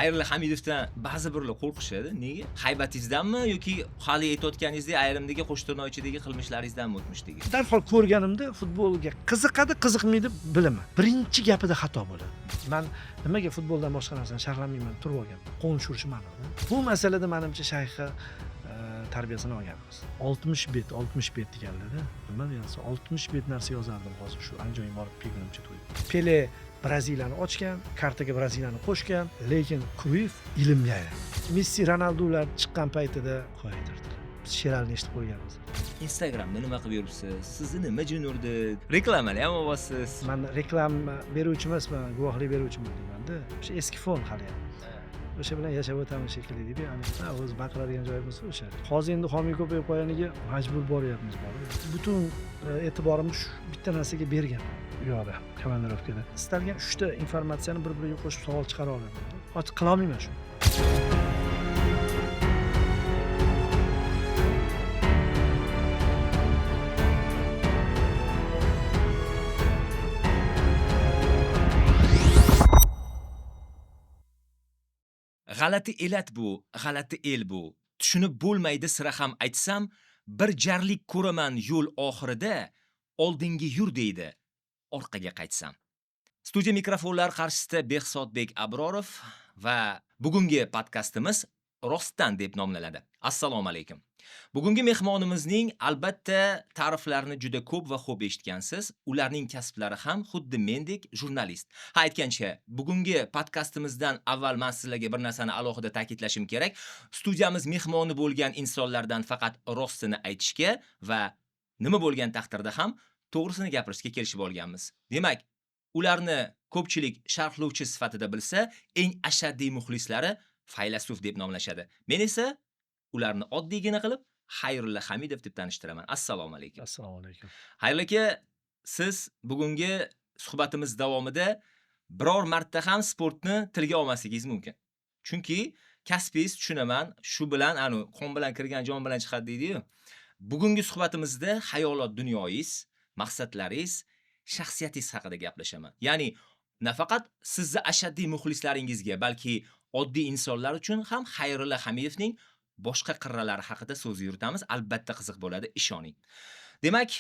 Xayrullo Hamidovdan ba'zi birlar qo'rqishadi. Nega? Haybatingizdanmi yoki hali aytayotganingizdek ayrimdagi Qo'shtirnochidagi qilmishlaringizdanmi o'tmishdagi? Darhol ko'rganimda futbolga qiziqadi, qiziqmaydi bilaman. Birinchi gapida xato bo'ladi. Men nimaga futboldan boshqa narsani sharhlamayman turib olganman. Qovun tushirishi ma'noda. Bu masalada menimcha Shayxga tarbiyasini olganmiz. 60 bet deganlar-da. Nima deyapsiz? 60 bet narsa yozardim hozir shu Andijonga borib kelgunimcha to'yib. Pele Braziliyani ochgan, kartaga Braziliyani qo'shgan, lekin Cruyff ilmga aylandi. Messi, Ronaldolar chiqqan paytida qo'ydirdi. Biz Sheralni eshitib qo'yganmiz. Instagramda nima qilib yuribsiz? Sizni nima jin urdi? Reklamani ham olyapsiz. Men reklama beruvchi emasman, guvohlik beruvchiman deyman-da. O'sha eski fon hali ham. O'sha bilan yashab o'tamiz shekilli deydi. Ya'ni o'zi baqiradigan joyimiz o'sha. Hozir endi homiy ko'payib qo'yganiga majbur boryapmiz bor. Butun e'tiborimni shu bitta narsaga bergan. U yoqda, komandirovkada. Istalgan 3 ta informatsiyani bir-biriga qo'shib savol chiqara olaman. Hozir qila olmayman shuni. G'alati elat bu, g'alati el bu. Tushunib bo'lmaydi sira ham aytsam, bir jarlik ko'raman yo'l oxirida, oldinga yur deydi, orqaga qaytsam. Studiya mikrofonlar qarshisida Behzodbek Abrorov va bugungi podkastimiz Rostdan deb nomlanadi. Assalomu alaykum. Bugungi mehmonimizning albatta ta'riflarini juda ko'p va xo'p eshitgansiz. Ularning kasblari ham xuddi mendek jurnalist. Aytgancha, bugungi podkastimizdan avval men sizlarga bir narsani alohida ta'kidlashim kerak. Studiyamiz mehmoni bo'lgan insonlardan faqat rostini aytishga va nima bo'lgan taqdirda ham to'g'risini gapirishga kelishib olganmiz. Demak, ularni ko'pchilik sharhlovchi sifatida bilsa, eng ashaddiy muxlislari faylasuf deb nomlashadi. Men esa ularni oddiygina qilib Xayrullo Hamidov deb tanishtiraman. Assalomu alaykum. Assalomu alaykum. Xayrullo aka, siz bugungi suhbatimiz davomida biror marta ham sportni tilga olmasligingiz mumkin. Chunki kasbingiz tushunaman, shu bilan qon bilan kirgan jon bilan chiqadi deydi-yu. Bugungi suhbatimizda hayolot dunyoyingiz, maqsadlaringiz, shaxsiyatingiz haqida gaplashaman. Ya'ni nafaqat sizni ashaddiy muxlislaringizga, balki oddiy insonlar uchun ham Xayrullo Hamidovning boshqa qirralari haqida so'z yuritamiz. Albatta qiziq bo'ladi, ishoning. Demak,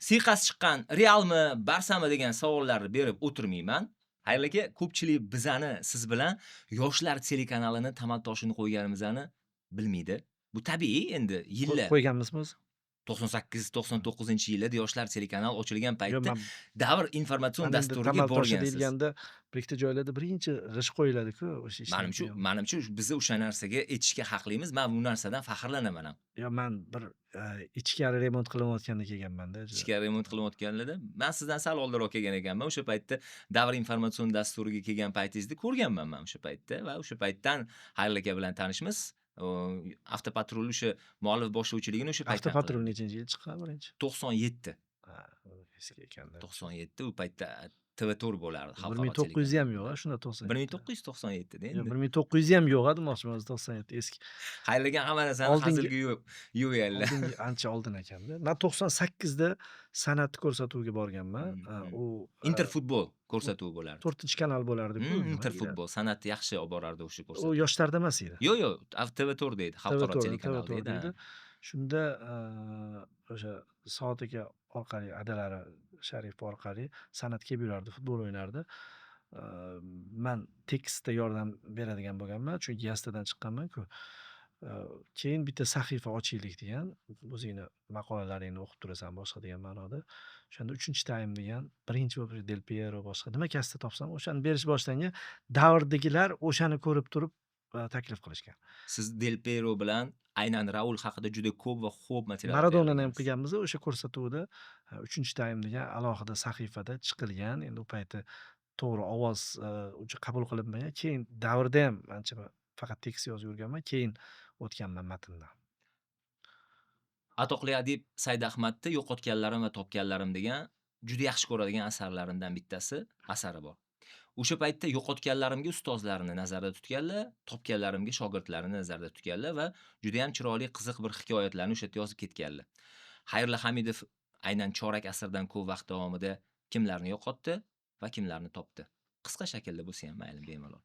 siyqasi chiqqan Realmi, Barsami degan savollarni berib o'tirmayman. Xayrullo aka, ko'pchilik bizani siz bilan yoshlar telekanalini tamal toshini qo'yganimizni bilmaydi. Bu tabiiy endi yillar. Qo'yganmizmi o'zi? 98-99-yilda yoshlar telekanal ochilgan paytda Yo'q, davr informatsion dasturiga tamal toshi borgansiz. deyilganda bir ikkita joylarda birinchi g'ish qo'yiladi-ku o'sha ishni. Menimcha biz o'sha narsaga etishga haqlimiz. Men bu narsadan faxrlanaman ham. Yo, men bir ichkari remont qilayotganda kelganman-da. Ichkari remont qilayotganlarda men sizdan sal oldinroq kelgan ekanman. O'sha paytda davr informatsion dasturiga kelgan paytingizni ko'rganman men o'sha paytda va o'sha paytdan Xayrullo aka bilan tanishmiz. Avtopatrul o'sha muallif boshlovchiligini o'sha paytda. Avtopatrul nechinchi yil chiqqan birinchi? 97. Ha, eski ekanda. 97 u paytda TV4 bo'lardi. 1900 ham yo'q, shunda 97. 1997 da endi. 1900 ham yo'q edi, demoqchiman, 97 eski. Xayrullo aka hamma narsani hazilga yo'yganlar. Ancha oldin ekanda. Men 98da san'atni ko'rsatuvga borganman. U Interfutbol ko'rsatuvi bo'lardi. 4-kanal bo'lardi-ku. Interfutbol san'atni yaxshi olib borardi o'sha ko'rsatuv. U yoshlarda emas edi. Yo'q, TV4 deydi, xalqaro telekanal deydi. Shunda o'sha soatiga orqali adalari Sharif orqali san'at kelib yurardi, futbol o'ynardi. Men tekstda yordam beradigan bo'lganman, chunki Yastadan chiqqanman-ku. Keyin bitta sahifa ochaylik degan, o'zingni maqolalaringni o'qib turasan boshqa degan ma'noda. O'shanda 3-time degan, birinchi bo'lib Del Piero boshqa nima kasbda topsam, o'shani berish boshlangan. Davrdagilar o'shani ko'rib turib taklif qilishgan. Siz Del Piero bilan aynan Raul haqida juda ko'p va xo'p material. Maradonani ham qilganmiz, o'sha ko'rsatuvda 3-time degan alohida sahifada chiqilgan. Endi u payti to'g'ri ovoz uncha qabul qilinmagan. Keyin davrda ham ancha faqat tekst yozib yurganman, keyin o'tganman matndan. Atoqli adib Said Ahmadning Yo'qotganlarim va topganlarim degan juda yaxshi ko'radigan asarlaridan bittasi asari bor. O'sha paytda yo'qotganlarimga ustozlarini nazarda tutganlar, topganlarimga shogirdlarini nazarda tutganlar va juda ham chiroyli qiziq bir hikoyatlarni o'sha yerda yozib ketganlar. Xayrullo Hamidov aynan chorak asrdan ko'p vaqt davomida kimlarni yo'qotdi va kimlarni topdi? Qisqa shaklda bo'lsa ham mayli, bemalol.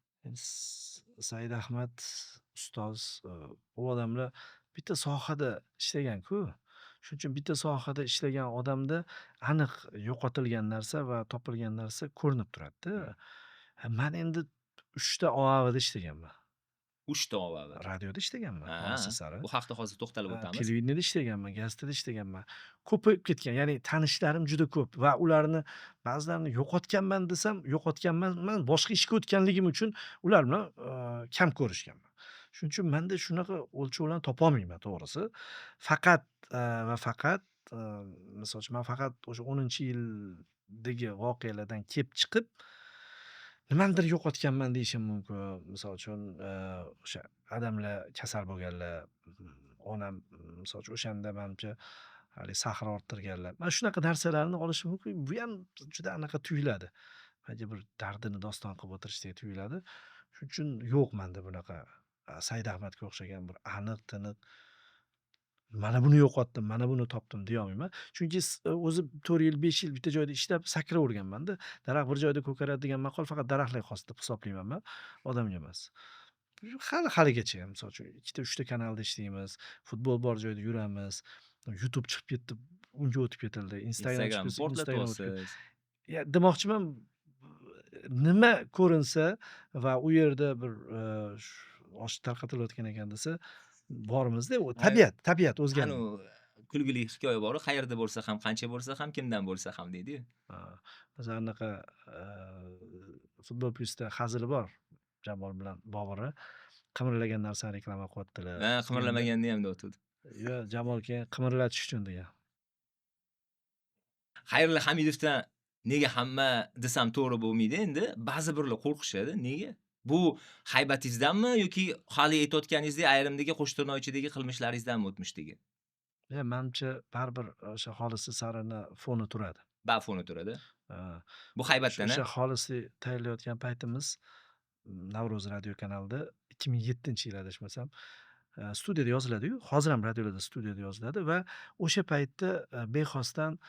Said Ahmad ustoz, u odamlar bitta sohada ishlagan-ku. Shuning uchun bitta sohada ishlagan odamda aniq yo'qotilgan narsa va topilgan narsa ko'rinib turadi-da. Man endi 3 ta OAVda ishlaganman. 3 ta ovavi. Radioda ishlaganman, Ha, muassisari. bu haqda hozir to'xtalib o'tamiz. Televideniyada ishlaganman, gazetada ishlaganman. Ko'payib ketgan, ya'ni tanishlarim juda ko'p va ularni ba'zilarini yo'qotganman desam, yo'qotganman, man boshqa ishga o'tganligim uchun ular bilan kam ko'rishganman. Shuning uchun manda shunaqa o'lchovlarni topolmayman to'g'risi. Faqat va faqat misol uchun man faqat o'sha 10-yildagi voqealardan kelib chiqib nimanidir yo'qotganman deyishim mumkin. Misol uchun, o'sha adamlar kasal bo'lganlar, onam, misol uchun o'shanda manimcha haligi sag'ir orttirganlar. Mana shunaqa narsalarni olishim mumkin. Bu ham juda anaqa tuyuladi. Manga bir dardini doston qilib o'tirishdek tuyuladi. Shuning uchun yo'q menda bunaqa Said Ahmadga o'xshagan bir aniq-tiniq mana buni yo'qotdim, mana buni topdim deyolmayman. Chunki o'zi 4 yil, 5 yil bitta joyda ishlab sakraverganman-da. Daraxt bir joyda ko'karadi degan maqol faqat daraxtlar xos deb hisoblayman man, odamga emas. Haligacha ham misol uchun 2 ta 3 ta kanalda ishlaymiz, futbol bor joyda yuramiz. YouTube chiqib ketdi, unga o'tib ketildi. Instagram chiqib Instagram ketsa, Instagram o'tib ketdi. portlatyapsiz. Ya demoqchiman, nima ko'rinsa va u yerda bir oshib tarqatilayotgan ekan desa, borimizda u tabiat o'zgarmaydi. Qani kulgili hikoya bor, qayerda bo'lsa ham, qancha bo'lsa ham, kimdan bo'lsa ham deydi-yu. Ha, masalan anaqa Futbol Plus'da hazili bor. Jamol bilan Boburni qimirlagan narsani reklama qilyaptilar. Ha, qimirlamaganda ham o'tdi. Yo, Jamol keyin qimirlatish uchun degan. Xayrilla Hamidovdan nega hamma desam to'g'ri bo'lmaydi endi. Ba'zi birlar qo'rqishadi. Nega? Bu haybatingizdanmi yoki hali aytayotganingizdek ayrimdagi Qo'shtirnoychidagi qilmishlaringizdanmi o'tmishdagi? Menimcha baribir o'sha Xolisi sarini foni turadi. Bafoni turadi. Ha. Bu haybatdan O'sha Xolisi tayyorlayotgan paytimiz Navro'z radio kanalida 2007-yil adashmasam studiyada yoziladi-yu, hozir ham radiolarda studiyada yoziladi va o'sha paytda bexosdan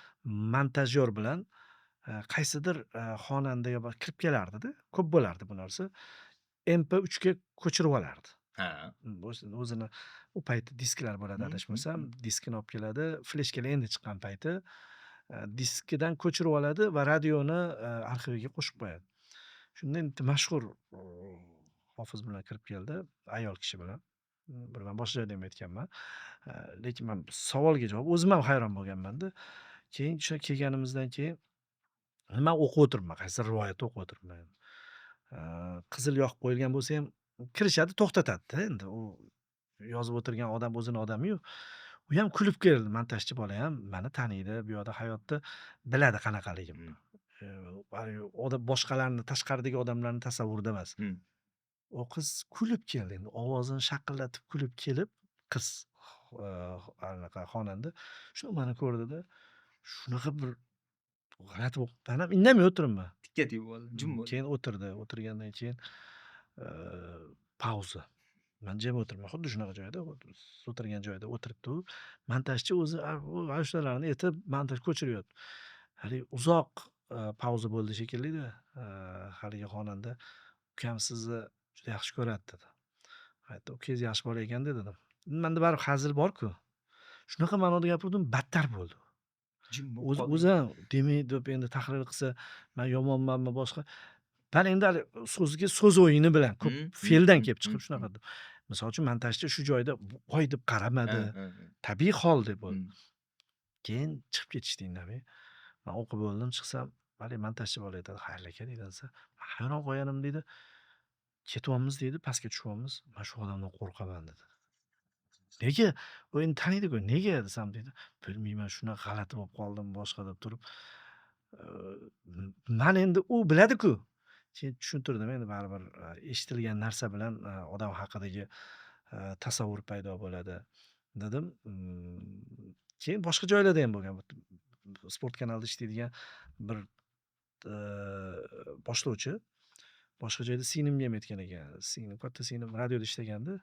montajyor bilan qaysidir xonandaga kirib kelardi-da, ko'p bo'lardi bu narsa. MP3 ga ko'chirib olardi. Ha. O'zini u payti disklar bo'ladi adashmasam, diskini olib keladi, fleshkalar endi chiqqan payti diskidan ko'chirib oladi va radioni arxiviga qo'shib qo'yadi. Shunda endi mashhur hofiz bilan kirib keldi, ayol kishi bilan. Bir man boshqa joyda ham aytganman. Lekin men savolga javob o'zim ham hayron bo'lganman-da. Keyin o'sha kelganimizdan keyin man o'qib o'tiribman, qaysidir rivoyatni o'qib o'tiribman. Qizil yoqib qo'yilgan bo'lsa ham kirishadi, to'xtatadi-da endi u yozib o'tirgan odam o'zini odami-yu. U ham kulib keldi, montajchi bola ham meni taniydi, bu yoqda hayotda biladi qanaqaligimni. Boshqalarni, tashqaridagi odamlarni tasavvurida emas. O qiz kulib keldi endi, ovozini shaqillatib kulib kelib, qiz anaqa xonanda shuni meni ko'rdida, shunaqa bir g'alati bo'lib, men ham indamay o'tiribman. Tikka tegib oldi, jim bo'ldi. Keyin o'tirdi, o'tirgandan keyin pauza. Men jim o'tiribman, xuddi shunaqa joyda, o'tirgan joyida o'tiribdi u. Montajchi o'zi shularni aytib, montaj ko'chiryapti. Haligi uzoq pauza bo'ldi shekilli-da. Haligi xonanda ukam sizni juda yaxshi ko'radi dedi. Aytdi, ukangiz yaxshi bola ekan dedim. Menda baribir hazil bor-ku. Shunaqa ma'noda gapirdim, battar bo'ldi. O'zi ham demak deb endi tahrir qilsa, men yomonmanmi boshqa. Men endi so'ziga so'z o'yini bilan ko'p fe'ldan kelib chiqib shunaqa deb. Misol uchun montajchi shu joyda voy deb qaramadi. Tabiiy hol deb bo'ldi. Keyin chiqib ketishdi indamay. Men o'qib bo'ldim, chiqsam, "Vali montajchi bola aytadi, xayrli aka" deydi desa, hayron qolganim deydi. "Ketyapmiz" deydi, pastga tushyapmiz. "Men shu odamdan qo'rqaman" dedi. "Nega? U endi taniydi-ku, nega?" desam deydi. "Bilmayman, shunaqa g'alati bo'lib qoldim" boshqa deb turib. Men endi u biladi-ku. Keyin tushuntirdim endi baribir eshitilgan narsa bilan odam haqidagi tasavvur paydo bo'ladi dedim. Keyin boshqa joylarda ham bo'lgan. Sport kanalida ishlaydigan bir boshlovchi boshqa joyda singlimga ham aytgan ekan. Singlim, katta singlim radioda ishlaganda,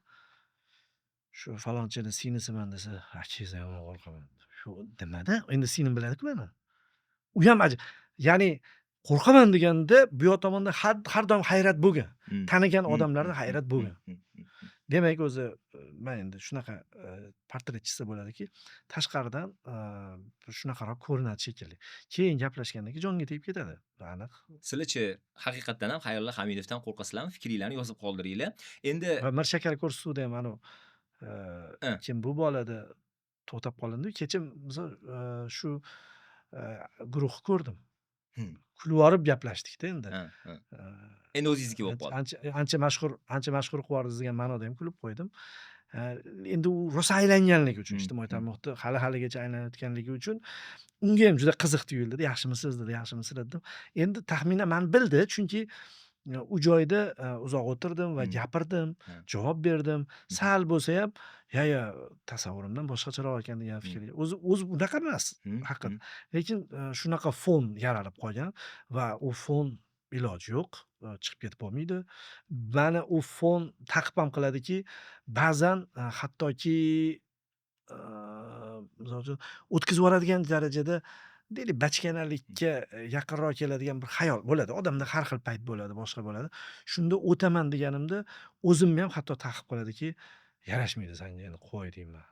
shu falonchini singlisiman desa, "Akangizdan yomon qo'rqaman." Shu nimada? Endi singlim biladi-ku meni. U ham ya'ni qo'rqaman deganda bu yoq tomonda har doim hayrat bo'lgan. Hmm. Tanigan Hmm, odamlarda hmm, hayrat hmm, bo'lgan. hmm, hmm, hmm. Demak, o'zi men endi shunaqa portret chizsa bo'ladiki, tashqaridan shunaqaroq ko'rinadi shekilli. Keyin gaplashgandan keyin jonga tegib ketadi. Bu aniq. Sizlarchi haqiqatdan ham Xayrullo Hamidovdan qo'rqasizlarmi? Fikringlarni yozib qoldiringlar. Endi Va Mirshakar ko'rsatuvda ham Ha. kim bu bolada to'xtab qolindi. Kecha misol shu guruhni ko'rdim. Hmm. Kulib yorib gaplashdik-da endi. Ha, ha. Э, Endi o'zingizniki bo'lib qoldi. ancha mashhur qilib yubordi degan ma'noda ham kulib qo'ydim. Endi u rosa aylanganligi uchun, ijtimoiy tarmoqda hali-haligacha aylanayotganligi uchun unga ham juda qiziq tuyuldi. Yaxshimisiz dedi, yaxshimisizlar dedim. Endi taxminan mani bildi, chunki u joyda uzoq o'tirdim va gapirdim, javob berdim. Sal bo'lsa ham, ya tasavvurimdan boshqacharoq ekan degan fikrga. O'zi unaqa emas, haqiqat. Lekin shunaqa fon yaralib qolgan va u fon iloji yo'q, chiqib ketib bo'lmaydi. Mani u fon ta'qib ham qiladiki, ba'zan hattoki misol uchun o'tkazib yuboradigan darajada deylik bachkanalikka yaqinroq keladigan bir xayol bo'ladi. Odamda har xil payt bo'ladi, boshqa bo'ladi. Shunda o'taman deganimda o'zimni ham hatto ta'qib qiladiki, yarashmaydi sanga endi qo'y deyman.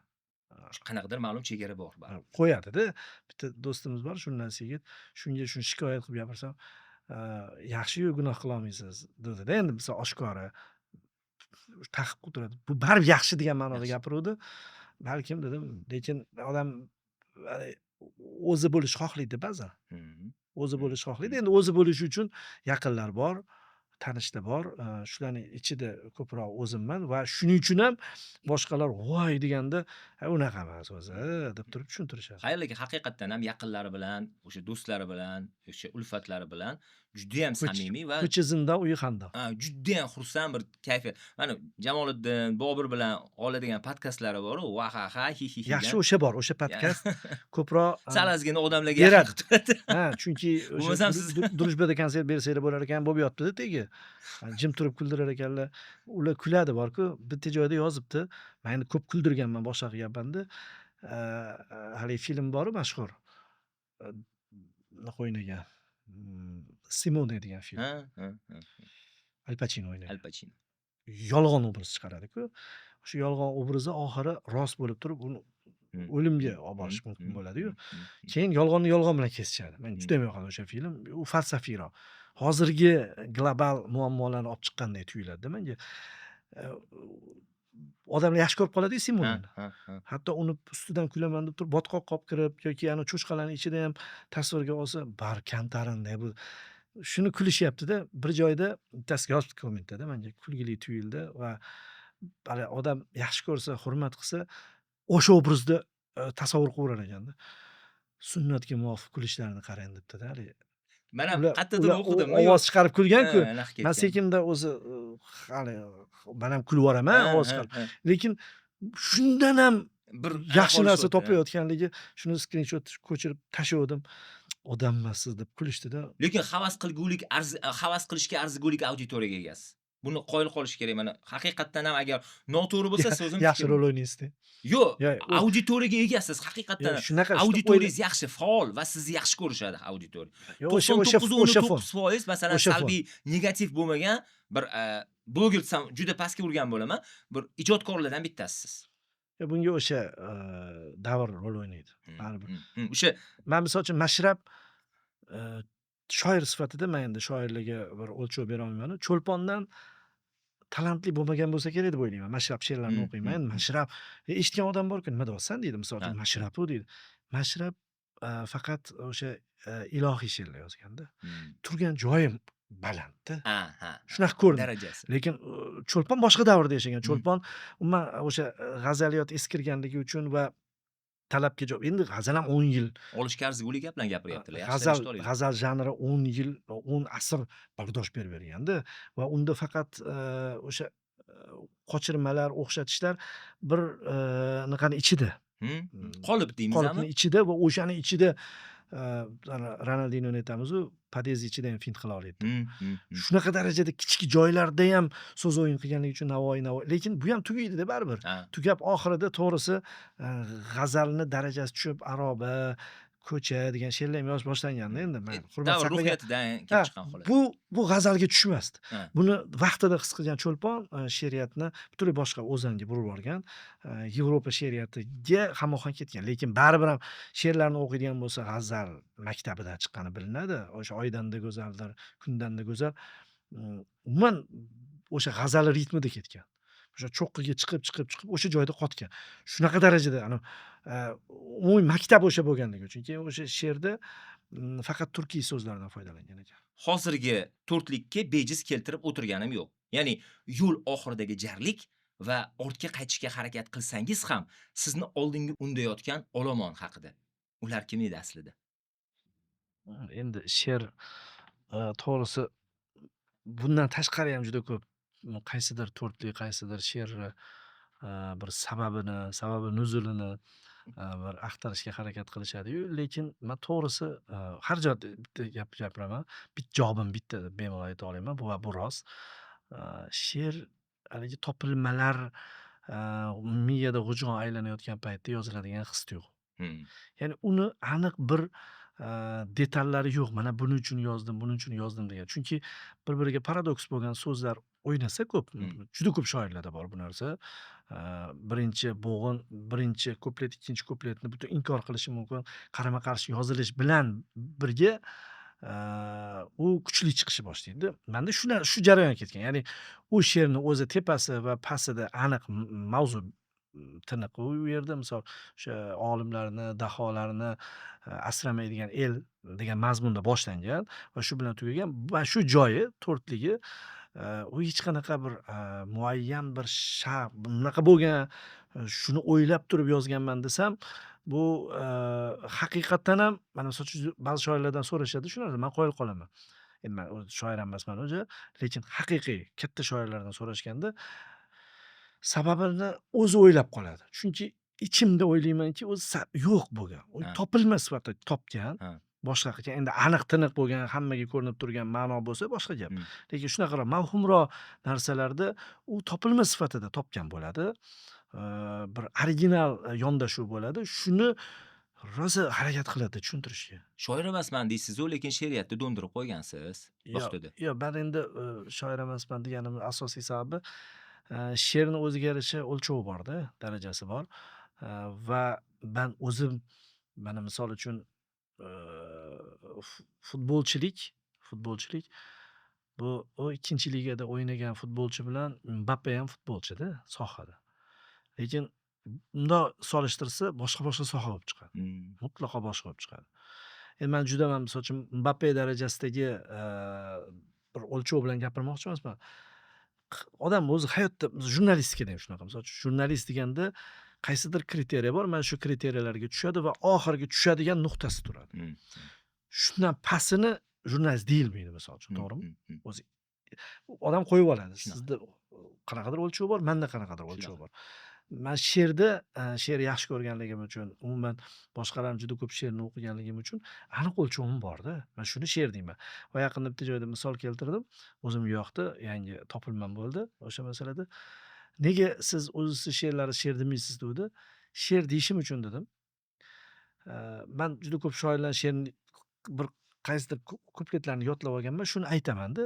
Qanaqadir ma'lum chegara bor. Qo'yadi-da. Bitta do'stimiz bor, shundan yigit. Shunga shuni shikoyat qilib gapirsam, yaxshi-yu gunoh qilolmaysiz dedi-da. Endi misol oshkora ta'qib qilib turadi. Bu baribir yaxshi degan ma'noda gapiruvdi. Balkim dedim, lekin odam o'zi bo'lish xohlaydi ba'zan. O'zi bo'lish xohlaydi. Endi o'zi bo'lish uchun yaqinlar bor, tanishlar bor. Shularning ichida ko'proq o'zimman va shuning uchun ham boshqalar voy deganda, unaqa emas o'zi deb turib tushuntirishadi. Xayrulloga haqiqatdan ham yaqinlari bilan, o'sha do'stlari bilan, o'sha ulfatlari bilan juda ham samimiy va ko'cha zindon, uyi xandon. juda ham xursand bir kayfiyat. Mana Jamoliddin, Bobur bilan oladigan podkastlari bor-ku, vahaha, hi. Yaxshi o'sha bor, o'sha podkast ko'proq sal ozgina odamlarga beradi. yaqin turadi. Chunki Bo'lmasam o'sha Družbada konsert bersanglar bo'lar ekan, bo'lib yotibdi-da tegi. Jim turib kuldirar ekanlar. Ular kuladi borku, bitta joyda yozibdi. Meni ko'p kuldirganman, boshqa qilganman-da. Hali film bor mashhur. O'ynagan. Simone degan film. Al Pacino o'ynagan. Al Pacino. Yolg'on obraz chiqaradi-ku. O'sha yolg'on obrazi oxiri rost bo'lib turib, uni o'limga olib borish mumkin bo'ladi-yu. Keyin yolg'onni yolg'on bilan kesishadi. Menga juda ham yoqadi o'sha film. U falsafiyroq. Hozirgi global muammolarni olib chiqqanday tuyuladi menga. Odamlar yaxshi ko'rib qoladi-yu Simonani. Hatto uni ustidan kulaman deb turib botqoq qolib kirib yoki ana cho'chqalarning ichida ham tasvirga olsa, bar kantarinday bu. Shuni kulishyapti-da, bir joyda bittasiga yozib kommentda menga kulgili tuyuldi va odam yaxshi ko'rsa, hurmat qilsa, o'sha obrazda tasavvur qilaverar ekanda. Sunnatga muvofiq kulishlarini qarang debdi-da. Men ham qayerdadir o'qidim. Ovoz chiqarib kulgan-ku. Men sekunda o'zi hali men ham kulib yuboraman, ovoz chiqarib. Lekin shundan ham bir yaxshi narsa topayotganligi, shuni skrinshot ko'chirib tashlavdim. Odammas deb kulishdi-da. Lekin havas qilishga arzigulik auditoriyaga egasiz. Buni qoyil qolish kerak. Mana haqiqatdan ham agar noto'g'ri bo'lsa so'zim yaxshi rol o'ynaysiz-da. Yo'q, auditoriyaga egasiz. Haqiqatdan auditoriyangiz yaxshi, faol va sizni yaxshi ko'rishadi auditoriya. 99.9% masalan salbiy, negativ bo'lmagan bir bloger desam juda pastga urgan bo'laman. Bir ijodkorlardan bittasisiz. Bunga o'sha davr rol o'ynaydi. Baribir. O'sha men misol uchun Mashrab shoir sifatida men endi shoirlarga bir o'lchov bera olmayman. Cho'lpondan talantli bo'lmagan bo'lsa kerak deb o'ylayman. Mashrab she'rlarini o'qiyman. Endi Mashrab eshitgan odam bor-ku, nima deyapsan deydi, misol uchun Mashrab u deydi. Mashrab faqat o'sha ilohiy she'rlar yozganda. Turgan joyim balandda. Shunaqa ko'rinadi. Darajasi. Lekin Cho'lpon boshqa davrda yashagan. Cho'lpon umuman o'sha g'azaliyot eskirganligi uchun va talabga javob. Endi g'azal ham 10 yil olishga arzigulik gap bilan gapiryaptilar. G'azal janri 10 yil, 10 asr bardosh berib berganda va unda faqat o'sha qochirmalar, o'xshatishlar bir niqani ichida. Qolib deymizmi? Qolibning ichida va o'shaning ichida Ronaldinoni aytamiz-ku, podez ichida ham fint qila oladi. Shunaqa darajada kichik joylarda ham so'z o'yin qilganligi uchun Navoiy. Lekin bu ham tugaydi-da baribir. Tugab oxirida to'g'risi g'azalni darajasi tushib, aroba, ko'cha degan she'rlar ham yozish boshlanganda endi man hurmat Davr saqlagan. ruhiyatidan Ha, kelib chiqqan xolos. bu g'azalga tushmasdi. Ha. Buni vaqtida his qilgan Cho'lpon she'riyatni butunlay boshqa o'zaniga burib yuborgan. Yevropa she'riyatiga hamohang ketgan. Lekin baribir ham she'rlarni o'qiydigan bo'lsa, g'azal maktabidan chiqqani bilinadi. O'sha Oydan-da go'zaldir, Kundan-da go'zal. Umuman o'sha g'azal ritmida ketgan. O'sha cho'qqiga chiqib o'sha joyda qotgan. Shunaqa darajada umumiy maktab o'sha bo'lganligi uchun. Keyin o'sha she'rda faqat turkiy so'zlardan foydalangan ekan. Hozirgi to'rtlikka bejiz keltirib o'tirganim yo'q. Ya'ni yo'l oxiridagi jarlik va ortga qaytishga harakat qilsangiz ham sizni oldinga undayotgan olomon haqida. Ular kim edi aslida? Endi she'r to'g'risi bundan tashqari ham juda ko'p qaysidir to'rtlik, qaysidir she'rni bir sababi nuzulini bir axtarishga harakat qilishadi-yu, lekin man to'g'risi har joyda bitta gap gapiraman. Javobim bitta deb bemalol ayta olaman. Bu rost. She'r haligi topilmalar miyada g'ujg'on aylanayotgan paytda yoziladigan his-tuyg'u. Ya'ni uni aniq bir detallari yo'q. Mana buning uchun yozdim degan. Chunki bir-biriga paradoks bo'lgan so'zlar o'ynasa ko'p, juda ko'p shoirlarda bor bu narsa. Birinchi bo'g'in, birinchi kuplet, ikkinchi kupletni butun inkor qilishi mumkin. Qarama-qarshi yozilish bilan birga u kuchli chiqishni boshlaydi. Menda shu jarayon ketgan. Ya'ni u she'rni o'zi tepasi va pastida aniq mavzu tiniq. U yerda misol o'sha olimlarni, daholarni asramaydigan el degan mazmunda boshlangan va shu bilan tugagan. Va shu joyi to'rtligi u hech qanaqa bir muayyan bir bunaqa bo'lgan, shuni o'ylab turib yozganman desam, bu haqiqatan ham mana misol uchun ba'zi shoirlardan so'rashadi shu narsa, men qoyil qolaman. Endi men shoir ham emasman o'zi, lekin haqiqiy katta shoirlardan so'rashganda sababini o'zi o'ylab qoladi. Chunki ichimda o'ylaymanki, o'zi yo'q bo'lgan. U topilma sifatida topgan. Boshqa qilgan. Endi aniq tiniq bo'lgan, hammaga ko'rinib turgan ma'no bo'lsa boshqa gap. Lekin shunaqaroq mavhumroq narsalarda u topilma sifatida topgan bo'ladi. Bir original yondashuv bo'ladi. Shuni rosa harakat qiladi tushuntirishga. Shoir emasman deysiz-ku, lekin she'riyatni do'ndirib qo'ygansiz vaqtida. Yo'q, men endi shoir emasman deganimning asosiy sababi she'rni o'ziga yarasha o'lchovi bor-da, darajasi bor. Va men o'zim mana misol uchun futbolchilik bu ikkinchi ligada o'ynagan futbolchi bilan Mbappe ham futbolchi-da sohada. Lekin bundoq solishtirsa boshqa soha bo'lib chiqadi. Mutlaqo boshqa bo'lib chiqadi. Endi men juda misol uchun Mbappe darajasidagi bir o'lchov bilan gapirmoqchi emasman. Odam o'zi hayotda jurnalistikada ham shunaqa. Misol uchun jurnalist deganda qaysidir kriteriya bor. Mana shu kriteriyalarga tushadi va oxirgi tushadigan nuqtasi turadi. Shundan pastini jurnalist deyilmaydi misol uchun, to'g'rimi? O'zi odam qo'yib oladi. Sizda qanaqadir o'lchov bor, menda qanaqadir o'lchov bor. Men she'rda she'r yaxshi ko'rganligim uchun, umuman boshqalarning juda ko'p she'rini o'qiganligim uchun aniq o'lchovim bor-da. Men shuni she'r deyman. Va yaqinda bitta joyda misol keltirdim. O'zim bu yoqda yangi topilmam bo'ldi o'sha masalada. Nega siz o'zingiz she'rlarni she'r demaysiz degdi. She'r deyishim uchun dedim. Men juda ko'p shoirlarning she'rini bir qaysidir kupletlarni yodlab olganman, shuni aytaman-da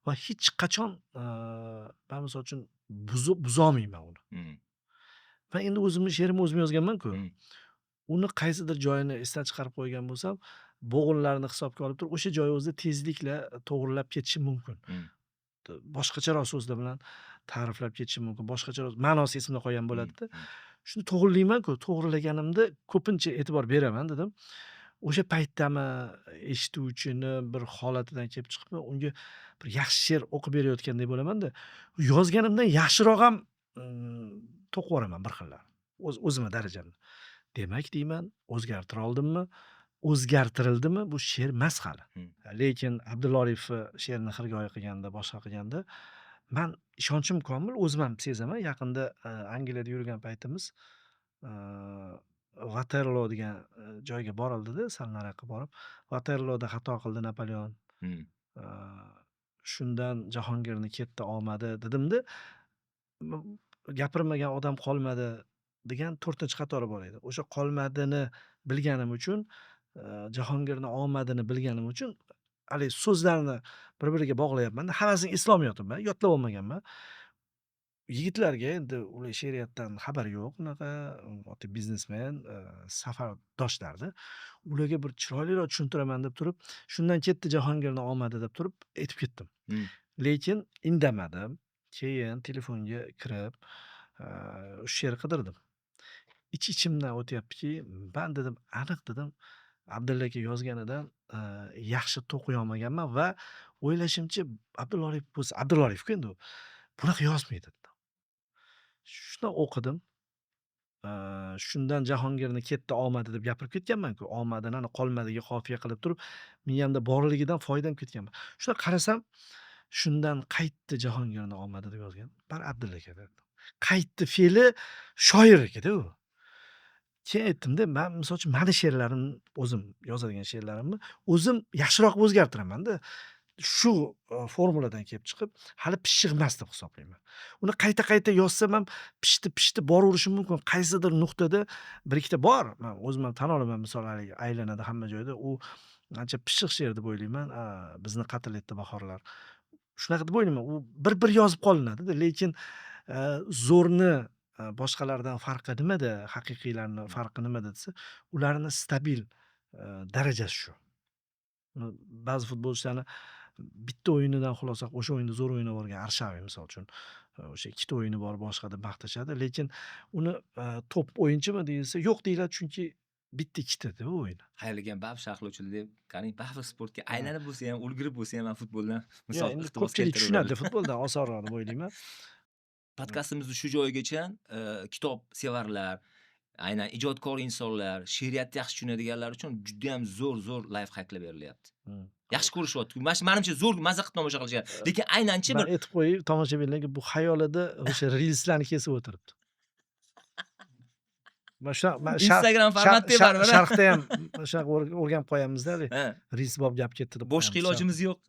va hech qachon men misol uchun buzolmayman uni. Men endi o'zimning she'rimni o'zim yozganman-ku. Uni qaysidir joyini esdan chiqarib qo'ygan bo'lsam, bo'g'inlarni hisobga olib turib, o'sha joy o'zida tezlikla to'g'rilab ketishi mumkin. Boshqacharoq so'zlar bilan ta'riflab ketishim mumkin. Boshqacharoq ma'nosi esimda qolgan bo'ladi-da. Shuni to'g'rilayman-ku, to'g'rilaganimda ko'pincha e'tibor beraman dedim. O'sha paytdami eshituvchini bir holatidan kelib chiqib, unga bir yaxshi she'r o'qib berayotgandek bo'laman-da. Yozganimdan yaxshiroq ham to'qib yuboraman bir xillar. O'zimning darajamda. Demak deyman, o'zgartira oldimmi? O'zgartirildimi? Bu she'r emas hali. Lekin Abdulla Oripov she'rni xirgoyi qilganda, boshqa qilganda men ishonchim komil, o'zim ham sezaman. Yaqinda Angliyada yurgan paytimiz Waterloo degan joyga borildi-da, sal nariyoqqa borib, Waterlooda xato qildi Napoleon. Shundan Jahongirni ketdi omadi dedim-da. Gapirmagan odam qolmadi degan 4-qatori bor edi. O'sha qolmadini bilganim uchun Jahongirni omadini bilganim uchun haligi so'zlarni bir-biriga bog'layapman-da, hammasini eslolmayapman, yodlab olmaganman. Yigitlarga endi ular she'riyatdan xabari yo'q, unaqa oddiy biznesmen, safardoshlardi. Ularga bir chiroyliroq tushuntiraman deb turib, shundan ketdi Jahongirni omadi deb turib aytib ketdim. Lekin indamadim. Keyin telefonga kirib, o'sha she'r qidirdim. Ich-ichimdan o'tyaptiki, man dedim, aniq dedim, Abdulla aka yozganidan yaxshi to'qiy olmaganman va o'ylashimcha Abdulla Oripov bo'lsa, Abdulla Oripov-ku endi u, bunaqa yozmaydi dedim. Shuni o'qidim. Shundan Jahongirni ketdi omadi deb gapirib ketganman-ku. Omadini ana qolmadiga qofiya qilib turib, miyamda borligidan foydam ketganman. Shunda qarasam, shundan qaytdi Jahongirni omadi deb yozgan. Bari Abdulla aka dedim. Qaytdi fe'li shoir aka-da u. Keyin aytdim-da, men misol uchun mani she'rlarim, o'zim yozadigan she'rlarimni o'zim yaxshiroq o'zgartiraman-da. Shu formuladan kelib chiqib, hali pishiq emas deb hisoblayman. Uni qayta-qayta yozsam ham pishdi boraverishim mumkin. Qaysidir nuqtada bir ikkita bor. Men o'zim ham tan olaman, misol haligi aylanadi hamma joyda. U ancha pishiq she'r deb o'ylayman. Bizni qatl etdi bahorlar. Shunaqa deb o'ylayman. U bir yozib qolinadi-da, lekin zo'rni boshqalardan farqi nimada, haqiqiylarni farqi nimada desa, ularni stabil darajasi shu. Ba'zi futbolchilarni bitta o'yinidan xulosa o'sha o'yinda zo'r o'ynab olgan Arshaviy misol uchun o'sha ikkita o'yini bor boshqa deb maqtashadi, lekin uni top o'yinchimi deyilsa, yo'q deyiladi, chunki bitta ikkita-da u o'yin. Xayrligan ba'zi sharhlovchilar deb qarang, ba'zi sportga aylanib bo'lsa ham, ulgurib bo'lsa ham futboldan misol Endi iqtibos ko'pchilik keltirib tushunadi oladi. futboldan osonroq deb o'ylayman. Podkastimizni shu joyigacha kitob sevarlar, aynan ijodkor insonlar, she'riyatni yaxshi tushunadiganlar uchun juda ham zo'r life hacklar berilyapti. Yaxshi ko'rishyapti. Menimcha zo'r maza qilib tomosha qilishadi. Lekin aynanchi Men bir aytib qo'yay tomoshabinlarga, bu xayolida o'sha reelslarni kesib o'tiribdi. Men Instagram format deb baribir. sharhda ham shunaqa o'rganib qo'yamizda, reels bo'lib gap ketdi deb. Boshqa ilojimiz yo'q.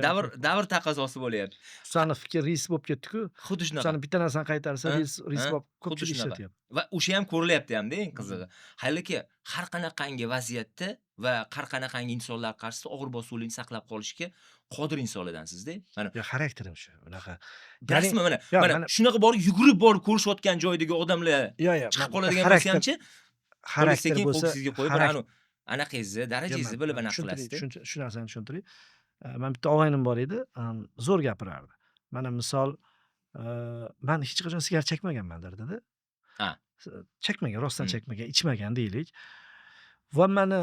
Davr taqozosi bo'lyapti. Husanov fikr reels bo'lib ketdi-ku. Xuddi shunaqa. Husanov bitta narsani qaytarsa, reels bo'lib ko'pchilik ishlatyapti. Va o'sha ham ko'rilyapti hamda, eng qizig'i. Haliki har qanaqangi vaziyatda va har qanaqangi insonlar qarshisida og'ir bosuvlikni saqlab qolishga qodir insonlardansizda. Mana xarakterim shu. Unaqa. Rasmi mana shunaqa borib yugurib borib ko'rishayotgan joydagi odamlar chiqib qoladigan bo'lsa hamchi, xarakter bo'lsa, sizga qo'yib anaqangizni, darajangizni bilib anaqa qilasizda. Shu narsani tushuntiray. Men bitta og'aynim bor edi, zo'r gapirardi. Mana misol, men hech qachon sigaret chekmaganman dedi-da. Chekmagan, rostdan chekmagan, ichmagan deylik. Va meni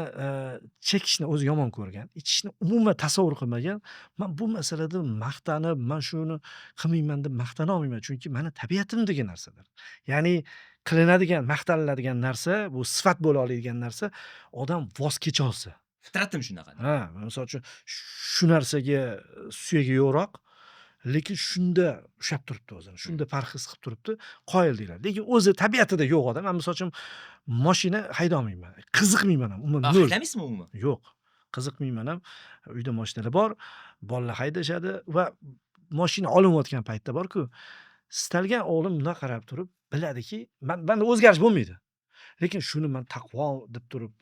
chekishni o'zi yomon ko'rgan, ichishni umuman tasavvur qilmagan. Men bu masalada maqtanib, men shuni qilmayman deb maqtana olmayman, chunki meni tabiatimdagi narsadir. Ya'ni qilinadigan, maqtaniladigan narsa, bu sifat bo'la oladigan narsa, odam voz kecha olsa. Fitratim shunaqa. Misol uchun shu narsaga suyagi yo'qroq, lekin shunda ushlab turibdi o'zini, shunda parhez qilib turibdi, qoyil deyiladi. Lekin o'zi tabiatida yo'q odam. Men misol uchun mashina hayda olmayman, qiziqmayman ham, umuman nol. Haydamaysizmi umuman? Yo'q, qiziqmayman ham. Uyda mashinalar bor, bolalar haydashadi va mashina olinayotgan paytda bor-ku, istalgan o'g'lim bundan qarab turib biladiki, menda o'zgarish bo'lmaydi. Lekin shuni men taqvo deb turib,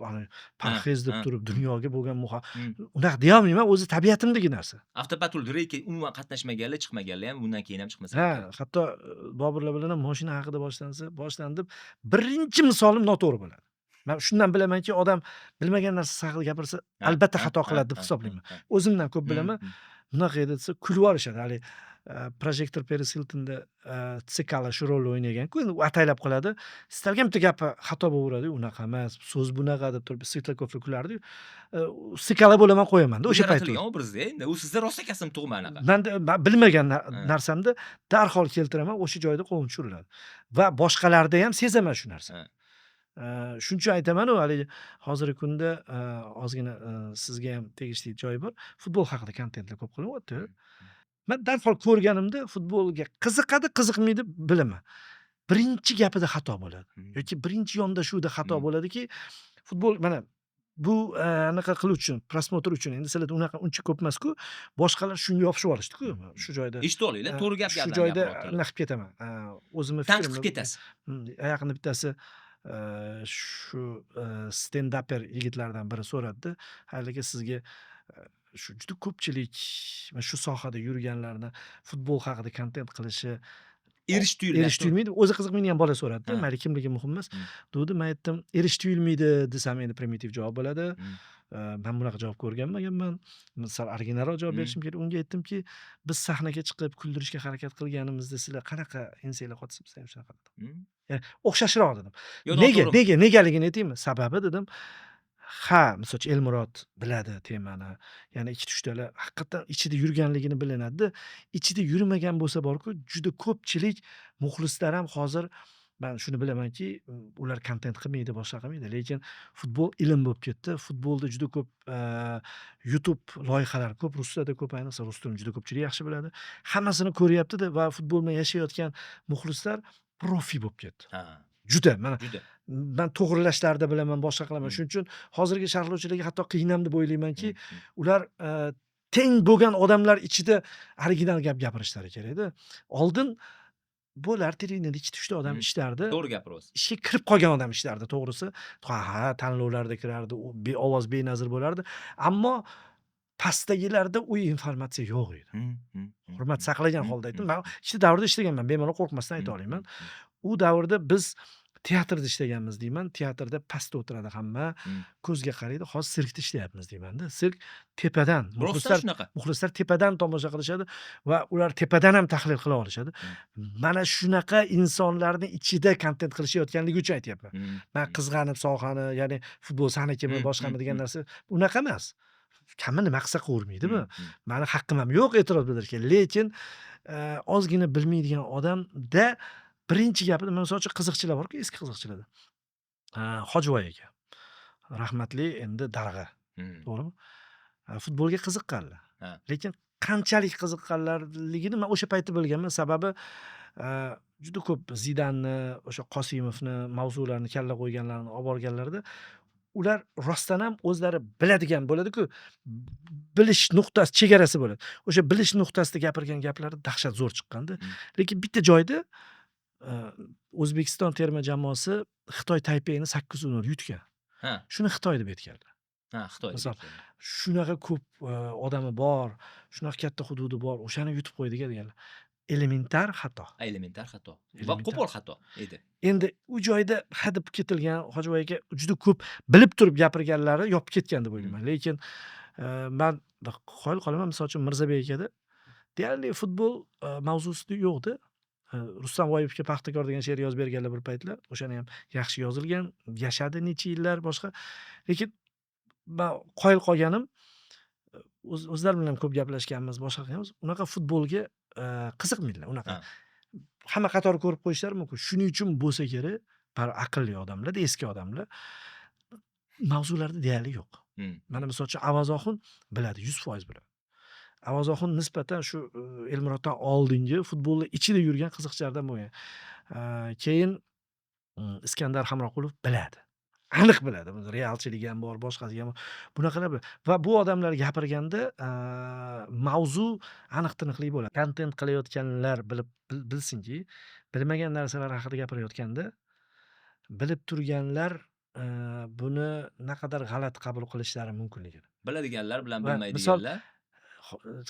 parhez deb turib, dunyoga bo'lgan unaqa deya olmayman, o'zi tabiatimdagi narsa. Avtopatrul reydga umuman qatnashmaganlar, chiqmaganlar ham bundan keyin ham chiqmasa. Hatto Boburlar bilan ham mashina haqida boshlanib, birinchi misolim noto'g'ri bo'ladi. Men shundan bilamanki, odam bilmagan narsa haqida gapirsa, albatta xato qiladi deb hisoblayman. O'zimdan ko'p bilaman. Bunaqa edi desa, kulib olishadi. Hali Projector Paris Hiltonda Tsikala shu rolni o'ynagan-ku, endi u ataylab qiladi. Istalgan bitta gapi xato bo'laveradi, unaqa emas, so'z bunaqa deb turib Svetlakovga kulardi. Tsikala bo'laman qo'yaman-da o'sha paytda. Obrazda endi u sizda rosa kasam tug'ma anaqa. Men bilmagan narsamni darhol keltiraman, o'sha joyda qo'lim tushiriladi. Va boshqalarda ham sezaman shu narsa. Shuning uchun aytaman-ku, hali hozirgi kunda ozgina sizga ham tegishli joyi bor. Futbol haqida kontentlar ko'p qilinyapti. Men darhol ko'rganimda futbolga qiziqadi, qiziqmaydi bilaman. Birinchi gapida xato bo'ladi yoki birinchi yondashuvda xato bo'ladiki, futbol mana bu anaqa qiluvchi uchun, prosmotr uchun, endi sizlarda unaqa uncha ko'p emas-ku, boshqalar shunga yopishib olishdi-ku, shu joyda. Eshitib olinglar, to'g'ri gap shu joyda nima qilib ketaman. O'zimni tanqid qilib ketasiz. Yaqinda bittasi shu stendaper yigitlardan biri so'radida, haligi sizga shu juda ko'pchilik mana shu sohada yurganlarni futbol haqida kontent qilishi Erish tuyulmayapti. erish tuyulmaydi. O'zi qiziqmaydigan bola so'radida, Ha. mayli kimligi muhim emas. Mm. Degdi, men aytdim, erish tuyulmaydi desam endi primitiv javob bo'ladi. Mm. Men bunaqa javob ko'rganmaganman. Sal originalroq javob Mm. berishim kerak. Unga aytdimki, biz sahnaga chiqib kuldirishga harakat qilganimizda sizlar qanaqa ensanglar qotsa biz ham shunaqa qildik. Mm. Ya'ni o'xshashroq dedim. Yo, Nega? noto'g'ri. Negaligini aytaymi? Sababi dedim, misol uchun Elmurod biladi temani. Ya'ni 2-3 talar haqiqatan ichida yurganligini bilinadi. Ichida yurmagan bo'lsa borku, juda ko'pchilik muxlislar ham hozir men shuni bilamanki, ular kontent qilmaydi, boshqa qilmaydi, lekin futbol ilm bo'lib ketdi. Futbolda juda ko'p YouTube loyihalari ko'p, rus tilida ko'p, ayniqsa rus tilini juda ko'pchilik yaxshi biladi. Hammasini ko'ryapti-da va futbol bilan yashayotgan muxlislar profi bo'lib ketdi. Ha, Juda, mana juda. men to'g'rilashlarni bilaman, boshqa qilaman. Mm. Shuning uchun hozirgi sharhlovchilarga hatto qiynam deb o'ylaymanki, Mm. ular teng bo'lgan odamlar ichida original gap gapirishlari kerakda. Oldin bo'lar, televideniyada 2-3 ta odam Mm. ishlardi. To'g'ri gapiryapsiz. Ishga kirib qolgan odam ishlardi, to'g'risi. Tanlovlarda kirardi, ovoz benazir bo'lardi. Ammo pastdagilarda u informatsiya yo'q edi. Mm. Mm. Hurmat saqlagan holda aytdim. Men ikkita davrda ishlaganman, bemalol qo'rqmasdan ayta olaman. Mm. U davrda biz teatrda ishlaganmiz deyman. Teatrda pastda o'tiradi hamma, Mm. ko'zga qaraydi. Hozir sirkda ishlayapmiz deymanda. Sirk tepadan, Rostdan shunaqa. muxlislar tepadan tomosha qilishadi va ular tepadan ham tahlil qila olishadi. Mana shunaqa insonlarni ichida kontent qilishayotganligi uchun aytyapman. Mm. Men qizg'anib sohani, ya'ni futbol sahnakimi, boshqami degan narsa unaqa emas. Kamini nima qilsa qilavermaydimi? Mani haqqim ham yo'q e'tiroz bildirishga, lekin ozgina bilmaydigan odamda birinchi gapida, misol uchun qiziqchilar borku, eski qiziqchilarda. Hojiboy aka. Rahmatli, endi darg'a, Mm. to'g'rimi? Futbolga qiziqqanlar. Ha. Lekin qanchalik qiziqqanlarligini men o'sha paytda bilganman. Sababi juda ko'p Zidanni, o'sha Qosimovni mavzularini kalla qo'yganlarni olib borganlarida ular rostdan ham o'zlari biladigan bo'ladi-ku, bilish nuqtasi, chegarasi bo'ladi. O'sha bilish nuqtasida gapirgan gaplari dahshat zo'r chiqqanda. Lekin bitta joyda O'zbekiston terma jamoasi Xitoy Taypeyni 8-0 yutgan. Ha. Shuni Xitoy deb aytganlar. Ha, Xitoy. Misol, shunaqa ko'p odami bor, shunaqa katta hududi bor, o'shani yutib qo'ydiga deganlar. Elementar xato. Elementar xato. Va Elementar. qo'pol xato edi. Endi u joyda hadib ketilgan Hojiboy aka juda ko'p bilib turib gapirganlari yopib ketgan deb o'ylayman. Lekin men qoyil qolaman, misol uchun Mirzabek akada deyarli futbol mavzusida yo'qdi. Rustam G'oyibovga Paxtakor degan she'r yozib berganlar bir paytlar. O'shani ham yaxshi yozilgan, yashadi necha yillar boshqa. Lekin men qoyil qolganim, o'zlari bilan ko'p gaplashganmiz, boshqa qilganmiz. Unaqa futbolga qiziqmaydilar, unaqa. Ha. Hamma qatori ko'rib qo'yishlari mumkin. Shuning uchun bo'lsa kerak, aqlli odamlar, eski odamlar mavzularda deyarli yo'q. Mm. Mana misol uchun Avazoxun biladi, 100% biladi. Avazoxun nisbatan shu Elmuroddan oldingi futbolda ichida yurgan qiziqchilardan bo'lgan. Keyin Iskandar Hamroqulov biladi. Aniq biladi. Realchiligi ham bor, boshqasi ham bor. Bunaqalar va bu odamlar gapirganda mavzu aniq-tiniqli bo'ladi. Kontent qilayotganlar bilsinki, bilmagan narsalar haqida gapirayotganda bilib turganlar buni naqadar g'alati qabul qilishlari mumkinligini. Biladiganlar bilan Va bilmaydiganlar.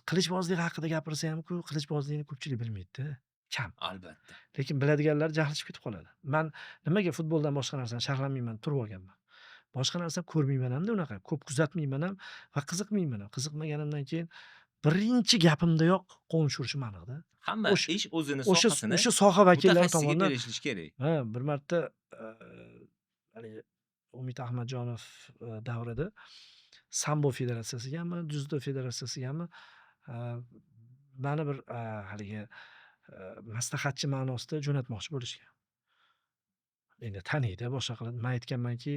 Qilichbozlik haqida gapirsa ham-ku, qilichbozlikni ko'pchilik bilmaydi-da, kam. Albatta. Lekin biladiganlar jahli chiqib ketib qoladi. Men nimaga futboldan boshqa narsani sharhlamayman, turib olganman. Boshqa narsani ko'rmayman hamda unaqa, ko'p kuzatmayman ham va qiziqmayman ham. Qiziqmaganimdan keyin birinchi gapimdayoq qovun tushirishim aniqda. Hamma O'sha- ish o'zini O'sha sohasini soha vakillari mutaxassisiga tomonidan berishish kerak. bir marta haligi Umid Ahmadjonov davrida Sambo federatsiyasigami, dzyudo federatsiyasigami mani bir haligi maslahatchi ma'nosida jo'natmoqchi bo'lishgan. Endi taniydi, boshqa qiladi. Men aytganmanki,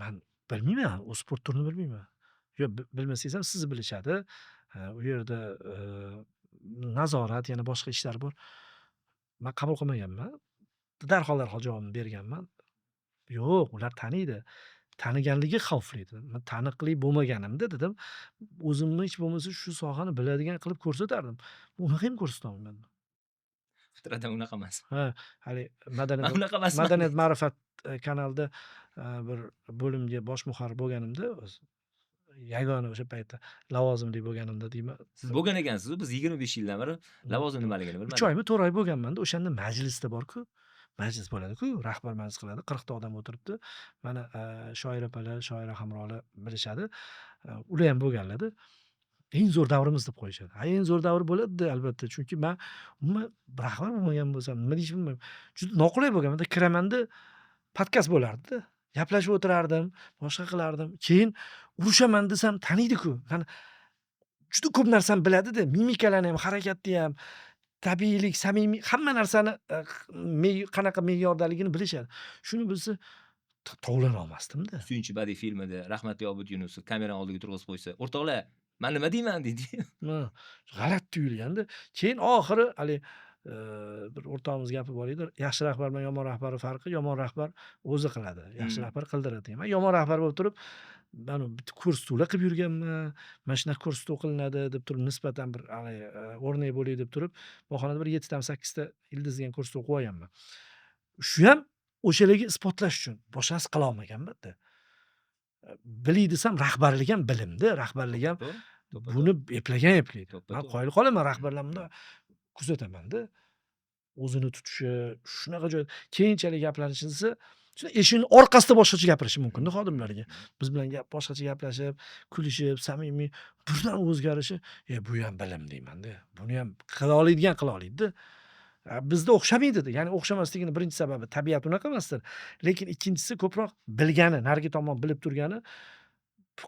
men bilmayman, u sport turini bilmayman. Yo'q, bilmasangiz ham sizni bilishadi. U yerda nazorat, yana boshqa ishlar bor. Men qabul qilmaganman. Darhol javobni berganman. Yo'q, ular taniydi. Taniganligi xavfli dedim. Men taniqli bo'lmaganimda dedim, o'zimni hech bo'lmasa shu sohani biladigan qilib ko'rsatardim. Unaqa ham ko'rsata olmadim. yoqtiradi, unaqa emas. Ha, hali Men unaqa emasman. Madaniyat ma'rifat kanalida bir bo'limga bosh muharrir bo'lganimda o'zi yagona o'sha paytda lavozimli bo'lganimda deyman. Siz bo'lgan ekansiz-ku, biz 25 yildan beri lavozim nimaligini 3 bilmadik. oymi, 4 oy bo'lganman-da. O'shanda majlisda bor-ku. Majlis bo'ladi-ku, rahbar majlis qiladi. 40 ta odam o'tiribdi. Mana shoir opalar, shoira hamrolar bilishadi. Ular ham bo'lganlar-da. Eng zo'r davrimiz deb qo'yishadi. Eng zo'r davr bo'ladi albatta. Chunki men umuman rahbar bo'lmagan bo'lsam, nima deyishni bilmayman. Juda noqulay bo'lgan. Bunda kiramanda podkast bo'lardi-da. Gaplashib o'tirardim, boshqa qilardim. Keyin urushaman desam taniydi-ku. Juda ko'p narsani biladi-da. Mimikalarni ham, harakatni ham, tabiiylik, samimiy hamma narsani qanaqa me'yordaligini bilishadi. Shuni bilsa tovlana olmasdim-da. Suyunchi badiiy filmida rahmatli Obid Yunusov kamerani oldiga turg'izib qo'ysa, "O'rtoqlar, men nima deyman?" deydi. G'alati tuyulganda. Keyin oxiri hali bir o'rtog'imiz gapi bor edi. Yaxshi rahbar bilan yomon rahbarning farqi, yomon rahbar o'zi qiladi. Yaxshi rahbar qildiradi degan. Men yomon rahbar bo'lib turib, mana bitta kurs to'la qilib yurganman. Mana shunaqa kurs o'qilinadi deb turib, nisbatan bir o'rnak bo'lay deb turib, bahonada bir 7 ta 8 ta ildiz degan kursda o'qib olganman. Shu ham o'shalarga isbotlash uchun. Boshqasi qila olmaganman-da. Bilay desam, rahbarlik ham bilimda, rahbarlik ham buni eplagan eplaydi. Men qoyil qolaman rahbarlar bunda kuzataman-da. O'zini tutishi, shunaqa joyda keyinchalik gaplanishsa, eshikning orqasida boshqacha gapirishi mumkin-da xodimlarga. Biz bilan boshqacha gaplashib, kulishib, samimiy birdan o'zgarishi, bu ham bilim deyman-da. Buni ham qila oladigan qila oladi-da. Bizda o'xshamaydi-da. Ya'ni o'xshamasligining birinchi sababi tabiat unaqa emasdir. Lekin ikkinchisi ko'proq bilgani, narigi tomon bilib turgani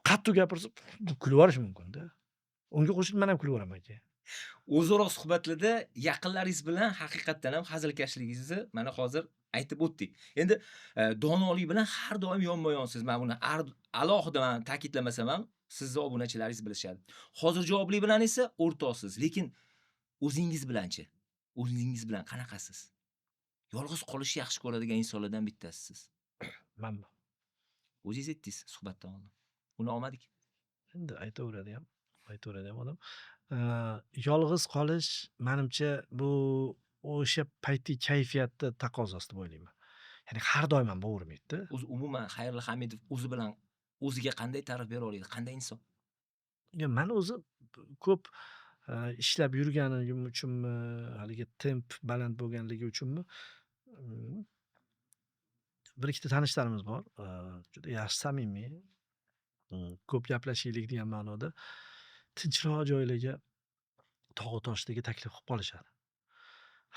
qattiq gapirsa kulib yuborish mumkin-da. Unga qo'shilib men ham kulib yuboraman keyin. O'zaro suhbatlarda yaqinlaringiz bilan haqiqatdan ham hazilkashligingizni mana hozir aytib o'tdik. Endi donolik bilan har doim yonma-yonsiz. Men buni alohida ta'kidlamasam ham sizni obunachilaringiz bilishadi. Hozir javobli bilan esa o'rtoqsiz. Lekin o'zingiz bilanchi? O'zingiz bilan qanaqasiz? Yolg'iz qolishni yaxshi ko'radigan insonlardan bittasisiz. Manmi? O'zingiz aytdingiz suhbatdan oldin. Uni olmadik. Endi aytaveradi ham odam. Yolg'iz qolish menimcha bu o'sha paytdagi kayfiyatni taqozosi deb o'ylayman. Ya'ni har doim ham bo'lavermaydi-da. O'zi umuman Xayrli Hamidov o'zi bilan o'ziga qanday ta'rif bera oladi? Qanday inson? Men o'zi ko'p ishlab yurganim uchunmi, haligi temp baland bo'lganligi uchunmi, bir ikkita tanishlarimiz bor. Juda yaxshi samimiy, ko'p gaplashaylik degan ma'noda tinchroq joylarga tog' toshdagi taklif qilib qolishadi.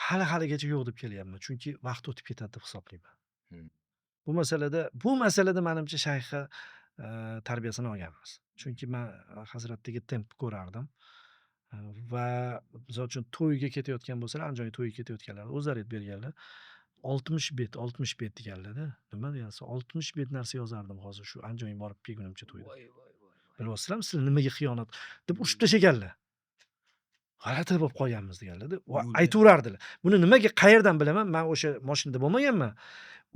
Haligacha yo'q deb kelyapman, chunki vaqt o'tib ketadi deb hisoblayman. Bu masalada menimcha shayxga tarbiyasini olganmiz. Chunki men hazratdagi tempni ko'rardim. Va misol uchun to'yga ketayotgan bo'lsalar, Andijonga to'yga ketayotganlar, o'zlari aytib berganlar. 60 bet deganlar-da. Nima deyapsiz? 60 bet narsa yozardim hozir shu Andijonga borib kelgunimcha to'yda. Voy. Bilyapsizlarmi, sizlar nimaga xiyonat deb urishib tashaganlar. G'alati bo'lib qolganmiz deganlar-da. Aytaverardilar. Buni nimaga, qayerdan bilaman? Men o'sha mashinada bo'lmaganman.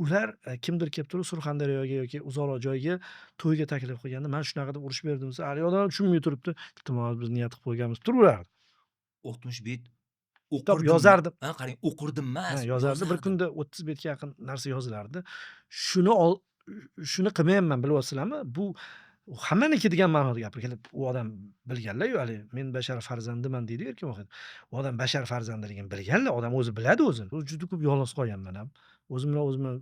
Ular kimdir kelib turib Surxondaryoga yoki uzoqroq joyga to'yga taklif qilganda, men shunaqa deb urishib berdim desa, hali odam tushunmay turibdi. Iltimos, biz niyat qilib qo'yganmiz turaverardi. 60 bet o'qirdim. Yozardim. Qarang, o'qirdim emas. Yozardi. Bir kunda 30 betga yaqin narsa yozilardi. Shuni qilmayapman, bilyapsizlarmi? Bu hammaniki degan ma'noda gapirganlar. U odam bilganlar-ku, hali men bashar farzandiman deydi erkin o'qiydi. U odam bashar farzandiligini bilganlar, odam o'zi biladi o'zini. Juda ko'p yolg'iz qolganman ham. O'zim bilan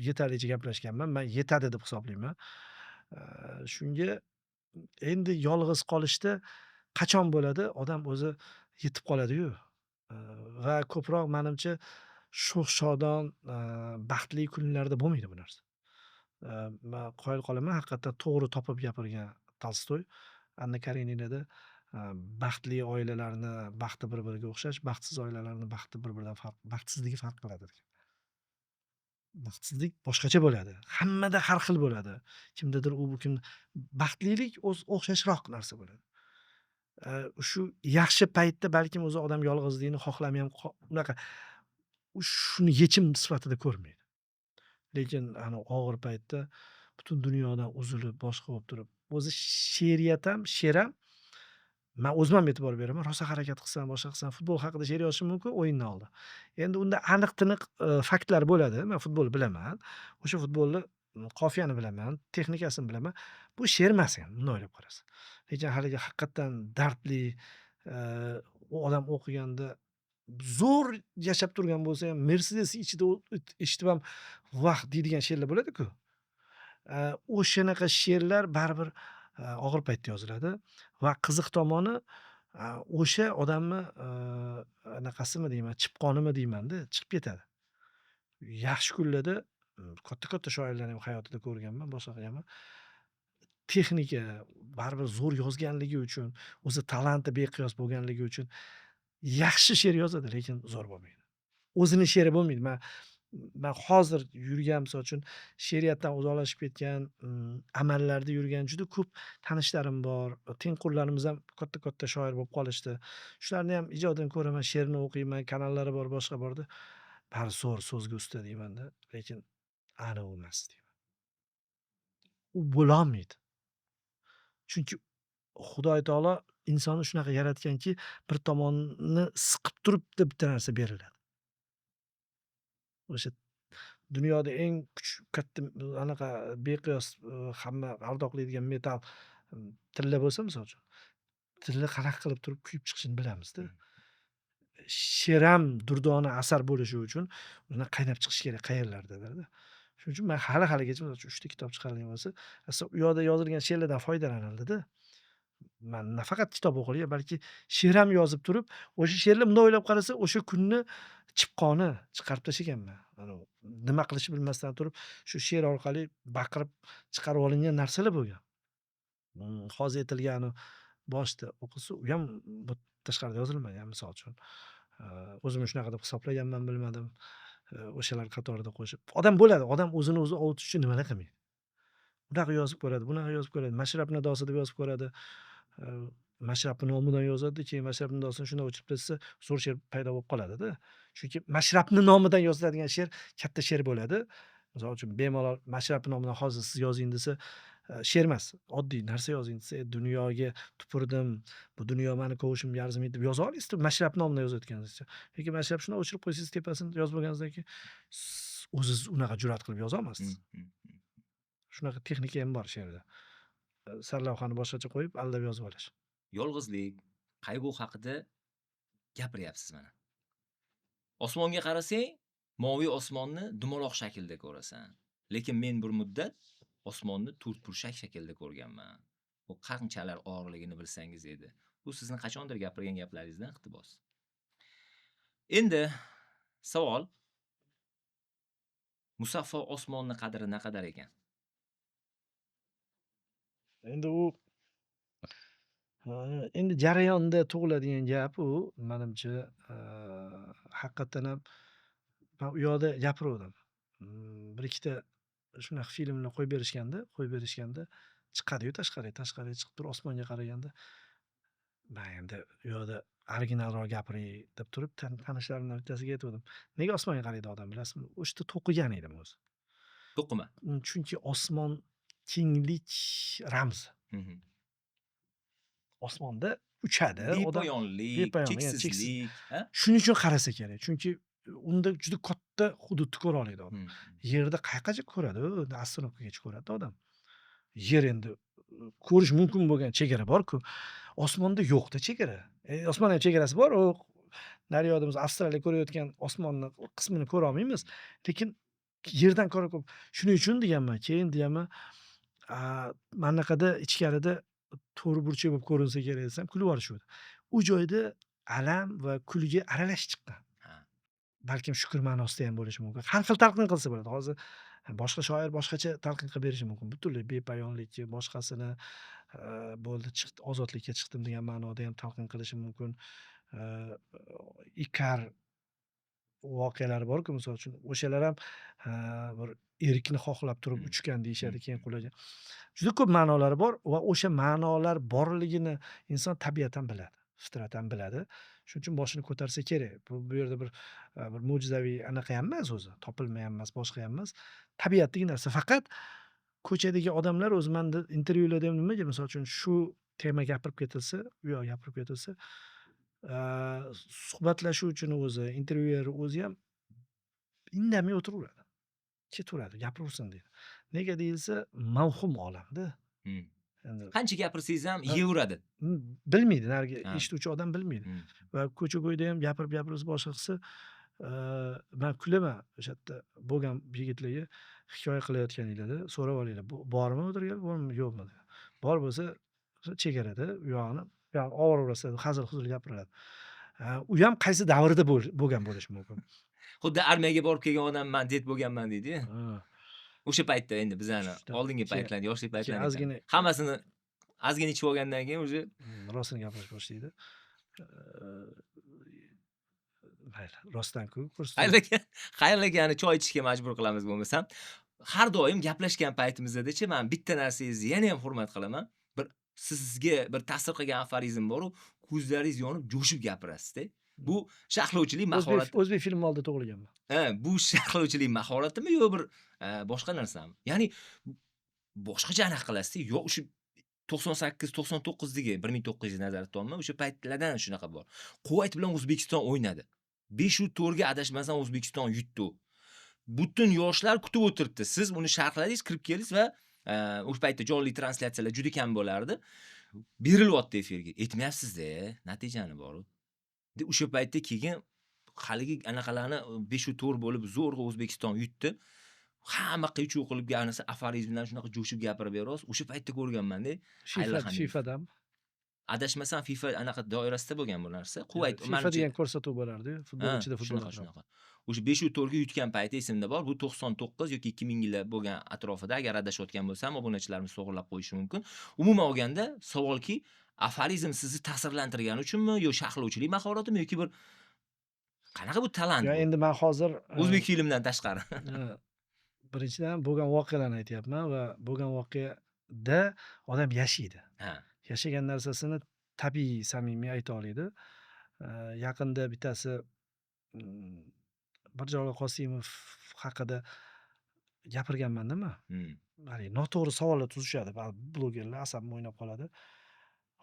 yetarlicha gaplashganman. Men yetadi deb hisoblayman. Shunga endi yolg'iz qolishda qachon bo'ladi? Odam o'zi yetib qoladi-yu. Va ko'proq menimcha sho'x-shodon, baxtli kunlarda bo'lmaydi bu narsa. Men qoyil qolaman, haqiqatdan to'g'ri topib gapirgan Tolstoy. Anna Karenинada baxtli oilalarni baxti bir-biriga o'xshash, baxtsiz oilalarni baxti bir-biridan baxtsizligi farq qiladi degan. Baxtsizlik boshqacha bo'ladi. Hammada har xil bo'ladi. Kimdadir bu kim baxtlilik o'xshashroq narsa bo'ladi. Shu yaxshi paytda balkim o'zi odam yolg'izlikni xohlamay ham unaqa shuni yechim sifatida ko'rmaydi. Lekin ana og'ir paytda butun dunyodan uzilib, boshqa bo'lib turib, o'zi she'r ham Men o'zim ham e'tibor beraman. Rosa harakat qilsam, boshqa qilsam futbol haqida she'r yozishim mumkin o'yindan oldin. Endi unda aniq-tiniq faktlar bo'ladi. Men futbolni bilaman. O'sha futbolni qofiyani bilaman, texnikasini bilaman. Bu she'r emas endi bunday o'ylab qarasa. Lekin haligi haqiqatdan dardli u odam o'qiganda zo'r yashab turgan bo'lsa ham Mercedes ichida eshitib ham "Vah!" deydigan she'rlar bo'ladi-ku. O'shanaqa she'rlar baribir og'ir paytda yoziladi va qiziq tomoni o'sha odamni anaqasimi deyman, chipqonimi deyman-da, chiqib ketadi. Yaxshi kunlarda katta-katta shoirlarni ham hayotida ko'rganman, boshqa qilganman. Texnika baribir zo'r yozganligi uchun, o'zi talanti beqiyos bo'lganligi uchun yaxshi she'r yozadi, lekin zo'r bo'lmaydi. O'zini she'ri bo'lmaydi. Men hozir yurgan, misol uchun, she'riyatdan uzoqlashib ketgan, amallarda yurgan juda ko'p tanishlarim bor. Tengqurlarimiz ham katta-katta shoir bo'lib qolishdi. Shularni ham ijodini ko'raman, she'rini o'qiyman, kanallari bor, boshqa borda. Bari zo'r so'zga usta deyman-da, lekin aniq u emas deyman. U bo'lolmaydi. Chunki Xudoy taolo insonni shunaqa yaratganki, bir tomonni siqib turibdi bitta narsa beriladi. O'sha dunyoda eng katta anaqa beqiyos hamma ardoqlaydigan metall tilla bo'lsa, misol uchun, tilla qanaqa qilib turib kuyib chiqishini bilamizda. She'r ham durdona asar bo'lishi uchun undan qaynab chiqishi kerak qayerlardadir-da. Shuning uchun men hali-haligacha misol uchun 3 ta kitob chiqarilgan bo'lsa, u yoqda yozilgan she'rlardan foydalanildida. Man nafaqat kitob o'qilgan, balki she'r ham yozib turib, o'sha she'rlar bunday o'ylab qarasa, o'sha kunni chipqoni chiqarib tashlaganman. Nima qilishni bilmasdan turib, shu she'r orqali baqirib chiqarib olingan narsalar bo'lgan. Hozir aytilgani boshida o'qilsa, u ham bu tashqarida yozilmagan, misol uchun. O'zimni shunaqa deb hisoblaganman, bilmadim. O'shalar qatorida qo'shib. Odam bo'ladi, odam o'zini o'zi ovutish uchun nimalar qilmaydi. Bunaqa yozib ko'radi, bunaqa yozib ko'radi. Mashrab nidosi deb yozib ko'radi. Mashrabni nomidan yozadi, keyin mashrab nidosini shunday o'chirib tashlasa, zo'r she'r paydo bo'lib qoladi-da. Chunki mashrabni nomidan yoziladigan she'r katta she'r bo'ladi. Misol uchun bemalol mashrabni nomidan hozir siz yozing desa, she'r emas, oddiy narsa yozing desa, dunyoga tupurdim, bu dunyo meni kovushimga arzimaydi deb yoza olasiz, mashrab nomidan yozayotganingizcha. Lekin mashrab shuni o'chirib qo'ysangiz, tepasini yozib bo'lganingizdan keyin o'ziz unaqa jur'at qilib yoza olmaysiz. Shunaqa texnika ham bor she'rda. Sarlavhani boshqacha qo'yib, aldab yozib olish. Yolg'izlik, qayg'u haqida gapiryapsiz mana. Osmonga qarasang, moviy osmonni dumaloq shaklda ko'rasan. Lekin men bir muddat osmonni to'rtburchak shaklda ko'rganman. Bu qanchalar og'irligini bilsangiz edi. Bu sizni qachondir gapirgan gaplaringizdan iqtibos. Endi savol: musaffo osmonni qadri naqadar ekan? Endi u endi jarayonda tug'iladigan gap u, menimcha, haqiqatan ham men u yoqda gapiruvdim. Bir ikkita shunaqa filmlar qo'yib berishganda chiqadi-yu tashqariga chiqib turib osmonga qaraganda, men endi u yoqda originalroq gapiray deb turib tanishlarimdan bittasiga aytuvdim. Nega osmonga qaraydi odam bilasizmi? O'sha yerda to'qigan edim o'zi. To'qima. Chunki osmon kenglik ramzi. Osmonda uchadi odam. Bepoyonlik, cheksizlik, ha? Shuning uchun qarasa kerak. Chunki unda juda katta hududni ko'ra oladi odam. Yerda qayergacha ko'radi? Astronomgacha ko'radi odam. Yer endi ko'rish mumkin bo'lgan chegara bor-ku. Osmonda yo'q-da chegara. Osmonning chegarasi bor. U naryoqda biz Avstraliya ko'rayotgan osmonni qismini ko'ra olmaymiz. Lekin yerdan ko'ra ko'p. Shuning uchun deganman, keyin deganman, manaqada ichkarida to'g'ri burchak bo'lib ko'rinsa kerak desam, kulib yuborishdi. U joyda alam va kulgi aralashib chiqqan. Balkim shukr ma'nosida ham bo'lishi mumkin. Har xil talqin qilsa bo'ladi. Hozir boshqa shoir boshqacha talqin qilib berishi mumkin. Butunlay bepoyonlikka, boshqasini bo'ldi, chiqdi, ozodlikka chiqdim degan ma'noda ham talqin qilishi mumkin. Ikar voqealari bor-ku, misol uchun, o'shalar ham bir erkni xohlab turib uchgan deyishadi, keyin qulagan. Juda ko'p ma'nolari bor va o'sha ma'nolar borligini inson tabiatan biladi, fitratan biladi. Shuning uchun boshini ko'tarsa kerak. Bu yerda bir mo'jizaviy anaqa ham emas o'zi, topilma ham emas, boshqa ham emas. Tabiatdagi narsa. Faqat ko'chadagi odamlar o'zi menda intervyularda ham nimaga, misol uchun, shu tema gapirib ketilsa, u yoq gapirib ketilsa, suhbatlashuvchini o'zi, intervyuer o'zi ham indamay o'tiraveradi. Ketaveradi, gapiraversin deydi. Nega deyilsa, mavhum olamda. Hmm. Endi Qancha gapirsangiz ham Ha. yeyveradi. bilmaydi, narigi Ha. eshituvchi odam bilmaydi. Hmm. Va ko'cha-ko'yda ham gapirib boshqa qilsa, man kulaman o'sha yerda bo'lgan yigitlarga hikoya qilayotganinglarda so'rab olinglar. Bormi o'tirgan, bormi, yo'qmi deb. Bor bo'lsa chegarada u yog'ini ovoraversa, hazil-huzul gapiriladi. U ham qaysi davrda bo'lgan bo'lishi mumkin. Xuddi armiyaga borib kelgan odamman, deb bo'lganman deydi-ya. Ha. O'sha paytda endi bizani Shunday. oldingi paytlarni, yoshlik paytlarni ozgina hammasini ozgina ichib olgandan keyin o'zi rostini gapirish boshlaydi. Mayli, rostdan-ku qayerlargani choy ichishga majbur qilamiz bo'lmasam. Har doim gaplashgan paytimizda-chi, men bitta narsangizni yana ham hurmat qilaman. Bir sizga bir ta'sir qilgan aforizm bor-u, ko'zlaringiz yonib, jo'shib gapirasiz-da. Bu sharhlovchilik mahorati. O'zbek filmi oldida tug'ilganman. Bu sharhlovchilik mahoratimi yo bir boshqa narsami? Ya'ni boshqacha aniq qilasizda, yo o'sha 98-99dagi 1900 nazarda tutyapman, o'sha paytlardan shunaqa bor. Quvayt bilan O'zbekiston o'ynadi. 5-4 ga adashmasam O'zbekiston yutdi. Butun yoshlar kutib o'tiribdi. Siz uni sharhladingiz, kirib keldingiz va o'sha paytda jonli translyatsiyalar juda kam bo'lardi. Berilyapti efirga. Aytmayapsiz-da, natijani bor-u. O'sha paytda keyin haligi anaqalarni 5-4 bo'lib zo'rg'a O'zbekiston yutdi. Hamma qiy-chuv qilib ganasi aforizmdan shunaqa jo'shib gapirib berasiz. O'sha paytda ko'rganman-da. FIFAdan. Adashmasam FIFA anaqa doirasida bo'lgan bu narsa. Quvayt FIFA degan ko'rsatuv bo'lardi-yu, futbol ichida futbol. Shunaqa. O'sha 5-4 ga yutgan payti esimda bor. Bu 99 yoki 2000 yillar bo'lgan atrofida, agar adashayotgan bo'lsam, obunachilarimiz to'g'rilab qo'yishi mumkin. Umuman olganda, savolki, aforizm sizni ta'sirlantirgani uchunmi, yo sharhlovchilik mahoratimi yoki bir qanaqa bu talant? Ya endi men hozir o'zbek filmidan tashqari. Birinchidan bo'lgan voqealarni aytyapman va bo'lgan voqeada odam yashaydi. Ha. Yashagan narsasini tabiiy, samimiy ayta oladi. Yaqinda bittasi Mirjalol Qosimov haqida gapirganman-da men. Hali noto'g'ri savollar tuzishadi, ba'zi blogerlar asabim o'ynab qoladi.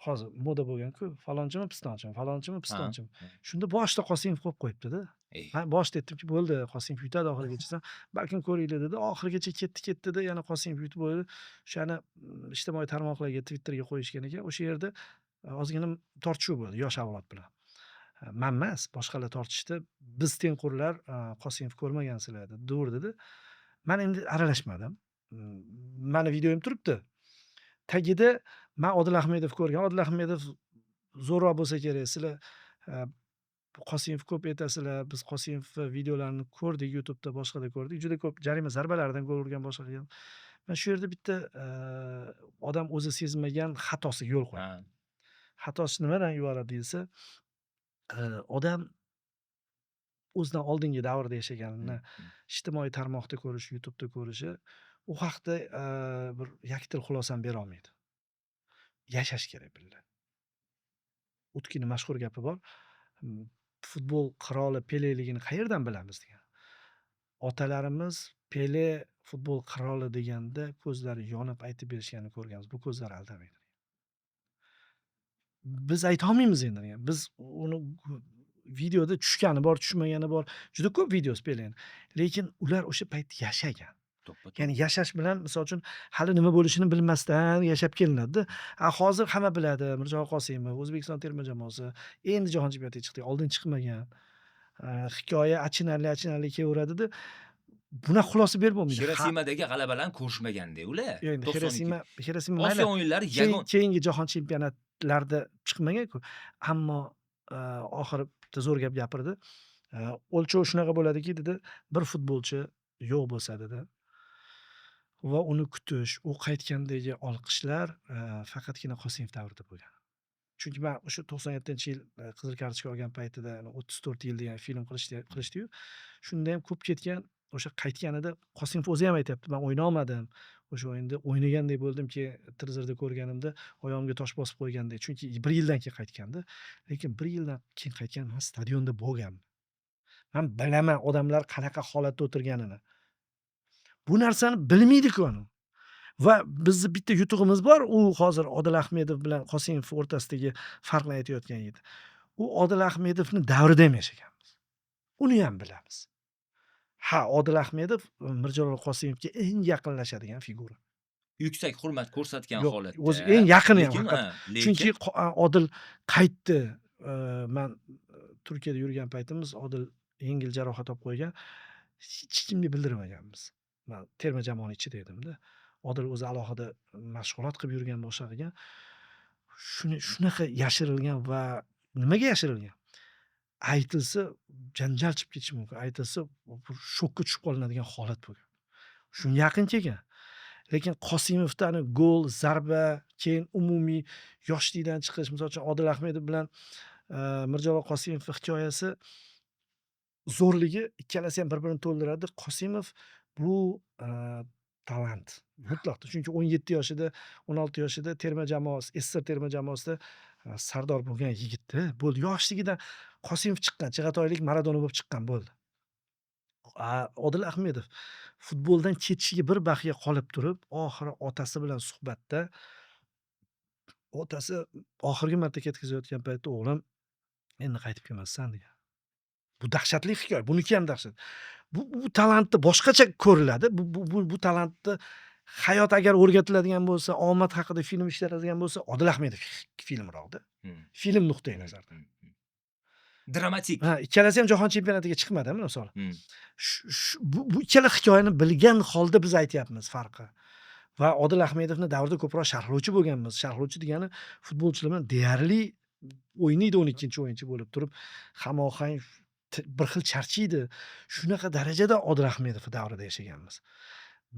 Hozir moda bo'lgan-ku, falonchimi, pistonchimi, falonchimi, pistonchimi. Shunda boshida Qosimov qo'yib qo'yibdi-da. Men boshida aytdimki, bo'ldi, Qosimov yutadi oxirigacha. Balkim ko'ringlar dedi. Oxirigacha ketdi-da, yana Qosimov yutib bo'ldi. O'shani ijtimoiy tarmoqlarga, Twitterga qo'yishgan ekan. O'sha yerda ozgina tortishuv bo'ldi yosh avlod bilan. Men emas, boshqalar tortishdi. Biz tengqurlar Qosimov ko'rmagansizlar dedi. Dedi. Men endi aralashmadim. Mani videoyim turibdi. Tagida men Odil Ahmedov ko'rgan. Odil Ahmedov zo'rroq bo'lsa kerak. Sizlar Qosimov ko'p aytasizlar. Biz Qosimov videolarini ko'rdik, YouTube'da, boshqada ko'rdik. Juda ko'p jarima zarbalaridan gol urgan boshqa qilgan. Men shu yerda bitta odam o'zi sezmagan xatosiga yo'l qo'ydim. Xatosi nimadan iborat deyilsa, odam o'zidan oldingi davrda yashaganini ijtimoiy tarmoqda ko'rishi, YouTube'da ko'rishi, u haqda bir yakdil xulosani bera olmaydi. Yashash kerak birga. Utkini mashhur gapi bor. Futbol qiroli Peleligini qayerdan bilamiz degan. Otalarimiz Pele futbol qiroli deganda ko'zlari yonib aytib berishganini ko'rganmiz. Bu ko'zlar aldamaydi. Biz ayta olmaymiz endi. Biz uni videoda tushgani bor, tushmagani bor. Juda ko'p videosi Peleni. Lekin ular o'sha payt yashagan. Ya'ni yashash bilan, misol uchun, hali nima bo'lishini bilmasdan yashab kelinadi. Hozir hamma biladi. Mirjalol Qosimov, O'zbekiston terma jamoasi endi jahon chempionatiga chiqdi, oldin chiqmagan. Hikoya achinarli kelaveradi-da. Buna xulosa berib bo'lmaydi. Hirosimadagi g'alabalarni ko'rishmaganda ular. Endi Hirosima Osiyo o'yinlari keyingi jahon chempionatlarida chiqmagan-ku. Ammo oxirida zo'r gap gapirdi. O'lchov shunaqa bo'ladiki, dedi, bir futbolchi yo'q bo'lsa dedi. Va uni kutish, u qaytgandagi olqishlar faqatgina Qosimov davrida bo'lgan. Chunki men o'sha 97-yil Qizil kartochka olgan paytida 34 yil degan film qilishdi-yu. Shunda ham ko'p ketgan, o'sha qaytganida Qosimov o'zi ham aytayapti, men o'yna olmadim. O'sha o'yinda o'ynagandek bo'ldimki, televizorda ko'rganimda oyog'imga tosh bosib qo'ygandek. Chunki 1 yildan keyin qaytgandi. Lekin 1 yildan keyin qaytgan men stadionda bo'lganman. Men bilaman odamlar qanaqa holatda o'tirganini. Bu narsani bilmaydi-ku uni. Va bizni bitta yutug'imiz bor, u hozir Odil Ahmedov bilan Qosimov o'rtasidagi farqni aytayotgan edi. U Odil Ahmedovning davrida ham yashaganmiz. Uni ham bilamiz. Ha, Odil Ahmedov Mirjalol Qosimovga eng yaqinlashadigan figura. Yuksak hurmat ko'rsatgan Yo'q, holatda. o'zi eng yaqini ham lekin, faqat. lekin Chunki Odil qaytdi. Man Turkiyada yurgan paytimiz Odil yengil jarohat olib qo'ygan. Hech kimga bildirmaganmiz. Man terma jamoaning ichida edimda. Odil o'zi alohida mashg'ulot qilib yurgan o'sha ekan. Shunaqa yashirilgan va nimaga yashirilgan? Aytilsa janjal chiqib ketishi mumkin. Aytilsa shokka tushib qolinadigan holat bo'lgan. Shunga yaqin kelgan. Lekin Qosimovdan gol, zarba, keyin umumiy yoshlikdan chiqish, misol uchun Odil Ahmedov bilan Mirjalol Qosimov hikoyasi zo'rligi ikkalasi ham bir-birini to'ldiradi. Qosimov bu talant. Mutlaqo. Chunki 17 yoshida, 16 yoshida terma jamoasi, SSR terma jamoasida sardor bo'lgan yigitda. Bo'ldi. Yoshligidan Qosimov chiqqan, Chig'atoylik Maradona bo'lib chiqqan bo'ldi. Odil Ahmedov futboldan ketishiga bir baxiya qolib turib, oxiri otasi bilan suhbatda otasi oxirgi marta ketkazayotgan paytda o'g'lim endi qaytib kelmassan degan. Bu dahshatli hikoya. Buniki ham dahshat. Bu talantni boshqacha ko'riladi. Bu talantni hayot agar o'rgatiladigan bo'lsa, omad haqida film ishlanadigan bo'lsa, Odil Ahmedov filmroqda. Film nuqtai nazaridan. dramatik. Ikkalasi ham jahon chempionatiga chiqmadi, misol. Bu ikkala hikoyani bilgan holda biz aytyapmiz farqi. Va Odil Ahmedovni davrida ko'proq sharhlovchi bo'lganmiz. Sharhlovchi degani futbolchilar bilan deyarli o'ynaydi 12-o'yinchi bo'lib turib, hamohang bir xil charchiydi. Shunaqa darajada Odil Ahmedov davrida yashaganmiz.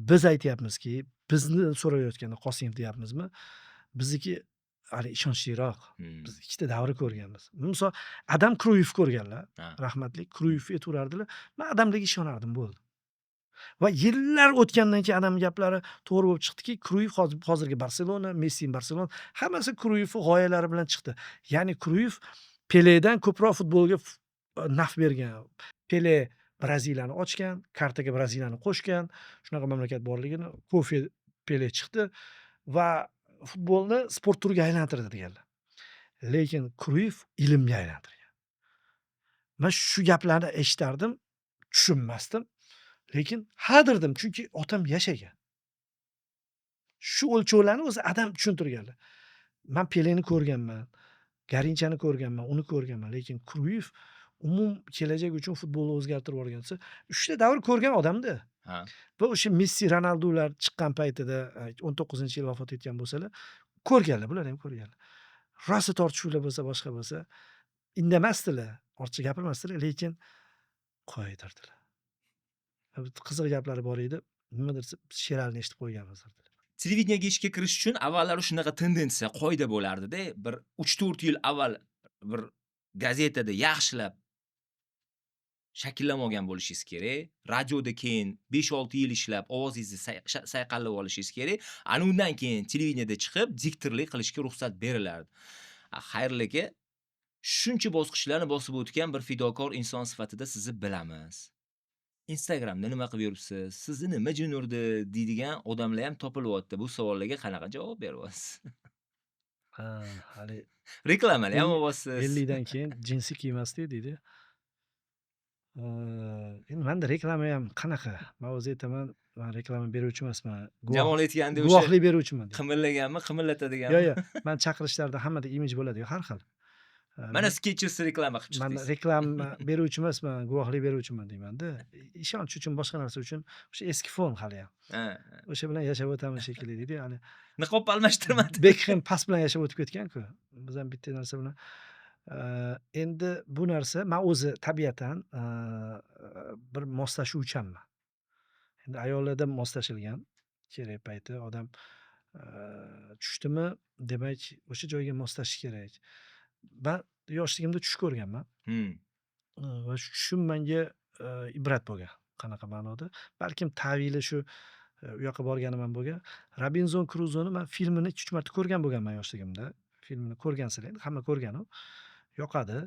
Biz aytyapmizki, bizni so'rayotganda Qosimov deyapmizmi? Bizniki hali ishonchliroq. Biz ikkita davr ko'rganmiz. Misol Adam Kruyff ko'rganlar, rahmatli Kruyff ayturardilar. Men Adamga ishonardim, bo'ldi. Va yillar o'tgandan keyin Adam gaplari to'g'ri bo'lib chiqdiki, Kruyff hozirgi Barselona, Messi Barselona, hammasi Kruyff g'oyalari bilan chiqdi. Ya'ni Kruyff Peledan ko'proq futbolga naf bergan. Pele Braziliyani ochgan, kartaga Braziliyani qo'shgan, shunaqa mamlakat borligini, Kofe Pele chiqdi va futbolni sport turiga aylantirdi deganlar. Lekin Kruyff ilmga aylantirgan. Men shu gaplarni eshitardim, tushunmasdim. Lekin hadirdim, chunki otam yashagan. Shu o'lchovlarni o'zi Adam tushuntirganlar. Men Peleni ko'rganman, Garinchani ko'rganman, uni ko'rganman, lekin Kruyff kelajak uchun futbolni o'zgartirib yuborgansa, 3 ta davr ko'rgan odamda. Va o'sha Messi, Ronaldolar chiqqan paytida 19-yil vafot etgan bo'lsalar, ko'rganlar, bular ham ko'rganlar. Rosa tortishuvlar bo'lsa, boshqa bo'lsa, indamasdilar, ortiqcha gapirmasdilar, lekin qo'ydirdilar. Qiziq gaplari bor edi. Nimadir she'rlarni eshitib qo'yganmiz. Televideniyaga ishga kirish uchun avvallari shunaqa tendensiya, qoida bo'lardi-da. Bir 3-4 yil avval bir gazetada yaxshilab shakllanmagan bo'lishingiz kerak. Radioda keyin 5-6 yil ishlab, ovozingizni sayqallab olishingiz kerak. Ana undan keyin televideniyada chiqib, diktorlik qilishga ruxsat berilardi. Xayrli aka, shuncha bosqichlarni bosib o'tgan bir fidokor inson sifatida sizni bilamiz. Instagramda nima qilib yuribsiz? Sizni nima jin urdi deydigan odamlar ham topilyapti. Bu savollarga qanaqa javob beryapsiz? Hali reklamalar ham olyapsiz. 50 dan keyin jinsi kiymasdik deydi. Endi menda reklama ham qanaqa? Men o'zi aytaman, men reklama beruvchi emasman. Jamol aytgandek o'sha guvohlik beruvchiman. Qimirlaganmi, qimirlatadiganmi? Yo'q, men chaqirishlarda hammada imij bo'ladi, har xil. Mana Skechers reklama qilib Men chiqdingiz. reklama beruvchi emasman, guvohlik beruvchiman deyman-da. Ishonch uchun, boshqa narsa uchun o'sha eski fon hali ham. O'sha bilan yashab o'tamiz shekilli deydi, ya'ni niqob almashtirmadi. Beckham pas bilan yashab o'tib ketgan-ku. Biz ham bitta narsa bilan endi bu narsa men o'zi tabiatan bir moslashuvchanman. Endi ayollarda moslashilgan kerak payti odam tushdimi, demak o'sha joyga moslashish kerak. Men yoshligimda tush ko'rganman. Va shu tushim menga ibrat bo'lgan. Qanaqa ma'noda? Balkim ta'vili shu u yoqqa borganim ham bo'lgan. Robinson Kruzoni men filmini 2-3 marta ko'rgan bo'lganman yoshligimda. Filmini ko'rgansizlar endi, hamma ko'rgan u. Yoqadi.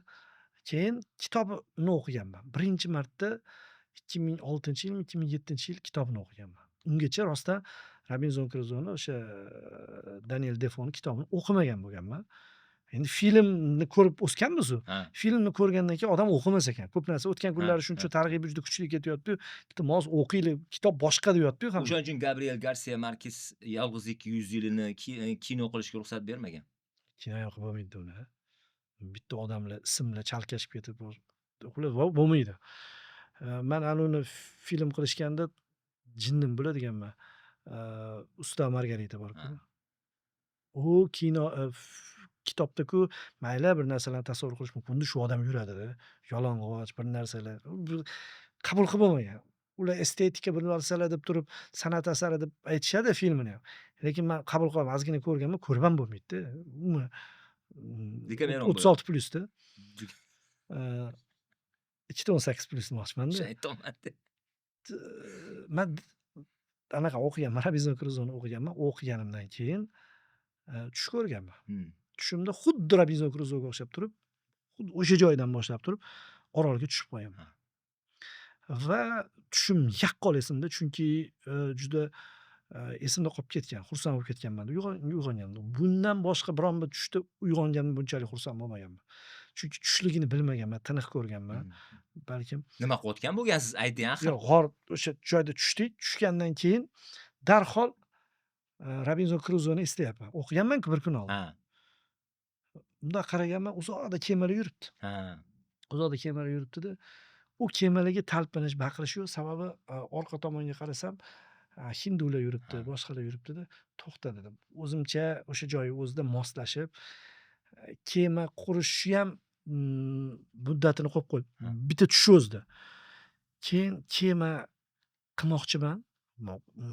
Keyin kitobini o'qiganman. Birinchi marta 2006-yil, 2007-yil kitobini o'qiganman. Ungacha rostdan Robinzon Kruzoni o'sha Daniel Defoni kitobini o'qimagan bo'lganman. Endi filmni ko'rib o'sganmiz-ku. Ha. Filmni ko'rgandan keyin odam o'qimas ekan. Ko'p narsa o'tgan kunlari Ha, shuncha ha. targ'ibi juda kuchli ketyapti-yu, iltimos o'qiylik, kitob boshqa deyapti-yu hamma. O'shaning uchun Gabriel Garcia Marquez Yolg'izlik 100 yilini kino qilishga ruxsat bermagan. Kino yoqib bo'lmaydi uni. Bitta odamlar ismlar chalkashib ketib xullas bo'lmaydi. Men ana uni film qilishganda jinnim bo'ladiganman. Usta Margarita bor-ku. Ha. U kino kitobda-ku mayli bir narsalarni tasavvur qilish mumkin. Bunda shu odam yuradi-da. Yalang'och bir narsalar. Qabul qilib bo'lmagan. Ular estetika bir narsalar deb turib, san'at asari deb aytishadi filmini ham. Lekin men qabul qilaman. Ozgina ko'rganman, ko'rib ham bo'lmaydi-da. Umuman Dekameron 36+ da. Ikkita 18+ demoqchiman-da. Shaytonman-da. Men anaqa o'qiganman, Robinzon Kruzoni o'qiganman. O'qiganimdan keyin tush ko'rganman. Tushimda xuddi Robinzon Kruzoga o'xshab turib, xuddi o'sha joydan boshlab turib orolga tushib qo'yaman. Va tushim yaqqol esimda, chunki juda esimda qolib ketgan, xursand bo'lib ketganman. Uyg'ongandim. Bundan boshqa biron bir tushda uyg'onganimda bunchalik xursand bo'lmaganman. Chunki tushligini bilmaganman, tiniq ko'rganman. Balkim Nima qilayotgan bo'lgansiz? Ayting axir. yo'q, g'or o'sha joyda tushdik. Tushgandan keyin darhol Robinzon Kruzoni eslayapman. O'qiganman-ku bir kun oldin. Ha. Unda qaraganman, uzoqda kemalar yuribdi. Ha. Uzoqda kemalar yuribdi-da, u kemalarga talpinish, baqirish yo'q. Sababi orqa tomonga qarasam, hindular yuribdi, boshqalar yuribdi-da. To'xta dedim. O'zimcha o'sha joyi o'zida moslashib, kema qurishni ham muddatini qo'yib qo'yib, bitta tush o'zida. Keyin kema qilmoqchiman.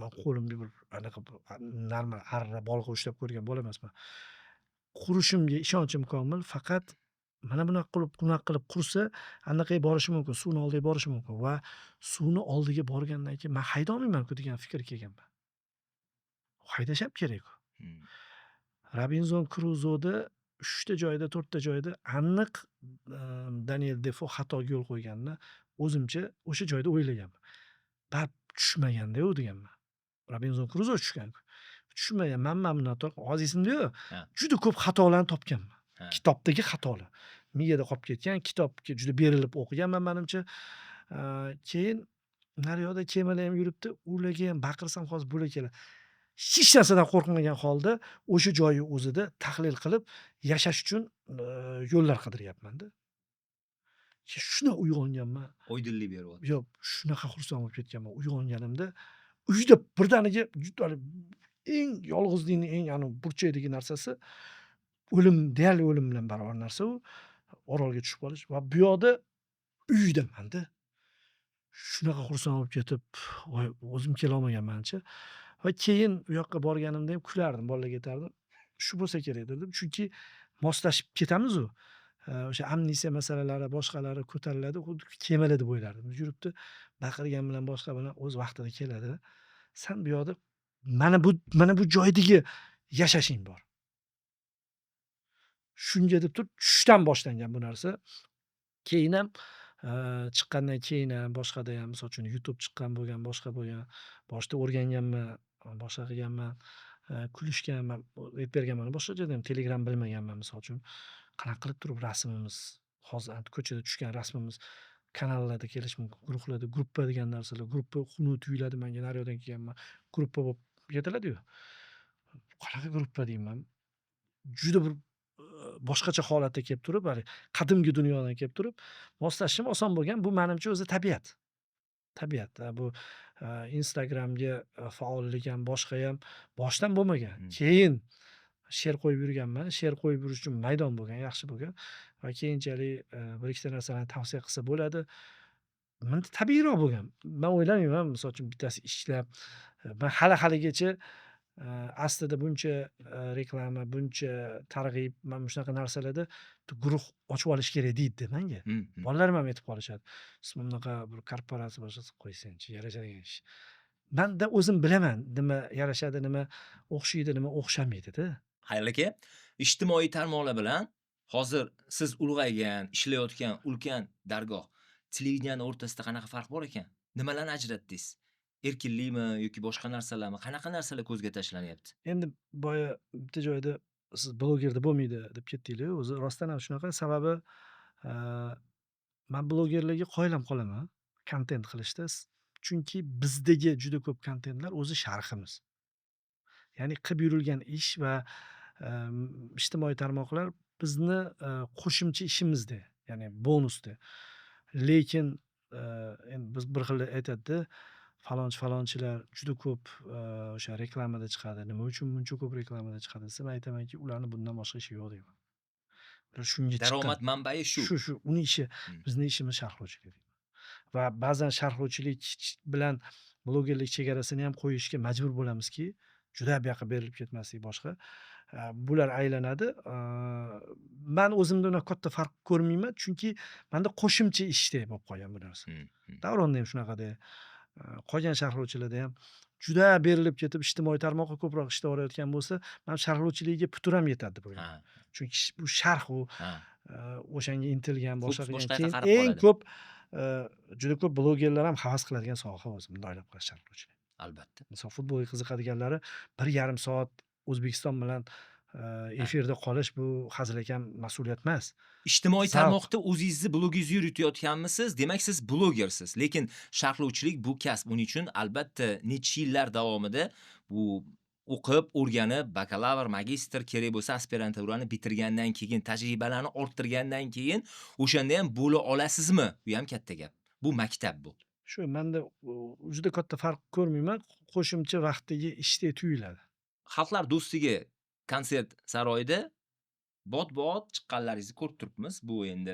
Men qo'limda bir anaqa normal arra bolg'a ushlab ko'rgan bola emasman. Qurishimga ishonchim komil, faqat mana bunaqa qilib qursa, anaqaga borishi mumkin, suvni oldiga borishi mumkin va suvni oldiga borgandan keyin men hayda olmayman-ku degan fikr kelganman. Haydash ham kerak-ku. Robinzon Kruzoda 3 ta joyda, 4 ta joyda aniq Daniel Defo xatoga yo'l qo'yganini o'zimcha o'sha joyda o'ylaganman. Baribir tushmaganda-yu deganman. Robinzon Kruzo tushgan-ku. Tushmagan, men minnatdor. Hozir esimda-yu, juda ko'p xatolarni topganman. Kitobdagi xatolar. Miyada qolib ketgan, kitobga juda berilib o'qiganman menimcha. Keyin naryoqda kemalar ham yuribdi, ularga ham baqirsam hozir bo'la keladi. Hech narsadan qo'rqmagan holda o'sha joyi o'zida tahlil qilib yashash uchun yo'llar qidiryapman-da. Shuna uyg'onganman. Oydinlik beryapti. Yo'q, shunaqa xursand bo'lib ketganman. Uyg'onganimda uyda birdaniga eng yolg'izlikning eng burchakdagi narsasi o'lim, deyarli o'lim bilan barobar narsa u. Orolga tushib qolish va bu yoqda uydaman-da. Shunaqa xursand bo'lib ketib, voy, o'zim kela olmaganman-chi. Va keyin u yoqqa borganimda ham kulardim, bolalarga aytardim. Shu bo'lsa kerak dedim, chunki moslashib ketamiz-ku. O'sha amnistiya masalalari, boshqalari ko'tariladi, xuddi kemalar deb o'ylardim. Yuribdi, baqirgan bilan boshqa bilan o'z vaqtida keladi. Sen bu yoqda mana bu joydagi yashashing bor. Shunga deb turib tushdan boshlangan bu narsa. Keyin ham chiqqandan keyin ham boshqada ham, misol uchun YouTube chiqqan bo'lgan, boshqa bo'lgan, boshida o'rganganman, boshqa qilganman, kulishganman, aytib berganman. Boshqa joyda ham Telegram bilmaganman, misol uchun. Qanaqa qilib turib rasmimiz, hozir ko'chada tushgan rasmimiz kanallarda kelish mumkin, guruhlarda, gruppa degan narsalar, gruppa xunuk tuyuladi menga, naryoqdan kelganman. Gruppa bo'lib yetiladi-yu. Qanaqa gruppa deyman? Juda bir boshqacha holatda kelib turib, qadimgi dunyodan kelib turib, moslashim oson bo'lgan. Bu menimcha o'zi tabiat. Tabiat. Bu Instagramga faollik ham, boshqa ham boshdan bo'lmagan. Keyin she'r qo'yib yurganman. She'r qo'yib yurish uchun maydon bo'lgan, yaxshi bo'lgan. Va keyinchalik bir ikkita narsalarni tavsiya qilsa bo'ladi. Menda tabiiyroq bo'lgan. Men o'ylamayman, misol uchun bittasi ishlab, men hali-haligacha aslida buncha reklama, buncha targ'ib, mana shunaqa narsalarda guruh ochib olish kerak deydi menga. Bolalarim ham aytib qolishadi. Siz bunaqa bir korporatsiya boshqasi qo'ysangchi, yarashadigan ish. Menda o'zim bilaman, nima yarashadi, nima o'xshaydi, nima o'xshamaydi-da. Xayr aka, ijtimoiy tarmoqlar bilan hozir siz ulg'aygan, ishlayotgan ulkan dargoh, televideniya o'rtasida qanaqa farq bor ekan? Nimalarni ajratdingiz? Erkinlikmi yoki boshqa narsalarmi? Qanaqa narsalar ko'zga tashlanyapti? Endi boya bitta joyda siz blogerda bo'lmaydi deb ketdinglar-yu, o'zi rostdan ham shunaqa. Sababi, aaa, men blogerlarga qoyilman qolaman kontent qilishda. Chunki bizdagi juda ko'p kontentlar o'zi sharhimiz. Ya'ni qilib yurilgan ish va, ijtimoiy tarmoqlar bizni, qo'shimcha ishimizda, ya'ni bonusda. Lekin, endi biz bir xil aytadi-da, falonchilar juda ko'p, o'sha reklamada chiqadi. Nima uchun buncha ko'p reklamada chiqadi desa, men aytamanki, ularni bundan boshqa ishi yo'q deyman. Ular shunga chiqqan. Daromad manbai shu. Shu, uni ishi. Hmm. Bizni ishimiz sharhlovchilik deyman. Va ba'zan sharhlovchilik bilan blogerlik chegarasini ham qo'yishga majbur bo'lamizki, juda bu yoqqa berilib ketmaslik boshqa. Bular aylanadi. Men o'zimda unaqa katta farq ko'rmayman, chunki menda qo'shimcha ishdek bo'lib qolgan bu narsa. Davronda ham shunaqada. Qolgan sharhlovchilarda ham juda berilib ketib ijtimoiy tarmoqqa ko'proq ishlab borayotgan bo'lsa, men sharhlovchiligiga puturam yetadi deb o'ylayman. Ha. Chunki bu sharh u, Ha. o'shanga intilgan boshqa Fokus qilgan. boshqa yoqqa Keyin qarab eng qoladi. ko'p, juda ko'p blogerlar ham havas qiladigan soha o'zi bunday o'ylab qarash sharhlovchilik. Albatta. Misol futbolga qiziqadiganlari 1,5 soat O'zbekiston bilan, efirda qolish bu hazilakam mas'uliyat emas. Ijtimoiy Zavq. tarmoqda o'zingizni blogingizni yuritayotganmisiz? Demak, siz blogersiz. Lekin sharhlovchilik bu kasb. Uning uchun albatta necha yillar davomida bu o'qib, o'rganib, bakalavr, magistr, kerak bo'lsa aspiranturani bitirgandan keyin, tajribalarni orttirgandan keyin o'shanda ham bo'la olasizmi? Bu ham katta gap. Bu maktab bu. Shu menda juda katta farq ko'rmayman. Qo'shimcha vaqtdagi ishdek tuyuladi. Xalqlar do'stligi konsert saroyida bot-bot chiqqanlaringizni ko'rib turibmiz. Bu endi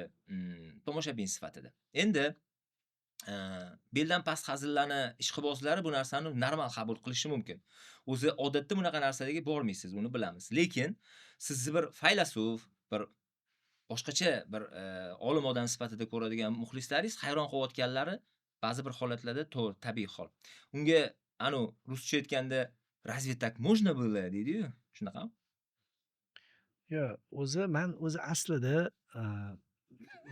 tomoshabin sifatida. Endi beldan past hazillarni ishqibozlari bu narsani normal qabul qilishi mumkin. O'zi odatda bunaqa narsalarga bormaysiz, buni bilamiz. Lekin sizni bir faylasuf, bir boshqacha bir olim odam sifatida ko'radigan muxlislaringiz hayron qolayotganlari ba'zi bir holatlarda tabiiy hol. Unga ruscha aytganda разве так можно было deydi-yu, shunaqami? Yo'q, men aslida,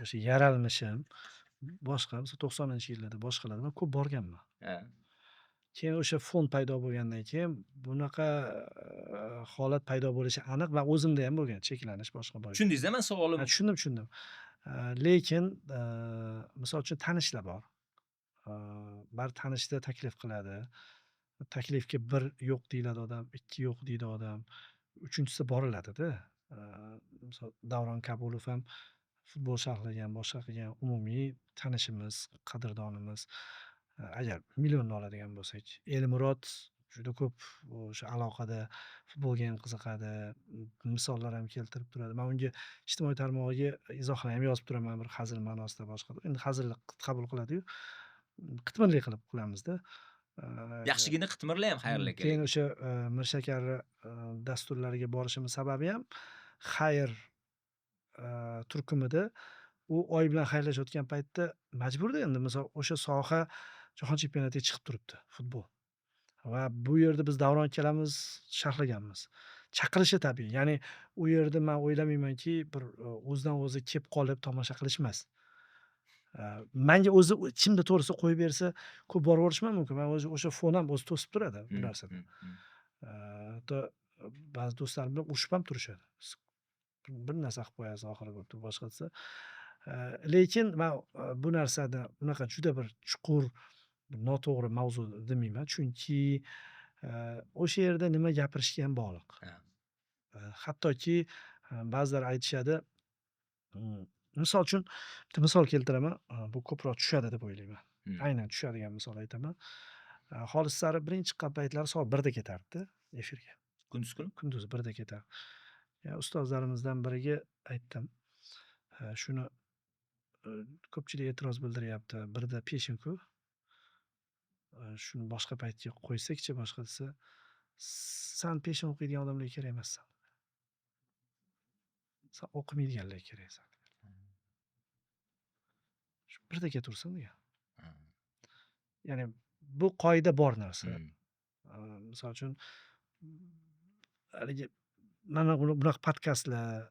o'sha yaralmishim boshqa, misol 90-yillarda boshqalarda men ko'p borganman. Ha. Keyin o'sha fond paydo bo'lgandan keyin bunaqa, holat paydo bo'lishi aniq va o'zimda ham bo'lgan cheklanish boshqa boy. Tushundingiz-a men savolim? Tushundim. Lekin, misol uchun tanishlar bor. Baribir tanishda taklif qiladi. Taklifga 1 yo'q deyiladi odam, 2 yo'q deydi odam, 3-chisi boriladi-da. Misol Davron Kabulov ham futbol sharhlagan, boshqa qilgan umumiy tanishimiz, qadrdonimiz. Agar millionni oladigan bo'lsak, Elmurod juda ko'p o'sha aloqada, futbolga ham qiziqadi, misollar ham keltirib turadi. Men unga ijtimoiy tarmog'iga izohlar ham yozib turaman, bir hazil ma'nosida, boshqa. Endi hazilni qabul qiladi-yu, qitmirlik qilib qilamiz-da. Yaxshigina qitmirlar ham xayrli kerak. Keyin o'sha, Mirshakar dasturlariga borishimiz sababi ham xayr turkumida u oy bilan xayrlashayotgan paytda majburda endi misol o'sha soha jahon chempionatiga chiqib turibdi futbol. Va bu yerda biz Davron ikkalamiz sharhlaganmiz. Chaqirishi tabiiy. Ya'ni u yerda men o'ylamaymanki bir o'zidan o'zi kelib qolib tomosha qilish emas. Menga o'zi ichimda to'g'risi qo'yib bersa ko'p boraverishim mumkin. Men o'sha fon ham o'zi to'sib turadi bu narsada. Hatto ba'zi do'stlarim bilan urushib ham turishadi. Bir narsa qilib qo'yasiz oxiri bo'lib turib boshqa desa. Lekin men bu narsada unaqa juda bir chuqur, noto'g'ri mavzu demayman, chunki o'sha yerda nima gapirishga ham bog'liq. Hattoki ba'zilar aytishadi, misol uchun bitta misol keltiraman, bu ko'proq tushadi deb o'ylayman. Aynan tushadigan misol aytaman. Xolis sari birinchi chiqqan paytlari soat 1 da ketardi efirga. Kunduz kuni? Kunduzi 1 da ketardi. Ustozlarimizdan biriga aytdim. Shuni ko'pchilik e'tiroz bildiryapti. 1 da peshin-ku. Shuni boshqa paytga qo'ysakchi, boshqa desa, san peshin o'qiydigan odamlarga kerak emassan. Sen o'qimaydiganlarga keraksan. Shu 1 da ketursin degan. Ya'ni bu qoida bor narsa. Misol uchun haligi mana bunaqa podkastlar,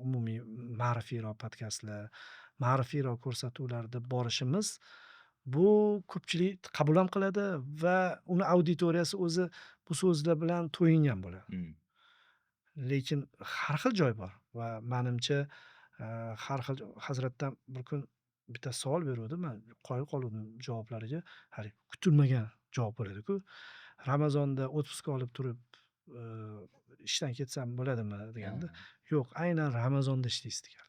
umumiy ma'rifiyroq podkastlar, ma'rifiyroq ko'rsatuvlarda borishimiz Bu ko'pchilik qabul ham qiladi va uni auditoriyasi o'zi bu so'zlar bilan to'yingan bo'ladi. Hmm. Lekin har xil joy bor va menimcha, har xil Hazratdan bir kun bitta savol beruvdi. Men qoyil qoluvdim javoblariga. Haligi kutilmagan javob bo'ladi-ku. Ramazonda otpuska olib turib, ishdan ketsam bo'ladimi deganda, Ha. yo'q, aynan Ramazonda ishlaysiz deganlar.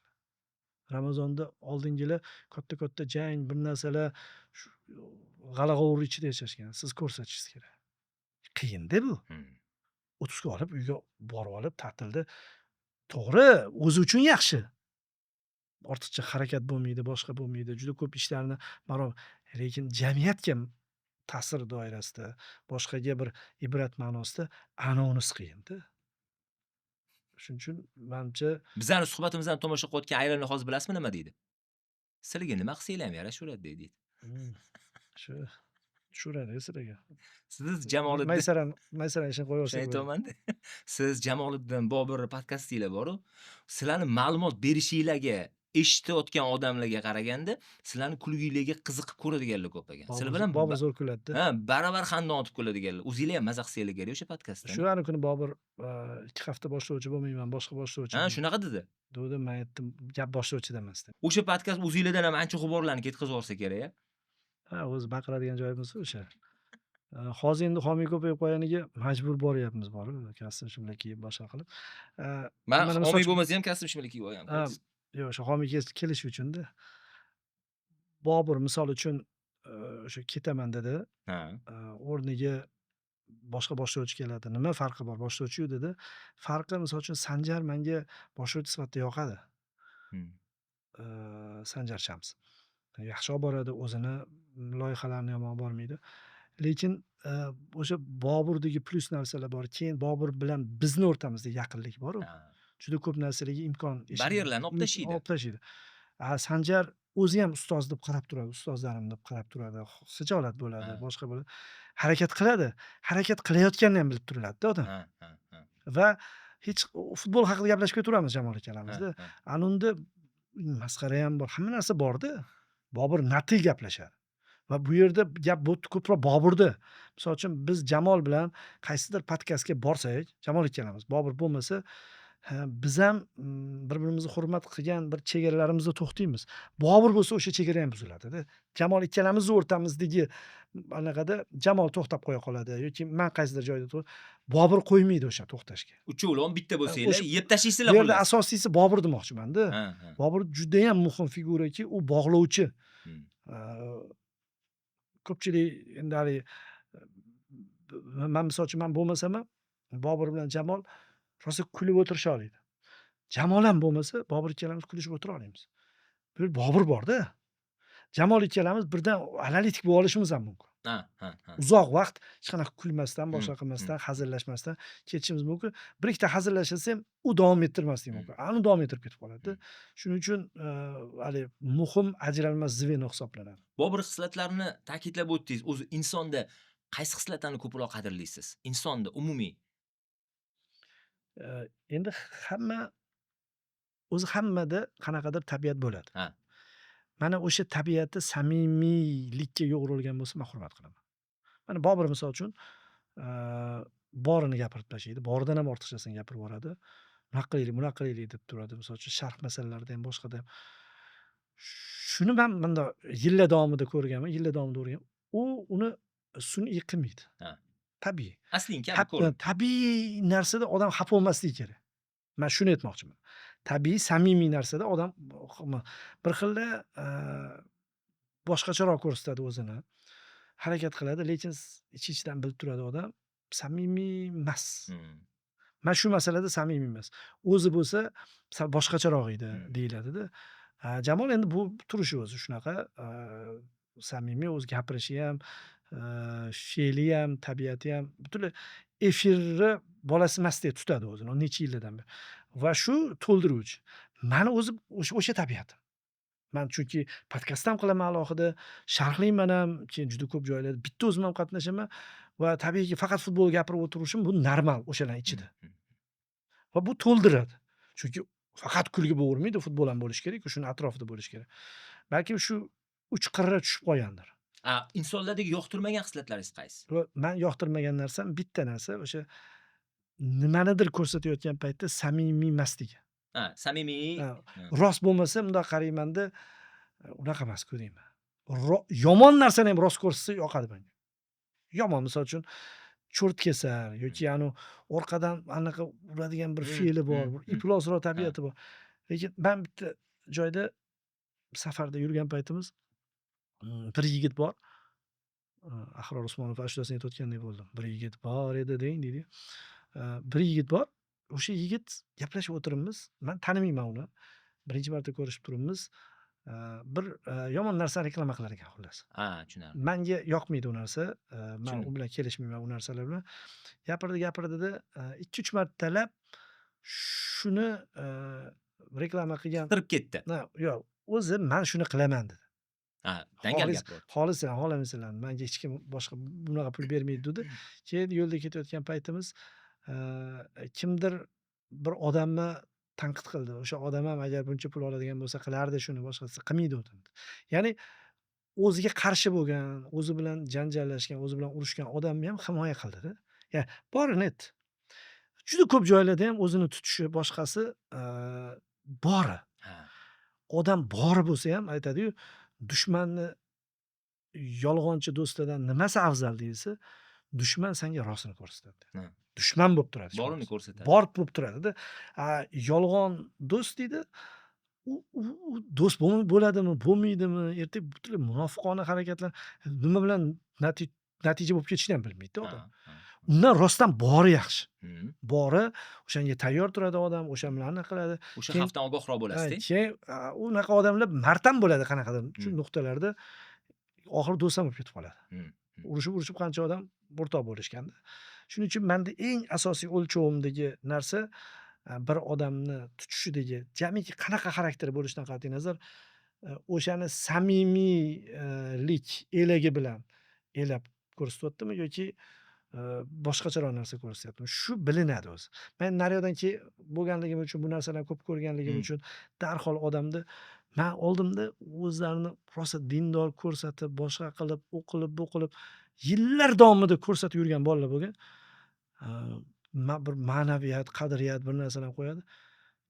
Ramazonda oldingilar katta-katta jang, bir narsalar shu g'ala-g'ovur ichida yashashgan. Siz ko'rsatishingiz kerak. Qiyin-da bu. Hmm. Otpuska olib uyga borib olib ta'tilda to'g'ri, o'zi uchun yaxshi. Ortiqcha harakat bo'lmaydi, boshqa bo'lmaydi. Juda ko'p ishlarni lekin jamiyatga ta'sir doirasida, boshqaga bir ibrat ma'nosida ana unisi qiyin-da. Shuning uchun menimcha Bizani suhbatimizni tomosha qilayotgan ayollar hozir bilasizmi nima deydi? Sizlarga nima qilsanglar ham yarashaveradi deydi. mm, shu tushiradi sizlarga. Siz Jamoliddin Maysara ishini qo'yib shuni yuborsak bo'ladi. aytyapman-da. Siz Jamoliddin Bobur podkastinglar bor-u, sizlarni ma'lumot berishinglarga, eshitayotgan odamlarga qaraganda, sizlarni kulginglarga qiziqib ko'radiganlar ko'p ekan. Sizlar bilan Bobur zo'r kuladi-da. ha, baravar xandon otib kuladiganlar. O'zinglar ham maza qilsanglar kerak o'sha podkastda. Shu ani kuni Bobur 2 hafta boshlovchi bo'lmayman, boshqa boshlovchi. Ha, shunaqa dedi. Degdim, men aytdim, gap boshlovchida emas deb. O'sha podkast o'zinglardan ham ancha g'uborlarni ketkazib yuborsa kerak-a. Ha, o'zi baqiradigan joyimiz o'sha. Hozir endi homiy ko'payib qolganiga majbur boryapmiz borib, kostyum shimlar kiyib boshqa qilib. Men Mana misol homiy uchun- bo'lmasa ham kostyum shimlar kiyib olgan. Ha, yo'q, o'sha homiyga kelish uchun-da. Bobur misol uchun o'sha ketaman dedi. Ha. O'rniga boshqa boshlovchi keladi. Nima farqi bor? Boshlovchi-yu dedi. Farqi misol uchun Sanjar menga boshlovchi sifatida yoqadi. Hmm. Sanjar Shams. Yaxshi olib boradi, o'zini loyihalarini yomon olib bormaydi. Lekin o'sha Boburdagi plus narsalar bor. Keyin Bobur bilan bizni o'rtamizda yaqinlik bor-u. Ha. Juda ko'p narsalarga imkon Baryerlarni olib tashlaydi. olib tashlaydi. Sanjar o'zi ham ustoz deb qarab turadi, ustozlarim deb qarab turadi. Xijolat bo'ladi, Ha. boshqa bo'ladi. Harakat qiladi. Harakat qilayotganini ham bilib turadi-da odam. Ha, ha, ha. Va hech futbol haqida gaplashib turamiz Jamol akalamizda. Ha, ha. Ana unda masxara ham bor, hamma narsa bor-da. Bobur natiq gaplashadi. Va bu yerda gap ko'proq Boburda. Misol uchun biz Jamol bilan qaysidir podkastga borsak, Jamol ikkalamiz, Bobur bo'lmasa, biz ham bir-birimizni hurmat qilgan bir chegaralarimizda to'xtaymiz. Bobur bo'lsa o'sha chegara ham buziladi-da. Jamol ikkalamizni o'rtamizdagi anaqada Jamol to'xtab qo'ya qoladi yoki men qaysidir joyda Bobur qo'ymaydi o'sha to'xtashga. Uchovlon bitta bo'lsanglar, o'sha- yeb tashlaysizlar Bu yerda xullas. asosiysi Bobur demoqchiman-da. Ha, ha. Bobur juda ham muhim figuraki, u bog'lovchi. Hmm. Ko'pchilik endi hali men misol uchun men bo'lmasam ham Bobur bilan Jamol rosa kulib o'tirisha oladi. Jamol ham bo'lmasa, Bobur ikkalamiz kulishib o'tira olamiz. Bu yerda Bobur bor-da. Jamol ikkalamiz birdan analitik bo'lib olishimiz ham mumkin. Ha, ha, ha. Uzoq vaqt hech qanaqa kulmasdan, boshqa Hmm, qilmasdan, hazillashmasdan ketishimiz mumkin. Bir ikkita hazillashsa ham u davom ettirmasligi mumkin. Ani davom ettirib ketib qoladi-da. Shuning uchun hali muhim ajralmas zveno hisoblanadi. Bobur xislatlarini ta'kidlab o'tdingiz. O'zi insonda qaysi xislatlarni ko'proq qadrlaysiz? Insonda umumiy. Endi hammada qanaqadir tabiat bo'ladi. Ha. Mana o'sha tabiati samimiylikka yo'g'rilgan bo'lsa, men hurmat qilaman. Mana Bobur misol uchun borini gapirib tashlaydi. Boridan ham ortiqchasini gapirib yuboradi. Bunaqa qilaylik, bunaqa qilaylik deb turadi. Misol uchun sharh masalalarida ham, boshqada ham. Shuni men bunda yillar davomida ko'rganman, yillar davomida o'rganman. U uni sun'iy qilmaydi. Ha. Tabiiy. Asling kabi ko'rin. Tabiiy narsada odam xafa bo'lmasligi kerak. Men shuni aytmoqchiman. Tabiiy, samimiy narsada odam bir xilda boshqacharoq ko'rsatadi o'zini. Harakat qiladi, lekin ichi-ichidan bilib turadi odam samimiy emas. Hmm. Men shu masalada samimiy emas. O'zi bo'lsa sal boshqacharoq edi deyiladi-da. Jamol endi bu turishi o'zi shunaqa samimiy, o'zi gapirishi ham, fe'li ham, tabiati ham butunlay efirni bolasi emasdek tutadi o'zini. Necha yillardan beri. Va shu to'ldiruvchi. Mani o'zim o'sha tabiatim. Men chunki podkast ham qilaman alohida, sharhlayman ham, keyin juda ko'p joylarda bitta o'zim ham qatnashaman va tabiiyki faqat futbol gapirib o'tirishim bu normal o'shalar ichida. Va bu to'ldiradi. Chunki faqat kulgi bo'lavermaydi, futbol ham bo'lishi kerak, shuni atrofida bo'lishi kerak. Balkim shu uch qirra tushib qolgandir. Insonlardagi yoqtirmagan xislatlaringiz qaysi? Men yoqtirmagan narsam bitta narsa, o'sha nimanidir ko'rsatayotgan paytda samimiymasligi. Samimiy. Ha, rost bo'lmasa bundoq qaraymanda, unaqa emas-ku deyman. Yomon narsani ham rost ko'rsatsa yoqadi menga. Yomon, misol uchun cho'rtkesar yoki orqadan anaqa uradigan bir fe'li bor, bir iflosroq tabiati bor. Lekin men bitta joyda safarda yurgan paytimiz bir yigit bor. Ahror Usmonov ashulasini aytayotgandek bo'ldim. Bir yigit bor edi deng deydi. Bir yigit bor. O'sha yigit gaplashib o'tiribmiz. Men tanimayman uni. Birinchi marta ko'rishib turibmiz. Bir yomon narsani reklama qilar ekan xullas. Tushunarli. Menga yoqmaydi u narsa. Men u bilan kelishmayman u narsalar bilan. Gapirdi-da 2-3 martalab shuni reklama qilgan. Qidirib ketdi. Yo'q, o'zi men shuni qilaman dedi. Dangal gap bo'ldi. Xohlasanglar, xohlamaysanglar, menga hech kim boshqa bunaqa pul bermaydi dedi. Keyin yo'lda ketayotgan paytimiz kimdir bir odamni tanqid qildi. O'sha odam ham agar buncha pul oladigan bo'lsa qilardi shuni, boshqasi qilmaydi u dedi. Ya'ni o'ziga qarshi bo'lgan, o'zi bilan janjallashgan, o'zi bilan urushgan odamni ham himoya qildi-da. Ya, borini aytdi. Juda ko'p joylarda ham o'zini tutishi boshqasi bori. Odam bori bo'lsa ham aytadi-yu, dushmanni yolg'onchi do'stidan nimasi afzal deyilsa, dushman senga rostini ko'rsatadi. Dushman bo'lib turadi. Borini ko'rsatadi. Bor bo'lib turadi-da. Yolg'on do'st deydi. U do'st bo'ladimi, bo'lmaydimi, ertaga butunlay munofiqona harakatlar nima bilan natija bo'lib ketishini ham bilmaydi odam. Undan rostdan bori yaxshi. Bori o'shanga tayyor turadi odam, o'sha bilan anaqa qiladi. O'sha xavfdan ogohroq bo'lasiz-da. Keyin unaqa odamlar martam bo'ladi qanaqadir shu nuqtalarda. Oxiri do'st ham bo'lib ketib qoladi. Urushib qancha odam o'rtoq bo'lishganda. Shuning uchun menda eng asosiy o'lchovimdagi narsa bir odamni tutishidagi jamiki qanaqa xarakteri bo'lishidan qat'iy nazar o'shani samimiylik elagi bilan elab ko'rsatyaptimi yoki boshqacharoq narsa ko'rsatyaptimi? Shu bilinadi o'zi. Men naryoqdan bo'lganligim uchun, bu narsalarni ko'p ko'rganligim uchun darhol odamni men oldimda o'zlarini rosa dindor ko'rsatib, boshqa qilib, o'qilib, bu qilib yillar davomida ko'rsatib yurgan bolalar bo'lgan. Bir ma'naviyat, qadriyat bir narsalar qo'yadi.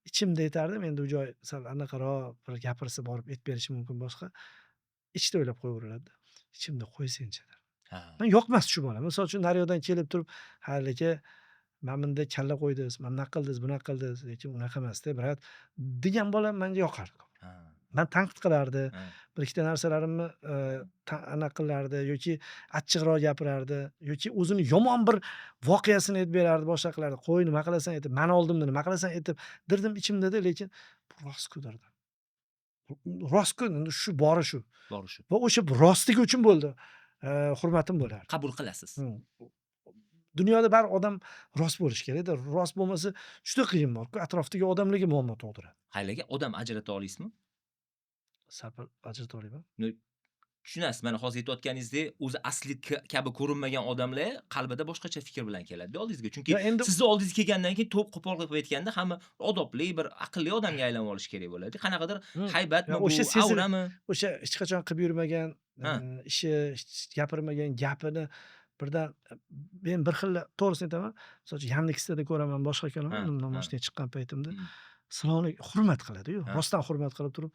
Ichimda aytardim, endi u joy sal anaqaroq bir gapirsa borib aytib berishi mumkin boshqa. Ichda o'ylab qo'yaveradi. Ichimda qo'ysangchi der. Men yoqmas shu bola. Misol uchun naryoqdan kelib turib, "Ha, lekin men bunda kalla qo'ydingiz, men bunaqa qildingiz, bunaqa qildingiz, lekin unaqa emas-da, brat" degan bola menga yoqardi. Men tanqid qilardi, bir ikkita narsalarimni anaqa qilardi yoki achchiqroq gapirardi yoki o'zini yomon bir voqeasini aytib berardi, boshqa qilardi. "Qo'y, nima qilasan?" aytib, "Meni oldimda nima qilasan?" aytib, dirdim ichimda-da, lekin bu rostku derdim. Rostku, shu bori shu. Va o'sha rostligi uchun bo'ldi. Hurmatim bo'lardi. Qabul qilasiz. Dunyoda bari odam rost bo'lishi kerak-da. Rost bo'lmasa juda qiyin bor-ku, atrofdagi odamlarga muammo tug'diradi. Qaylarga odam ajrata olasizmi? Sal ajrata olaman. Tushunasiz, mana hozir aytayotganingizdek, o'zi asli kabi ko'rinmagan odamlar qalbida boshqacha fikr bilan keladi oldingizga. Chunki sizni oldingizga kelgandan keyin to'p qo'pol qilib aytganda hamma odobli, bir aqlli odamga aylanib olish kerak bo'ladi. Qanaqadir haybatmi bu, aurami? O'sha hech qachon qilib yurmagan ishi, gapirmagan gapini birdan men bir xil to'g'risini aytaman. Masalan, Yandeksda ko'raman boshqa kanalda mashinaga chiqqan paytimda Islomni hurmat qiladi-yu, rostdan hurmat qilib turib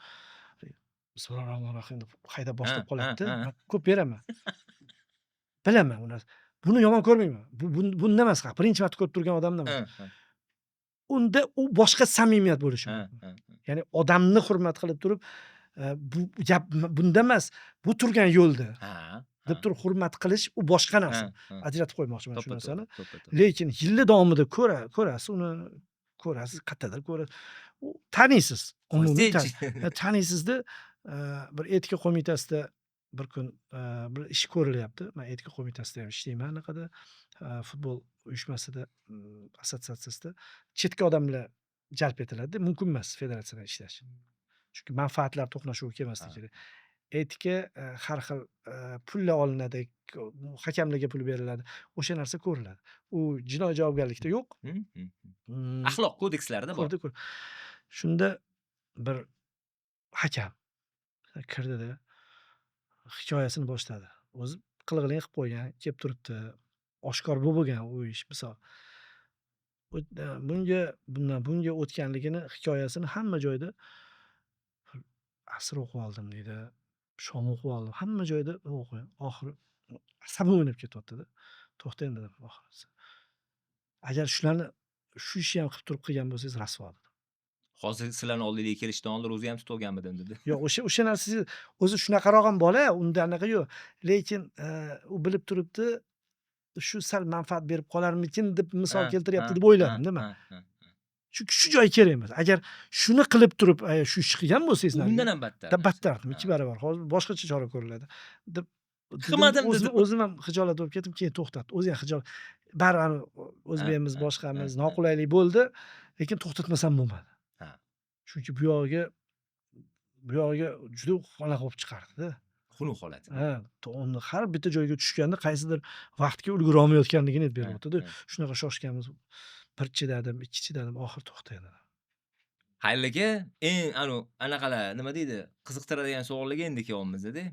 Bismillahirrohmanirrohim deb haydab boshlab qoladi-da. Men ko'p beraman. Bilaman uni. Buni yomon ko'rmayman. Bunda emas, birinchi marta ko'rib turgan odamda emas. Unda u boshqa samimiyat bo'lishi mumkin. Ya'ni odamni hurmat qilib turib, bu gap bunda emas, bu turgan yo'lda deb turib hurmat qilish u boshqa narsa. Ajratib qo'ymoqchiman shu narsani. Lekin yillar davomida ko'rasiz uni, ko'rasiz, qayerdadir ko'rasiz. U taniysiz. Umumiy taniysizda bir etika qo'mitasida bir kun bir ish ko'rilyapti. Men etika qo'mitasida ham ishlayman anaqada, futbol uyushmasida, assotsiatsiyasida chetga odamlar jalb etiladi. Mumkin emas federatsiyada ishlash. Chunki manfaatlar to'qnashuvi kelmasligi kerak. Etika har xil pullar olinadi, hakamlarga pul beriladi. O'sha narsa ko'riladi. U jinoiy javobgarlikda yo'q. Axloq kodekslarida bor. Shunda bir hakam kirdida hikoyasini boshladi. O'zi qilg'ilin qilib qo'ygan, kelib turibdi. Oshkor bo'lgan u ish misol. Bunga o'tganligini, hikoyasini hamma joyda asr o'qib oldim deydi, shom o'qib oldim. Hamma joyda o'qigan. Oxiri asabim o'ynab ketyapti-da. To'xta endi dedim oxirisi. Agar shu ishni ham qilib turib qilgan bo'lsangiz rasvo dedim. Hozir sizlarni oldingizga kelishdan oldin o'zi ham tutib olganmidim dedi. Yo'q, o'sha narsangiz o'zi shunaqaroq ham bola, unda anaqa yo'q. Lekin u bilib turibdi, shu sal manfaat berib qolarmikin deb misol keltiryapti deb o'yladim-da men. Chunki shu joy kerak emas. Agar shuni qilib turib, shu ishni qilgan bo'lsangiz, Undan ham battar. battardim, 2 barobar. Hozir boshqacha chora ko'riladi deb Qilmadim dedim. O'zim ham xijolat bo'lib ketdim, keyin to'xtatdi. O'zi ham xijolat. Baribir o'zbekimiz, boshqamiz noqulaylik bo'ldi, lekin to'xtatmasam bo'lmadi. Ha. Chunki bu yog'iga juda qanaqa bo'lib chiqardi-da. Xunuk holat. Ha, uni har bitta joyga tushganda qaysidir vaqtga ulgura olmayotganligini aytib beryapti-da. Shunaqa shoshganmiz. Bir chidadim, 2 chidadim, oxiri to'xtadi. Xayrli aka, anaqalar nima deydi? Qiziqtiradigan savollarga endi kelyapmiz-da.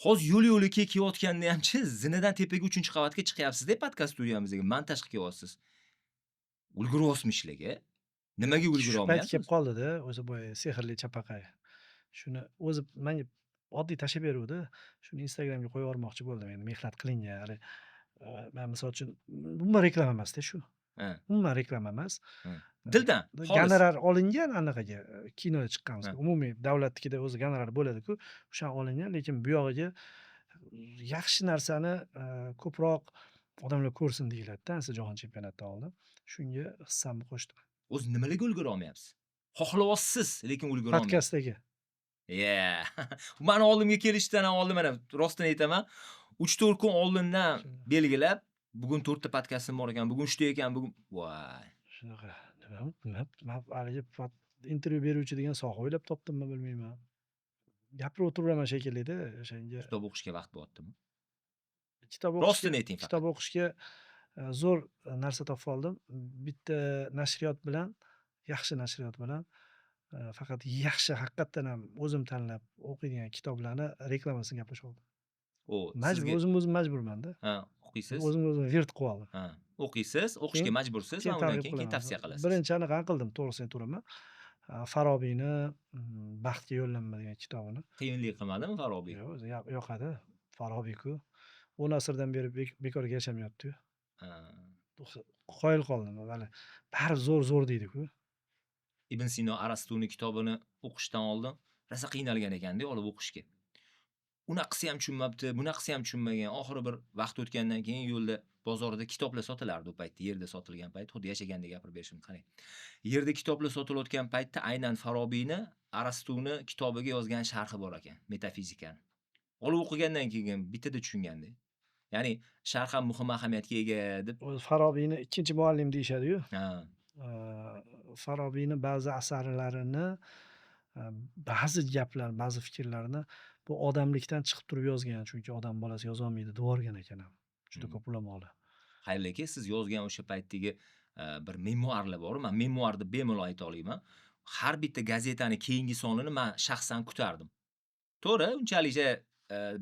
Hozir yo'l-yo'lakay kelayotganda hamchi zinadan tepaga 3-qavatga chiqyapsiz-da podkast studiyamizga, montaj qilyapsiz. Ulguryapsizmi ishlarga? Nimaga ulgura Shu payt olmayapsiz? kelib qoldi-da, o'zi boya sehrli chapaqay. Shuni o'zi menga oddiy tashlab beruvdi. Shuni Instagramga qo'yib yubormoqchi bo'ldim endi mehnat qilingan. Men misol uchun umuman reklama emas-da shu. Ha. Umuman reklama emas. Dildan, xolis. Gonorar olingan anaqaga, kinoga chiqqanmiz. Ha. Umumiy davlatnikida o'zi gonorar bo'ladi-ku, o'shan olingan, lekin bu yog'iga yaxshi narsani ko'proq odamlar ko'rsin deyiladi-da, jahon chempionatidan oldin. Shunga hissamni qo'shdim. O'zi nimalarga ulgura olmayapsiz? Xohlayapsiz, lekin ulgura olmayapsiz. Podkastdagi. Mani oldimga kelishdan oldin mana rostini aytaman, 3-4 kun oldindan belgilab, bugun 4 ta podkastim bor ekan, bugun 3 ta ekan, bugun voy. Shunaqa. Nima? Haligi intervyu beruvchi degan soha o'ylab topdimmi bilmayman. Gapirib o'tiraman shekilli-da, o'shanga. Kitob o'qishga vaqt bo'lyaptimi? Rostini ayting faqat. Kitob o'qishga zo'r narsa topib oldim. Bitta nashriyot bilan, yaxshi nashriyot bilan faqat yaxshi haqiqatdan ham o'zim tanlab o'qiydigan kitoblarni reklamasini gaplashib oldim. Majbur, o'zim majburman-da. Ha, o'qiysiz? O'zim virt qilib oldim. Ha, o'qiysiz, o'qishga majbursiz va undan keyin tavsiya qilasiz. Birinchi anaqa qildim, to'g'risini aytaveraman. Farobiyni Baxtga yo'llanma degan kitobini. Qiyinlik qilmadimi Farobiy? Yo'q, o'zi yoqadi. Farobiyku 10 asrdan beri bekorga yashamayapti-yu. Qoyil qoldim. Hali bari zo'r deydi-ku. Ibn Sino Arastuni kitobini o'qishdan oldin rosa qiynalgan ekanda olib o'qishga. Unaqasi ham tushunmabdi, bunaqasi ham tushunmagan. Oxiri bir vaqt o'tgandan keyin yo'lda bozorda kitoblar sotilardi u paytda, yerda sotilgan payt, xuddi yashagandek gapirib berishim qarang. Yerda kitoblar sotilayotgan paytda aynan Farobiyni Arastuni kitobiga yozgan sharhi bor ekan, metafizikani. Olib o'qigandan keyin bittada tushunganda. Ya'ni sharh ham muhim ahamiyatga ega deb. Farobiyni ikkinchi muallim deyshadi-yu. Ha. Farobiyni ba'zi asarlarini, ba'zi gaplar, ba'zi fikrlarini bu odamlikdan chiqib turib yozgan, chunki odam bolasi yoza olmaydi deb yuborgan ekan ham. Juda ko'p ulamolar. Xayrli aka, siz yozgan o'sha paytdagi bir memuarlar bor. Men memuar deb bemalol ayta olaman. Har bitta gazetani keyingi sonini men shaxsan kutardim. To'g'ri, unchalikcha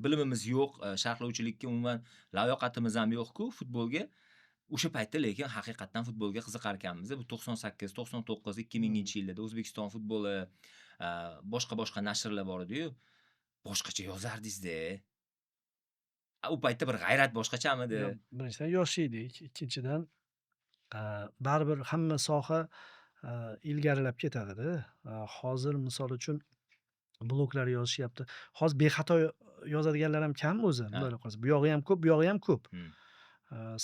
bilimimiz yo'q, sharhlovchilikka umuman layoqatimiz ham yo'q-ku futbolga. O'sha paytda lekin haqiqatan futbolga qiziqar ekanmiz. Bu 98, 99, 2000-yillarda O'zbekiston futboli, boshqa nashrlar bor edi-yu. Boshqacha yozardingiz-da. U paytda bir g'ayrat boshqachamidi? Birinchidan yosh edik, ikkinchidan baribir hamma soha ilgarilab ketadi-da. Hozir misol uchun bloglar yozishyapti. Hozir bexato yozadiganlar ham kam o'zi. Bunday qilsa, bu yog'i ham ko'p, bu yog'i ham ko'p.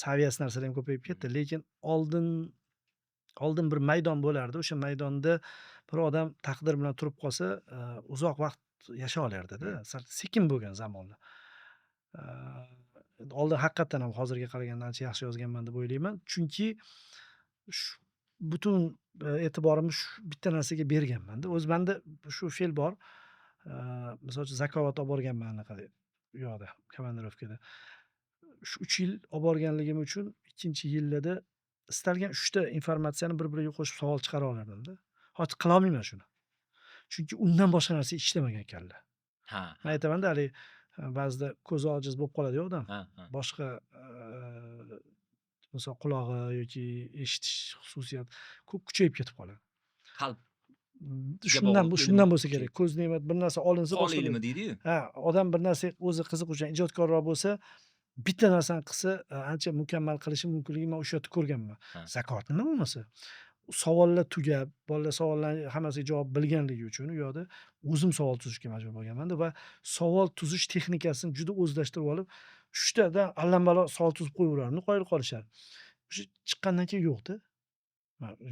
Saviyasi narsalar ham ko'payib ketdi, lekin oldin bir maydon bo'lardi. O'sha maydonda bir odam taqdir bilan turib qolsa, uzoq vaqt yasha olardi-da. Sekin bo'lgan zamonda. Oldin haqiqatan ham hozirga qaraganda ancha yaxshi yozganman deb o'ylayman. Chunki butun e'tiborimni shu bitta narsaga berganman-da. O'z menda shu fe'l bor. Misol uchun zakovat olib borganman anaqa deb. U yoqda, komandirovkada. Shu 3 yil olib borganligim uchun ikkinchi yillarda istalgan 3 ta informatsiyani bir-biriga qo'shib savol chiqara olardim-da. Hozir qila olmayman shuni. Chunki undan boshqa narsa ishlamagan kalla. Ha. Men aytaman-da, hali ba'zida ko'zi ojiz bo'lib qoladi-yu odam. Ha, ha. Boshqa misol qulog'i yoki eshitish xususiyat kuchayib ketib qoladi. Qalb Shundan bog'liq shundan ilm bo'lsa kuchayib. kerak. Ko'z ne'mat bir narsa olinsa Qol boshqa ilmi deydi-yu. ha, odam bir narsaga o'zi qiziquvchan, ijodkorroq bo'lsa, bitta narsani qilsa, ancha mukammal qilishi mumkinligini men o'sha yerda ko'rganman. Ha. Zakot nima bo'lmasa? Savollar tugab, bolalar savollarning hammasiga javob bilganligi uchun u yoqda o'zim savol tuzishga majbur bo'lganman-da va savol tuzish texnikasini juda o'zlashtirib olib, 3 tadan allambalo savol tuzib qo'yaverardim, qoyil qolishadi. O'sha chiqqandan keyin yo'q-da.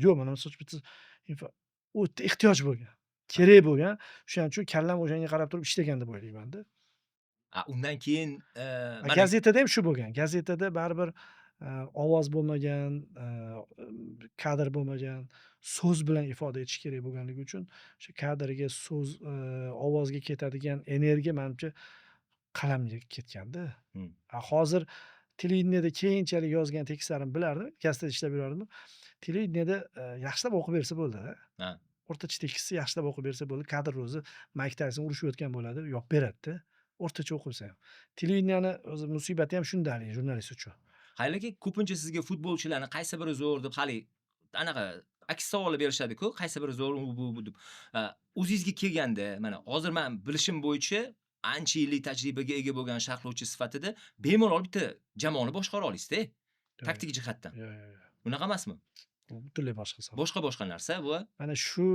Yo'q, mana misol uchun bitta u yerda ehtiyoj bo'lgan, kerak bo'lgan. O'shaning uchun kallam o'shanga qarab turib ishlagan deb o'ylayman-da. Undan keyin mana Gazetada ham shu bo'lgan. Gazetada baribir ovoz bo'lmagan, kadr bo'lmagan, so'z bilan ifoda etish kerak bo'lganligi uchun o'sha kadrga, so'z, ovozga ketadigan energiya menimcha qalamga ketganda. Hmm. Hozir televideniyada keyinchalik yozgan tekstlarimni bilardim, gazetada ishlab yurardim. Televideniyada yaxshilab o'qib bersa bo'ldi-da. Ha. O'rtacha tekstni yaxshilab o'qib bersa bo'ldi. Kadr o'zi Mike Tyson urushayotgan bo'ladi, yopib beradi-da. O'rtacha o'qib bersa ham. Televideniyani o'zi musibati ham shundalik jurnalist uchun. Hayl aka, ko'pincha sizga futbolchilarni qaysi biri zo'r deb hali anaqa aks savollar berishadi-ku, qaysi biri zo'r bu deb. O'zingizga kelganda, mana hozir men bilishim bo'yicha ancha yillik tajribaga ega bo'lgan sharhlovchi sifatida bemalol bitta jamoani boshqara olasiz-da, taktik jihatdan. Yo'q. Unaqa emasmi? Bu butunlay boshqa hisob. Boshqa narsa bu. Mana shu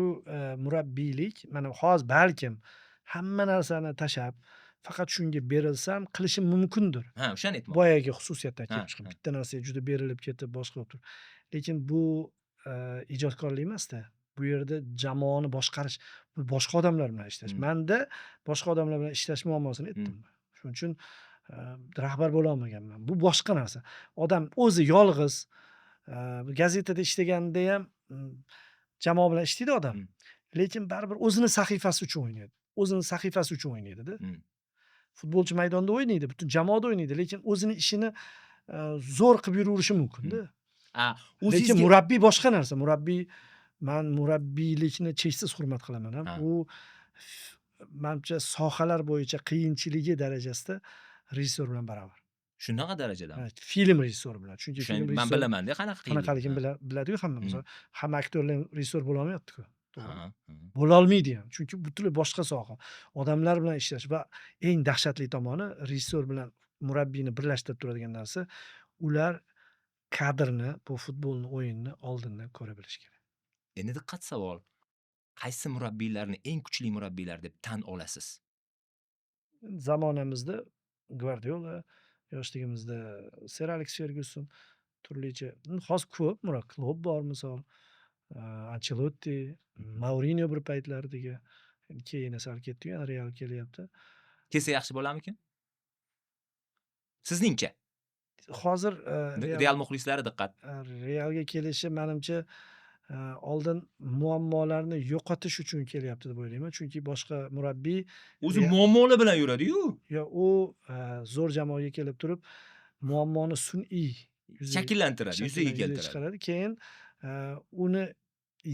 murabbiylik, mana hozir balkim hamma narsani tashab, faqat shunga berilsam qilishim mumkindir. Ha, o'shani aytmoqchi. Boyagi xususiyatdan kelib Ha, chiqib, ha. bitta narsaga juda berilib ketib, boshqa bo'lib turib. Lekin bu ijodkorlik emas-da. Bu yerda jamoani boshqarish, bu boshqa odamlar bilan ishlash. Menda boshqa odamlar bilan ishlash muammosini aytdim. Shuning uchun rahbar bo'la olmaganman. Bu boshqa narsa. Odam o'zi yolg'iz gazetada ishlaganda ham jamoa bilan ishlaydi odam. Lekin baribir o'zini sahifasi uchun o'ynaydi. O'zini sahifasi uchun o'ynaydi-da. Futbolchi maydonda o'ynaydi, butun jamoada o'ynaydi, lekin o'zini ishini zo'r qilib yuraverishi mumkin-da. Lekin murabbiy boshqa narsa. Men murabbiylikni cheksiz hurmat qilaman ham. U menimcha sohalar bo'yicha qiyinchiligi darajasida rejissyor bilan barobar. Shunaqa darajadami? Film rejissyori bilan. Chunki film Men rejissyori bilaman-da qanaqaligini biladi-yu hamma. Hamma aktyorlar rejissyor bo'la olmayapti-ku. Ha. Bo'lolmaydi ham. Chunki butunlay boshqa soha. Odamlar bilan ishlash va eng dahshatli tomoni rejissyor bilan murabbiyni birlashtirib turadigan narsa, ular kadrni, bu futbolni, o'yinni oldindan ko'ra bilish kerak. Endi diqqat savol. Qaysi murabbiylarni eng kuchli murabbiylar deb tan olasiz? Zamonamizda Guardiola, yoshligimizda Sir Alex Ferguson, turlicha, hozir ko'p Klopp bor misol, Ancelotti, Mourinho bir paytlardagi, keyin sal ketdi, yana Real kelyapti. Kelsa yaxshi bo'larmikin? Sizningcha? Hozir Real muxlislari diqqat. Realga kelishi menimcha oldin muammolarni yo'qotish uchun kelyapti deb o'ylayman. Chunki boshqa murabbiy o'zi muammolar bilan yuradi-yu. Yo'q, u zo'r jamoaga kelib turib, muammoni sun'iy shakllantiradi, yuzaga keltiradi. Chiqaradi. Keyin uni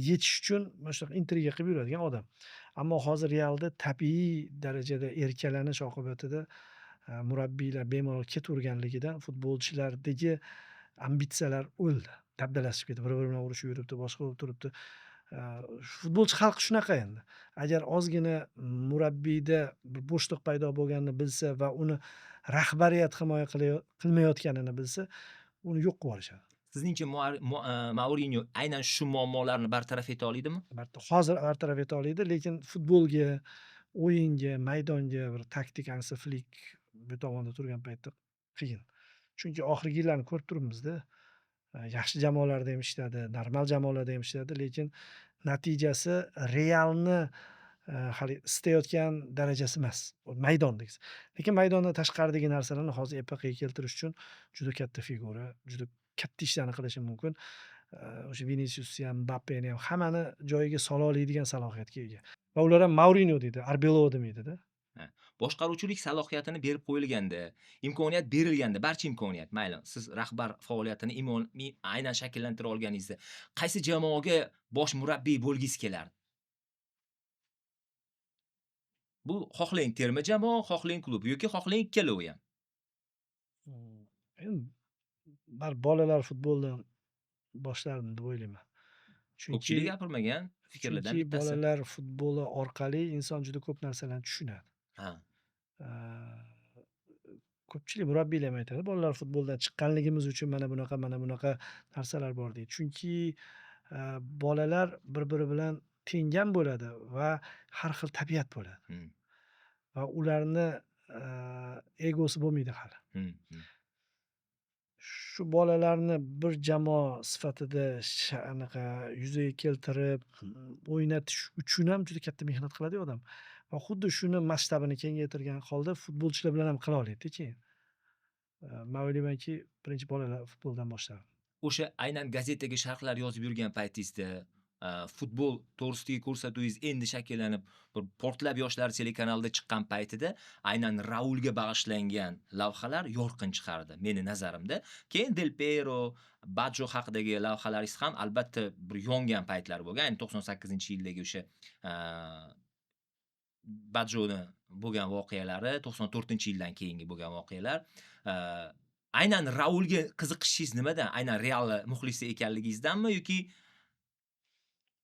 yechish uchun mana shunaqa intriga qilib yuradigan odam. Ammo hozir Realda tabiiy darajada erkalanish oqibatida murabbiylar bemalol ketaverganligidan futbolchilardagi ambitsiyalar o'ldi. Dabdalashib ketdi, bir-biri bilan urushib yuribdi, boshqa bo'lib turibdi. Futbolchi xalq shunaqa endi. Agar ozgina murabbiyda bir bo'shliq paydo bo'lganini bilsa va uni rahbariyat himoya qilmayotganini bilsa, uni yo'q qilib yuborishadi. Sizningcha Mourinho aynan shu muammolarni bartaraf eta oladimi? Hozir bartaraf eta oladi, lekin futbolga, o'yinga, maydonga bir taktik ansiflik bu tomonda turgan paytda qiyin. Chunki oxirgi yillarni ko'rib turibmiz-da. Yaxshi jamoalarda ham ishladi, normal jamoalarda ham ishladi, lekin natijasi Realni hali istayotgan darajasi emas. Maydondagi. Lekin maydondan tashqaridagi narsalarni hozir epaqaga keltirish uchun juda katta figura, juda katta ishlarni qilishi mumkin. O'sha Viniciusni ham, Mbappeni ham hammani joyiga sola oladigan salohiyatga ega. Va ular ham Mourinho deydi, Arbeloa demaydi-da. Boshqaruvchilik salohiyatini berib qo'yilganda, imkoniyat berilganda, barcha imkoniyat, mayli, siz rahbar faoliyatini aynan shakllantira olganingizda, qaysi jamoaga bosh murabbiy bo'lgingiz kelardi? Bu xohlang terma jamoa, xohlang klub yoki xohlang ikkalovi ham. Endi bolalar futboldan boshlardim deb o'ylayman. Chunki Ko'pchilik gapirmagan fikrlardan chunki bittasi. bolalar futboli orqali inson juda ko'p narsalarni tushunadi. Ha. Aaa, ko'pchilik murabbiylar ham aytadi, bolalar futboldan chiqqanligimiz uchun mana bunaqa narsalar bor deydi. Chunki, bolalar bir-biri bilan tengam bo'ladi va har xil tabiat bo'ladi Hmm. va ularni, egosi bo'lmaydi hali. Hmm. Hmm. Shu bolalarni bir jamoa sifatida anaqa yuzaga keltirib, o'ynatish uchun ham juda katta mehnat qiladi-yu odam va xuddi shuni masshtabini kengaytirgan holda futbolchilar bilan ham qila oladida keyin. Man o'ylaymanki, birinchi bolalar futboldan boshlardim. O'sha aynan gazetaga sharhlar yozib yurgan paytingizda, futbol to'g'risidagi ko'rsatuvingiz endi shakllanib, bir portlab yoshlar telekanalida chiqqan paytida aynan Raulga bag'ishlangan lavhalar yorqin chiqardi meni nazarimda. Keyin Del Piero, Baggio haqidagi lavhalaringiz ham albatta bir yongan paytlar bo'lgan. Ayni 98-yildagi o'sha Baggioni bo'lgan voqealari, 94-yildan keyingi bo'lgan voqealar. Aynan Raulga qiziqishingiz nimadan? Aynan Real muxlisi ekanligingizdanmi yoki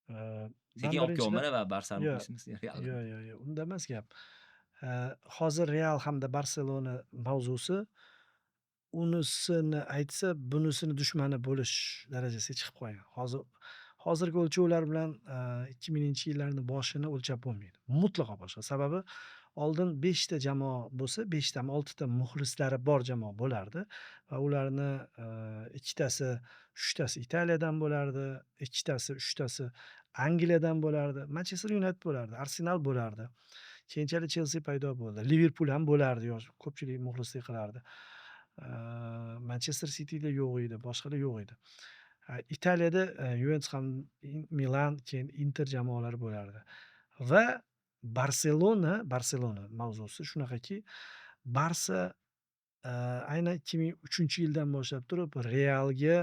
Man sekin olib birinchidan kelolmana va Barsa yo'q, muxlisimisiz Real? yo'q, unda emas gap. Hozir Real hamda Barselona mavzusi unisini aytsa, bunisini dushmani bo'lish darajasiga chiqib qolgan. Hozirgi o'lchovlar bilan 2000-yillarning boshini o'lchab bo'lmaydi. Mutlaqo boshqa. Sababi oldin 5 ta jamoa bo'lsa, 5 tami 6 ta muxlislari bor jamoa bo'lardi va ularni 2 tasi, 3 tasi Italiyadan bo'lardi, 2 tasi, 3 tasi Angliyadan bo'lardi, Manchester United bo'lardi, Arsenal bo'lardi. Keyinchalik Chelsea paydo bo'ldi. Liverpool ham bo'lardi, ko'pchilik muxlislik qilardi. Manchester City'da yo'q edi, boshqalar yo'q edi. Italiyada Juventus ham, Milan, keyin Inter jamoalari bo'lardi. Va Barselona mavzusi shunaqaki, Barsa aynan 2003-yildan boshlab turib Realga,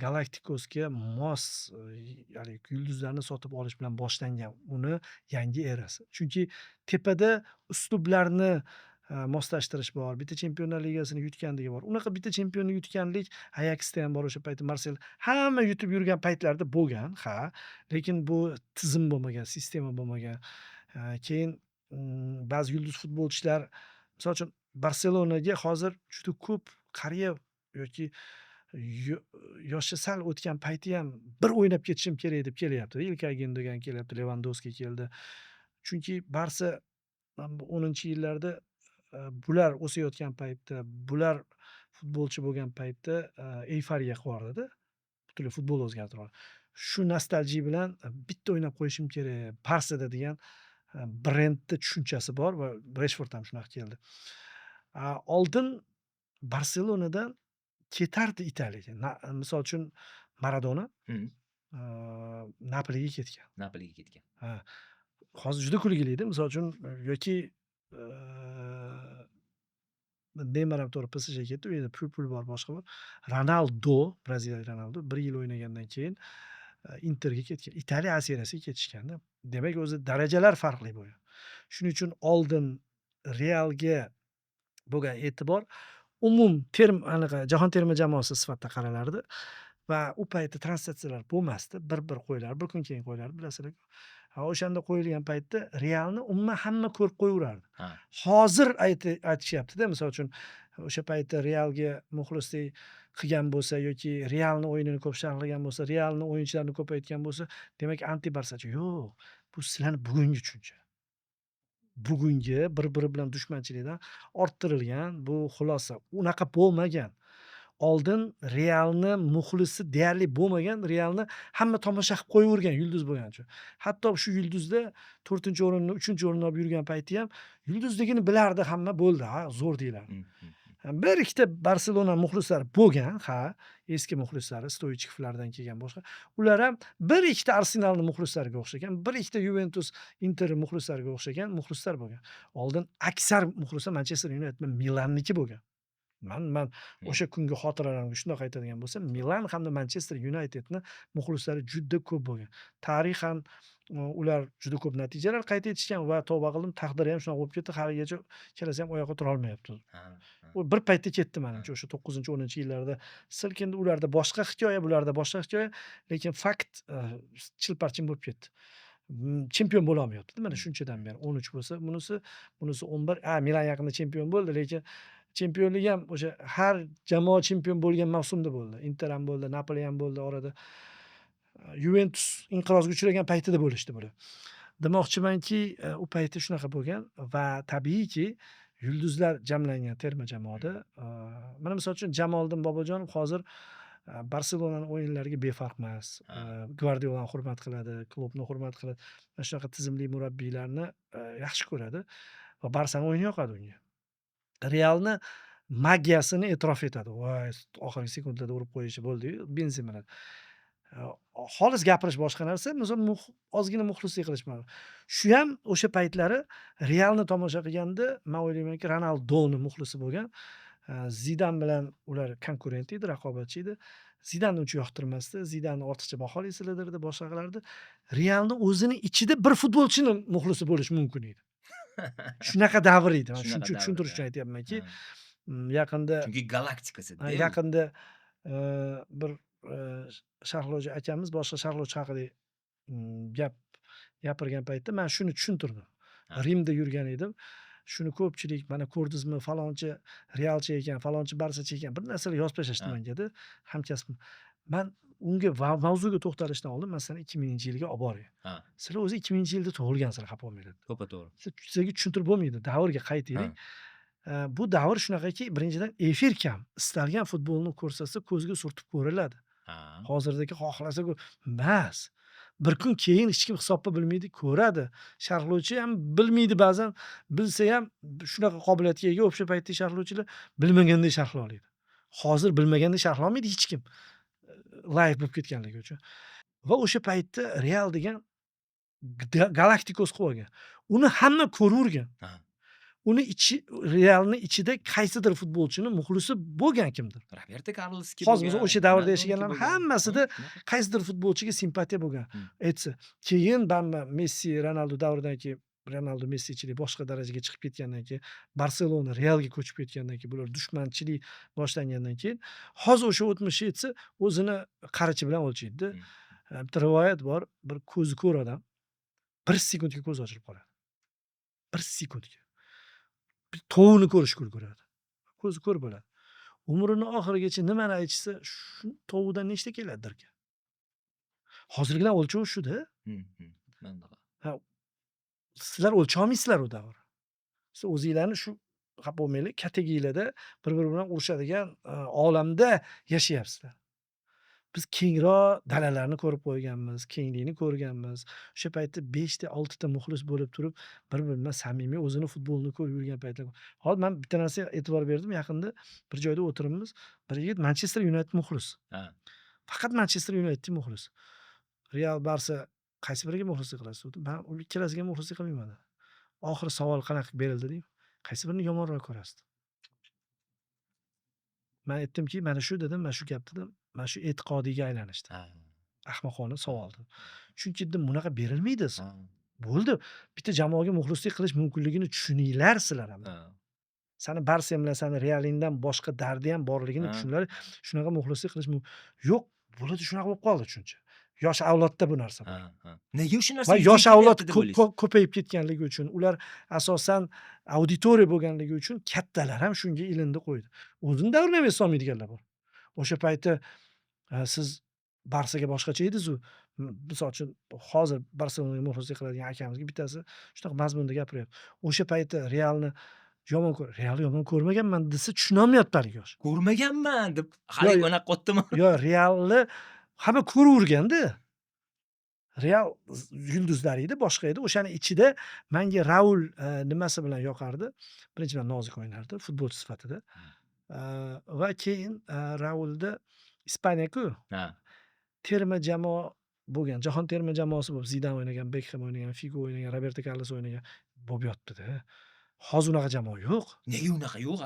Galaktikosga mos, haligi yulduzlarni sotib olish bilan boshlangan uni yangi erasi. Chunki tepada uslublarni moslashtirish bor. Bitta Chempionlar Ligasini yutganligi bor. Unaqa bitta chempionni yutganlik Ajaxda ham bor o'sha payti, Marsel hamma yutib yurgan paytlarda bo'lgan, ha. Lekin bu tizim bo'lmagan, sistema bo'lmagan. Keyin ba'zi yulduz futbolchilar, misol uchun Barselonaga hozir juda ko'p qariya yoki yoshi sal o'tgan payti ham bir o'ynab ketishim kerak deb kelyapti. Ilkay Gündogan kelyapti, Lewandowski keldi. Chunki Barsa 10-yillarda bular o'sayotgan paytda, bular futbolchi bo'lgan paytda euforiya qilib butunlay futbol o'zgartirib yubordi. Shu nostalgiya bilan bitta o'ynab qo'yishim kerak, Barsada degan brendni tushunchasi bor va Rashford ham shunaqa keldi. Oldin Barselonadan ketardi Italiyaga. Misol uchun Maradona Napoliga ketgan. Napoliga ketgan. Hozir juda kulgilida. Misol uchun yoki Neymar ham to'g'ri PSG ga ketdi. U yerda pul bor, boshqa bor. Ronaldo, braziliyalik Ronaldo 1 yil o'ynagandan keyin Interga ketgan. Italiya A seriyasiga ketishganda. Demak, o'zi darajalar farqli bo'lgan. Shuning uchun oldin Realga bo'lgan e'tibor anaqa jahon terma jamoasi sifatida qaralardi va u paytda translyatsiyalar bo'lmasdi. Bir qo'yilar, bir kun keyin qo'yilardi, bilasizlar-ku. O'shanda qo'yilgan paytda Realni umuman hamma ko'rib qo'yaverardi. Hozir aytishyapti-da, misol uchun o'sha paytda Realga muxlislik qilgan bo'lsa yoki Realni o'yinini ko'p sharhlagan bo'lsa, Realni o'yinchilarini ko'paytgan bo'lsa, demak anti-Barsachi. Yo'q, bu sizlarning bugungi tushuncha. Bugungi bir-biri bilan dushmanchilikdan orttirilgan bu xulosa. Unaqa bo'lmagan. Oldin Realni muxlisi deyarli bo'lmagan, Realni hamma tomosha qilib qo'yavergan yulduz bo'lgani uchun. Hatto shu yulduzda 4-o'rinni, 3-o'rinni olib yurgan payti ham yulduzligini bilardi hamma, bo'ldi, zo'r deyiladi. Bir ikkita Barselona muxlislari bo'lgan, eski muxlislari, Stoichkovlardan kelgan boshqa. Ular ham bir ikkita Arsenalni muxlislariga o'xshagan, bir ikkita Juventus, Inter muxlislariga o'xshagan muxlislar bo'lgan. Oldin aksar muxlislar Manchester United va Milanniki bo'lgan. Man o'sha kungi xotiralarimga shundoq aytadigan bo'lsam, Milan hamda Manchester Unitedni muxlislari juda ko'p bo'lgan. Tarixan ular juda ko'p natijalar qayd etishgan va tavba qildim, taqdiri ham shunaqa bo'lib ketdi. Haligacha ikkalasi ham oyoqqa tura olmayapti. Ha, ha. U bir paytda ketdi menimcha o'sha 9-10-yillarda. Silkindi, ularda boshqa hikoya, bularda boshqa hikoya, lekin fakt chilparchin bo'lib ketdi. Chempion bo'la olmayapti mana shunchadan beri. 13 bo'lsa, bunisi 11. Milan yaqinda chempion bo'ldi, lekin chempionlik ham o'sha har jamoa chempion bo'lgan mavsumda bo'ldi. Inter ham bo'ldi, Napoli ham bo'ldi orada. Yuventus inqirozga uchragan paytida bo'lishdi bular. Demoqchimanki, u payti shunaqa bo'lgan va tabiiyki yulduzlar jamlangan terma jamoada. Mana misol uchun Jamoliddin Bobojonov hozir Barselonaning o'yinlariga befarq emas. Gvardiolani hurmat qiladi, Kloppni hurmat qiladi. Mana shunaqa tizimli murabbiylarni yaxshi ko'radi va Barsaning o'yini yoqadi unga. Realni magiyasini e'tirof etadi. Voy, oxirgi sekundlarda urib qo'yishi bo'ldi-yu, Benzema. Xolis gapirish boshqa narsa, misol ozgina muxlislik qilish ma'lum. Shu ham o'sha paytlari Realni tomosha qilganda, men o'ylaymanki, Ronaldoni muxlisi bo'lgan. Zidan bilan ular konkurent edi, raqobatchi edi. Zidanni uncha yoqtirmasdi, Zidanni ortiqcha baholiysilardi, boshqa qilardi. Realni o'zining ichida bir futbolchini muxlisi bo'lish mumkin edi. Shunaqa davr edi. Men shuncha tushuntirish uchun aytyapmanki, yaqinda Chunki galaktikasida. yaqinda bir sharhlovchi akamiz boshqa sharhlovchi haqida gapirgan paytda men shuni tushuntirdim. Rimda yurgan edim. Shuni ko'pchilik mana ko'rdingizmi, falonchi Realchi ekan, falonchi Barsachi ekan, bir narsalar yozib tashlashdi menga dedi hamkasbim. Men unga mavzuga to'xtalishdan oldin men seni 2000-yilga olib boray. Sizlar o'zi 2000-yilda tug'ilgansizlar, xafa bo'lmanglar. To'g'ri. Sizlarga tushuntirib bo'lmaydi, davrga qaytaylik. Bu davr shunaqaki, birinchidan efir kam. Istalgan futbolni ko'rsatsa ko'zga surtib ko'riladi. Hozirdagi xohlasa emas. Bir kun keyin hech kim hisobga bilmaydi, ko'radi. Sharhlovchi ham bilmaydi ba'zan, bilsa ham shunaqa qobiliyatga ega o'sha paytdagi sharhlovchilar bilmagandek sharhlay oladi. Hozir bilmagandek sharhlay olmaydi hech kim. Live bo'lib ketganligi uchun. Va o'sha paytda Real degan galaktikos qilib olgan. Uni hamma ko'ravergan. Uni Realni ichida qaysidir futbolchini muxlisi bo'lgan kimdir. Roberto Carlos kim? Hozir biz o'sha davrda yashaganlarning hammasida qaysidir futbolchiga simpatiya bo'lgan. Aytsa, keyin Messi, Ronaldo davridan keyin Ronaldo, Messichilik boshqa darajaga chiqib ketgandan keyin, Barselona Realga ko'chib ketgandan keyin, bular dushmanchilik boshlangandan keyin, hozir o'sha o'tmishni aytsa, o'zini qarichi bilan o'lchaydi. Bitta rivoyat bor, bir ko'zi ko'r odam 1 sekundga ko'z ochilib qoladi. 1 sekundga. Tovuqni ko'rish ko'radi. Ko'zi ko'r bo'ladi. Umrining oxirigacha nimani aytsa, shu tovuqdan nechta keladi-dirga. Hozirgilar o'lchov shu-da. Sizlar o'lcha olmaysizlar u davr. Siz o'zingizlarni shu xafa bo'lmanglar, kategoriyada bir-biri bilan urushadigan olamda yashayapsizlar. Biz kengroq dalalarni ko'rib qo'yganmiz, kenglikni ko'rganmiz. O'sha paytda 5 ta, 6 ta muxlis bo'lib turib, bir-biri bilan samimiy o'zini futbolini ko'rib yurgan paytlar. Hozir men bitta narsaga e'tibor berdim, yaqinda bir joyda o'tiribmiz. Bir yigit Manchester United muxlis. Faqat Manchester United muxlis. Real, Barsa qaysi biriga muxlislik qilasiz? Men u ikkalasiga muxlislik qilmayman. Oxiri savol qanaqa berildi deb, qaysi birini yomonroq ko'rasiz? Men aytdimki, mana shu dedim, mana shu gap dedim, mana shu e'tiqodiyga aylanishdi. Ahmoqona savol. Chunki dedim, bunaqa berilmaydi. Bo'ldi. Bitta jamoaga muxlislik qilish mumkinligini tushuninglar sizlar ham. Sani Barsa bilan sani Realingdan boshqa dardi ham borligini tushuninglar. Shunaqa muxlislik qilish mumkin. Yo'q, bularda shunaqa bo'lib qoldi shuncha. Yosh avlodda bu narsa bor. Nega shu narsa? Va yosh avlod ko'payib ketganligi uchun, ular asosan auditoriya bo'lganligi uchun kattalar ham shunga ilindi qo'ydi. O'zini davrini ham eslolmaydiganlar bor. O'sha paytda siz Barsaga boshqacha edingiz-ku. Misol uchun hozir Barselonaga muxlislik qiladigan akamizga bittasi shunaqa mazmunda gapiryapti. O'sha paytda Realni Realni yomon ko'rmaganman desa tushuna olmayapti hali yosh. Ko'rmaganman deb hali unaqa qotdimi? Yo, Realni hamma ko'raverganda. Real yulduzlar edi, boshqa edi. O'shaning ichida menga Raul nimasi bilan yoqardi. Birinchidan nozik o'ynardi futbolchi sifatida. Va keyin Raulda Ispaniya-ku. Terma jamoa bo'lgan, jahon terma jamoasi bo'lib, Zidan o'ynagan, Beckham o'ynagan, Figo o'ynagan, Roberto Carlos o'ynagan bo'lib yotdi-da. Hozir unaqa jamoa yo'q. Nega unaqa yo'q?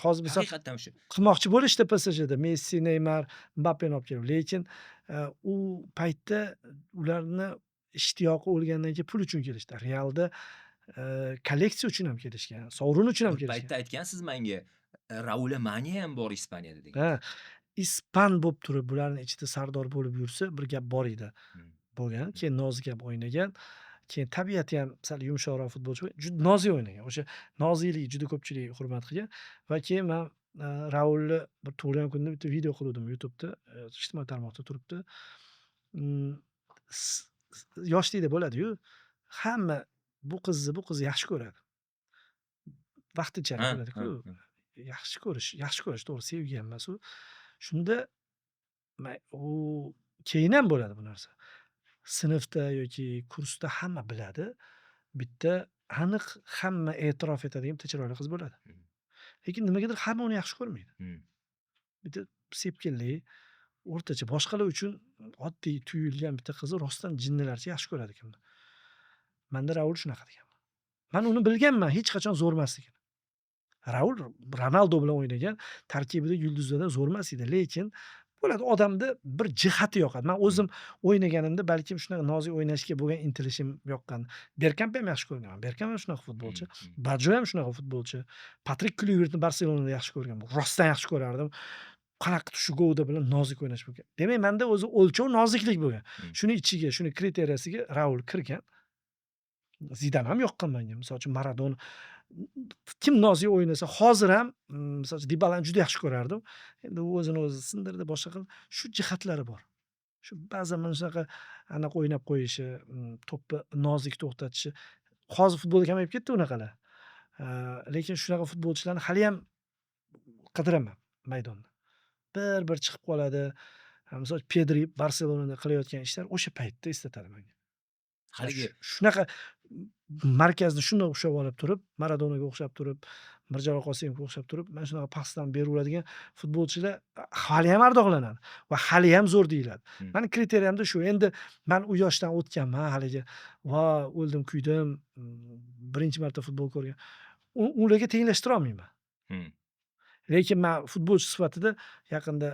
Hozir biz haqiqatan o'sha qilmoqchi bo'lishdi PSJda. Messi, Neymar, Mbappeni olib kelib, lekin u paytda ularni ishtiyoqi o'lgandan keyin pul uchun kelishdi. Realda kolleksiya uchun ham kelishgan, sovrin uchun ham Bir kelishgan. paytda aytgansiz menga, Raul Manya ham bor Ispaniyada degan. Ha, ispan bo'lib turib, bularning ichida sardor bo'lib yursa, bir gap bor edi. Hmm. Bo'lgan. Keyin nozik ham o'ynagan. Keyin tabiati ham sal yumshoqroq futbolchi bo'lgan. Juda nozik o'ynagan. O'sha noziklik juda ko'pchilik hurmat qilgan va keyin men Raulni bir tug'ilgan kunida bitta video qiluvdim YouTube'da, ijtimoiy tarmoqda turibdi. Mm, yoshlikda bo'ladi-yu. Hamma bu qizni yaxshi ko'radi. Vaqtinchalik Ha, bo'ladi-ku. ha. Yaxshi ko'rish to'g'ri, sevgi ham emas u. Shunda u keyin ham bo'ladi bu narsa. Sinfda yoki kursda hamma biladi. Bitta aniq hamma e'tirof etadigan bitta chiroyli qiz bo'ladi. Hmm. Lekin nimagadir hamma uni yaxshi ko'rmaydi. Hmm. Bitta sepkilli, o'rtacha boshqalar uchun oddiy tuyulgan bitta qizni rostdan jinnilarcha yaxshi ko'radi kimdir. Menda Raul shunaqa degan. Men uni bilganman, hech qachon zo'r emasligini. Raul Ronaldo bilan o'ynagan, tarkibida yulduzlardan zo'r emas edi, lekin bo'ladi odamda bir jihati yoqadi. Men o'zim o'ynaganimda balkim shunaqa nozik o'ynashga bo'lgan intilishim yoqqan. Berkamp ham yaxshi ko'rganman. Berkamp ham shunaqa futbolchi. Bajo ham shunaqa futbolchi. Patrik Kluivertni Barselonada yaxshi ko'rganman. Rostdan yaxshi ko'rardim. Qanaqa shu Gouda bilan nozik o'ynash bo'lgan. Demak, menda o'zi o'lchov noziklik bo'lgan. Shuni ichiga, shuni kriteriyasiga Raul kirgan. Zidan ham yoqqan menga. Misol uchun Maradona kim nozik o'ynasa hozir ham, misol uchun Dybalani juda yaxshi ko'rardim. Endi u o'zini o'zi sindirdi, boshqa qildi. Shu jihatlari bor. Shu ba'zan mana shunaqa aniq o'ynab qo'yishi, to'pni nozik to'xtatishi. Hozir futbolda kamayib ketdi unaqalar. Lekin shunaqa futbolchilarni hali ham qidiraman maydonda. Bir chiqib qoladi. Misol Pedri Barselonada qilayotgan ishlar o'sha paytda eslatadi menga. Haligi shunaqa markazni shunday o'xshab olib turib, Maradonaga o'xshab turib, Mirjalol Qosimovga o'xshab turib, mana shunaqa pasdan beraveradigan futbolchilar hali ham ardoqlanadi va hali ham zo'r deyiladi. Mani kriteriyamda shu. Endi men u yoshdan o'tganman, haligi va o'ldim, kuydim, birinchi marta futbol ko'rgan. Ularga tenglashtira olmayman. Lekin men futbolchi sifatida yaqinda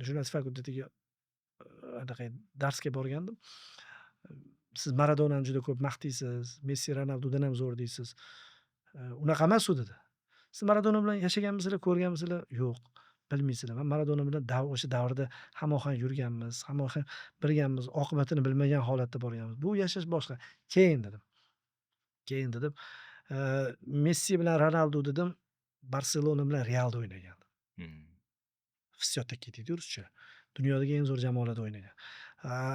jurnalistika fakultetiga darsga borgandim. Siz Maradonani juda ko'p maqtaysiz, Messi, Ronaldodan ham zo'r deysiz. Unaqa emas u dedi. Siz Maradona bilan yashaganmisizlar, ko'rganmisizlar? Yo'q, bilmaysizlar. Men Maradona bilan o'sha davrda hamohang yurganmiz, hamohang birganmiz, oqibatini bilmagan holatda borganmiz. Bu yashash boshqa. Keyin dedim. Messi bilan Ronaldo dedim, Barselona bilan Realda o'ynagan. Vsyotaki deydi ruscha. Dunyodagi eng zo'r jamoalarda o'ynagan.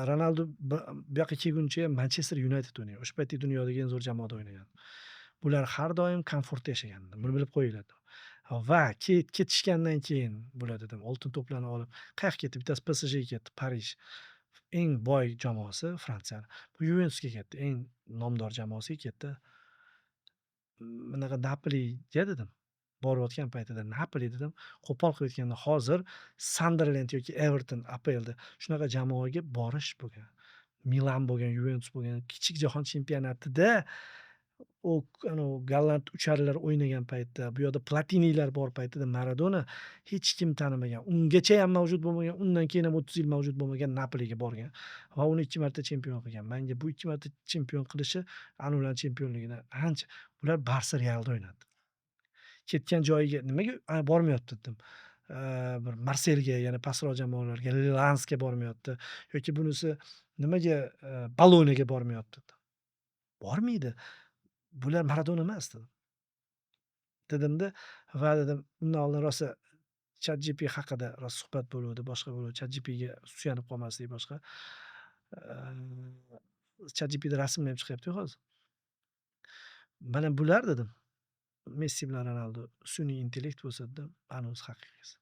Ronaldo bu yoqqa kelguncha Manchester United o'ynagan. O'sha paytda dunyodagi eng zo'r jamoada o'ynagan. Bular har doim komfortda yashagan. Buni bilib qo'yinglar. Va ketishgandan keyin bular dedim, oltin to'plarni olib, qayerga ketdi? Bittasi PSJga ketdi, Parij. Eng boy jamoasi Fransiyani. Bu Juventusga ketdi, eng nomdor jamoasiga ketdi. Bunaqa Napoliga dedim. Borayotgan paytida Napoli dedim, qo'pol qilayotganda hozir Sunderland yoki Everton APLda shunaqa jamoaga borish bo'lgan. Milan bo'lgan, Juventus bo'lgan, kichik jahon chempionatida golland ucharlar o'ynagan paytda, bu yoqda Platinilar bor paytida Maradona hech kim tanimagan, ungacha ham mavjud bo'lmagan, undan keyin ham 30 yil mavjud bo'lmagan Napoliga borgan va uni 2 marta chempion qilgan. Menga bu 2 marta chempion qilishi ularning chempionligidan ancha. Bular Barsa Realda o'ynadi. Ketgan joyiga nimaga bormayapti dedim. Bir Marselga, yana pastroq jamoalarga, Lansga bormayapti yoki bunisi nimaga Balonaga bormayapti dedim. Bormaydi. Bular Maradona emas dedim. Dedimda va dedim, undan oldin rosa ChatGPT haqida rosa suhbat bo'luvdi, boshqa bo'luvdi. ChatGPTga suyanib qolmaslik boshqa. ChatGPTda rasmlar ham chiqyapti hozir. Mana bular dedim. Messi bilan Ronaldo sun'iy intellekt bo'lsa dedim, ana o'zi haqiqiysi.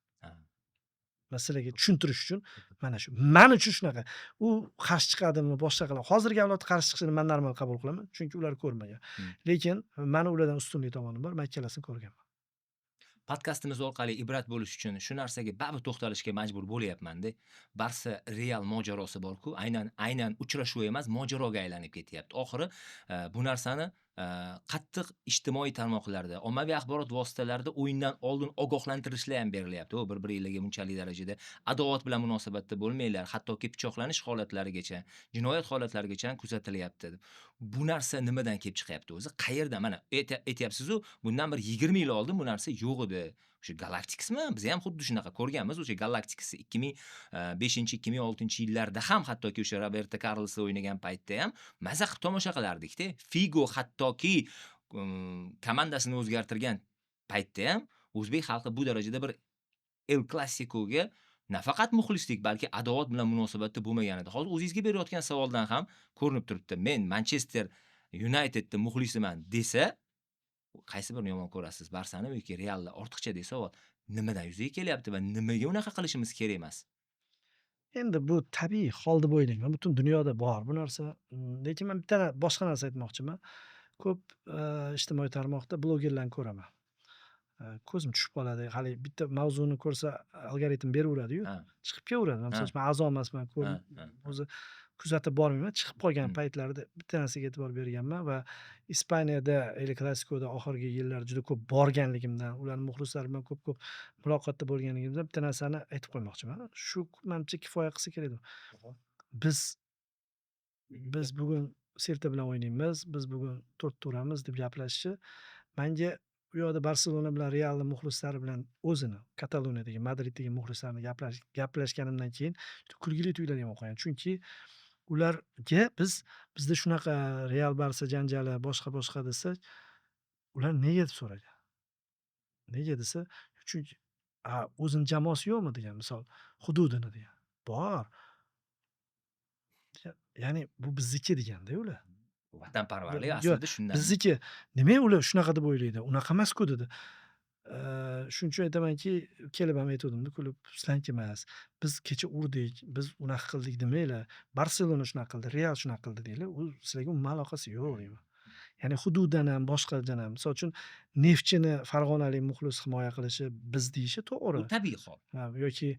Masalaga tushuntirish uchun mana shu. Men uchun shunaqa. U qarshi chiqadimi, boshqa qiladi. Hozirgi avlod qarshi chiqishini men normal qabul qilaman, chunki ular ko'rmagan. Lekin meni ulardan ustunlik tomonim bor, men ikkalasini ko'rganman. Podkastimiz orqali ibrat bo'lish uchun shu narsaga baribir to'xtalishga majbur bo'lyapman-da. Barsa Real mojarosi bor-ku, aynan uchrashuv emas, mojaroga aylanib ketyapti. Oxiri bu narsani qattiq ijtimoiy tarmoqlarda, ommaviy axborot vositalarida o'yindan oldin ogohlantirishlar ham berilyapti. Bir-birlariga bunchalik darajada adovat bilan munosabatda bo'lmanglar, hattoki pichoqlanish holatlarigacha, jinoyat holatlarigacha kuzatilyapti deb. Bu narsa nimadan kelib chiqyapti o'zi? Qayerdan? Mana aytyapsiz-ku, bundan bir 20 yil oldin bu narsa yo'q edi. O'sha Galactic'smi? Biz ham xuddi shunaqa ko'rganmiz o'sha Galactic'ni 2005-2006-yillarda ham hattoki o'sha Roberto Carlos o'ynagan paytda ham maza qilib tomosha qilardik-da. Figo hattoki komandasini o'zgartirgan paytda ham o'zbek xalqi bu darajada bir El Clasico'ga nafaqat muxlislik, balki adovat bilan munosabatda bo'lmagan edi. Hozir o'zingizga berayotgan savoldan ham ko'rinib turibdi. Men Manchester Unitedni muxlisiman desa, qaysi birini yomon ko'rasiz? Barsani yoki Realni ortiqcha desa, nimadan yuzaga kelyapti va nimaga unaqa qilishimiz kerak emas? Endi bu tabiiy hol deb o'ylayman. Butun dunyoda bor bu narsa. Lekin men bitta boshqa narsa aytmoqchiman. Ko'p ijtimoiy tarmoqda blogerlarni ko'raman. Ko'zim tushib qoladi. Hali bitta mavzuni ko'rsa algoritm beraveradi-yu, Ha, chiqib kelaveradi. Misol uchun men a'zo emasman, ha, ha. o'zi kuzatib bormayman. Chiqib qolgan Hmm. paytlarida bitta narsaga e'tibor berganman va Ispaniyada El Clasico'da oxirgi yillar juda ko'p borganligimdan, ularning muxlislari bilan ko'p-ko'p muloqotda bo'lganligimdan bitta narsani aytib qo'ymoqchiman. Shu menimcha kifoya qilsa kerak deb. Biz biz bugun Selta bilan o'ynaymiz, biz bugun 4 ta uramiz deb gaplashishi menga u yoqda Barselona bilan Realni muxlislari bilan o'zini Kataloniyadagi, Madriddagi muxlislarini gaplashganimdan keyin juda kulgili tuyuladigan bo'lib qolgan. Chunki ularga bizda shunaqa Real Barsa janjali boshqa desa, ular nega deb so'ragan. Nega desa, chunki o'zini jamoasi yo'qmi degan, misol hududini degan. Bor. Ya'ni bu bizniki deganda ular. Vatanparvarlik Yo'q, aslida shundan. bizniki. Nimaga ular shunaqa deb o'ylaydi? Unaqa emas-ku dedi. Shuning uchun aytamanki, kelib ham aytuvdimda kulib, sizlarniki emas. Biz kecha urdik, biz unaqa qildik demanglar. Barselona shunaqa qildi, Real shunaqa qildi deylar. U sizlarga umuman aloqasi yo'q deyman. Ya'ni hududan ham, boshqadan ham. Misol uchun Neftchini farg'onalik muxlis himoya qilishi biz deyishi to'g'ri. Bu tabiiy hol. Yoki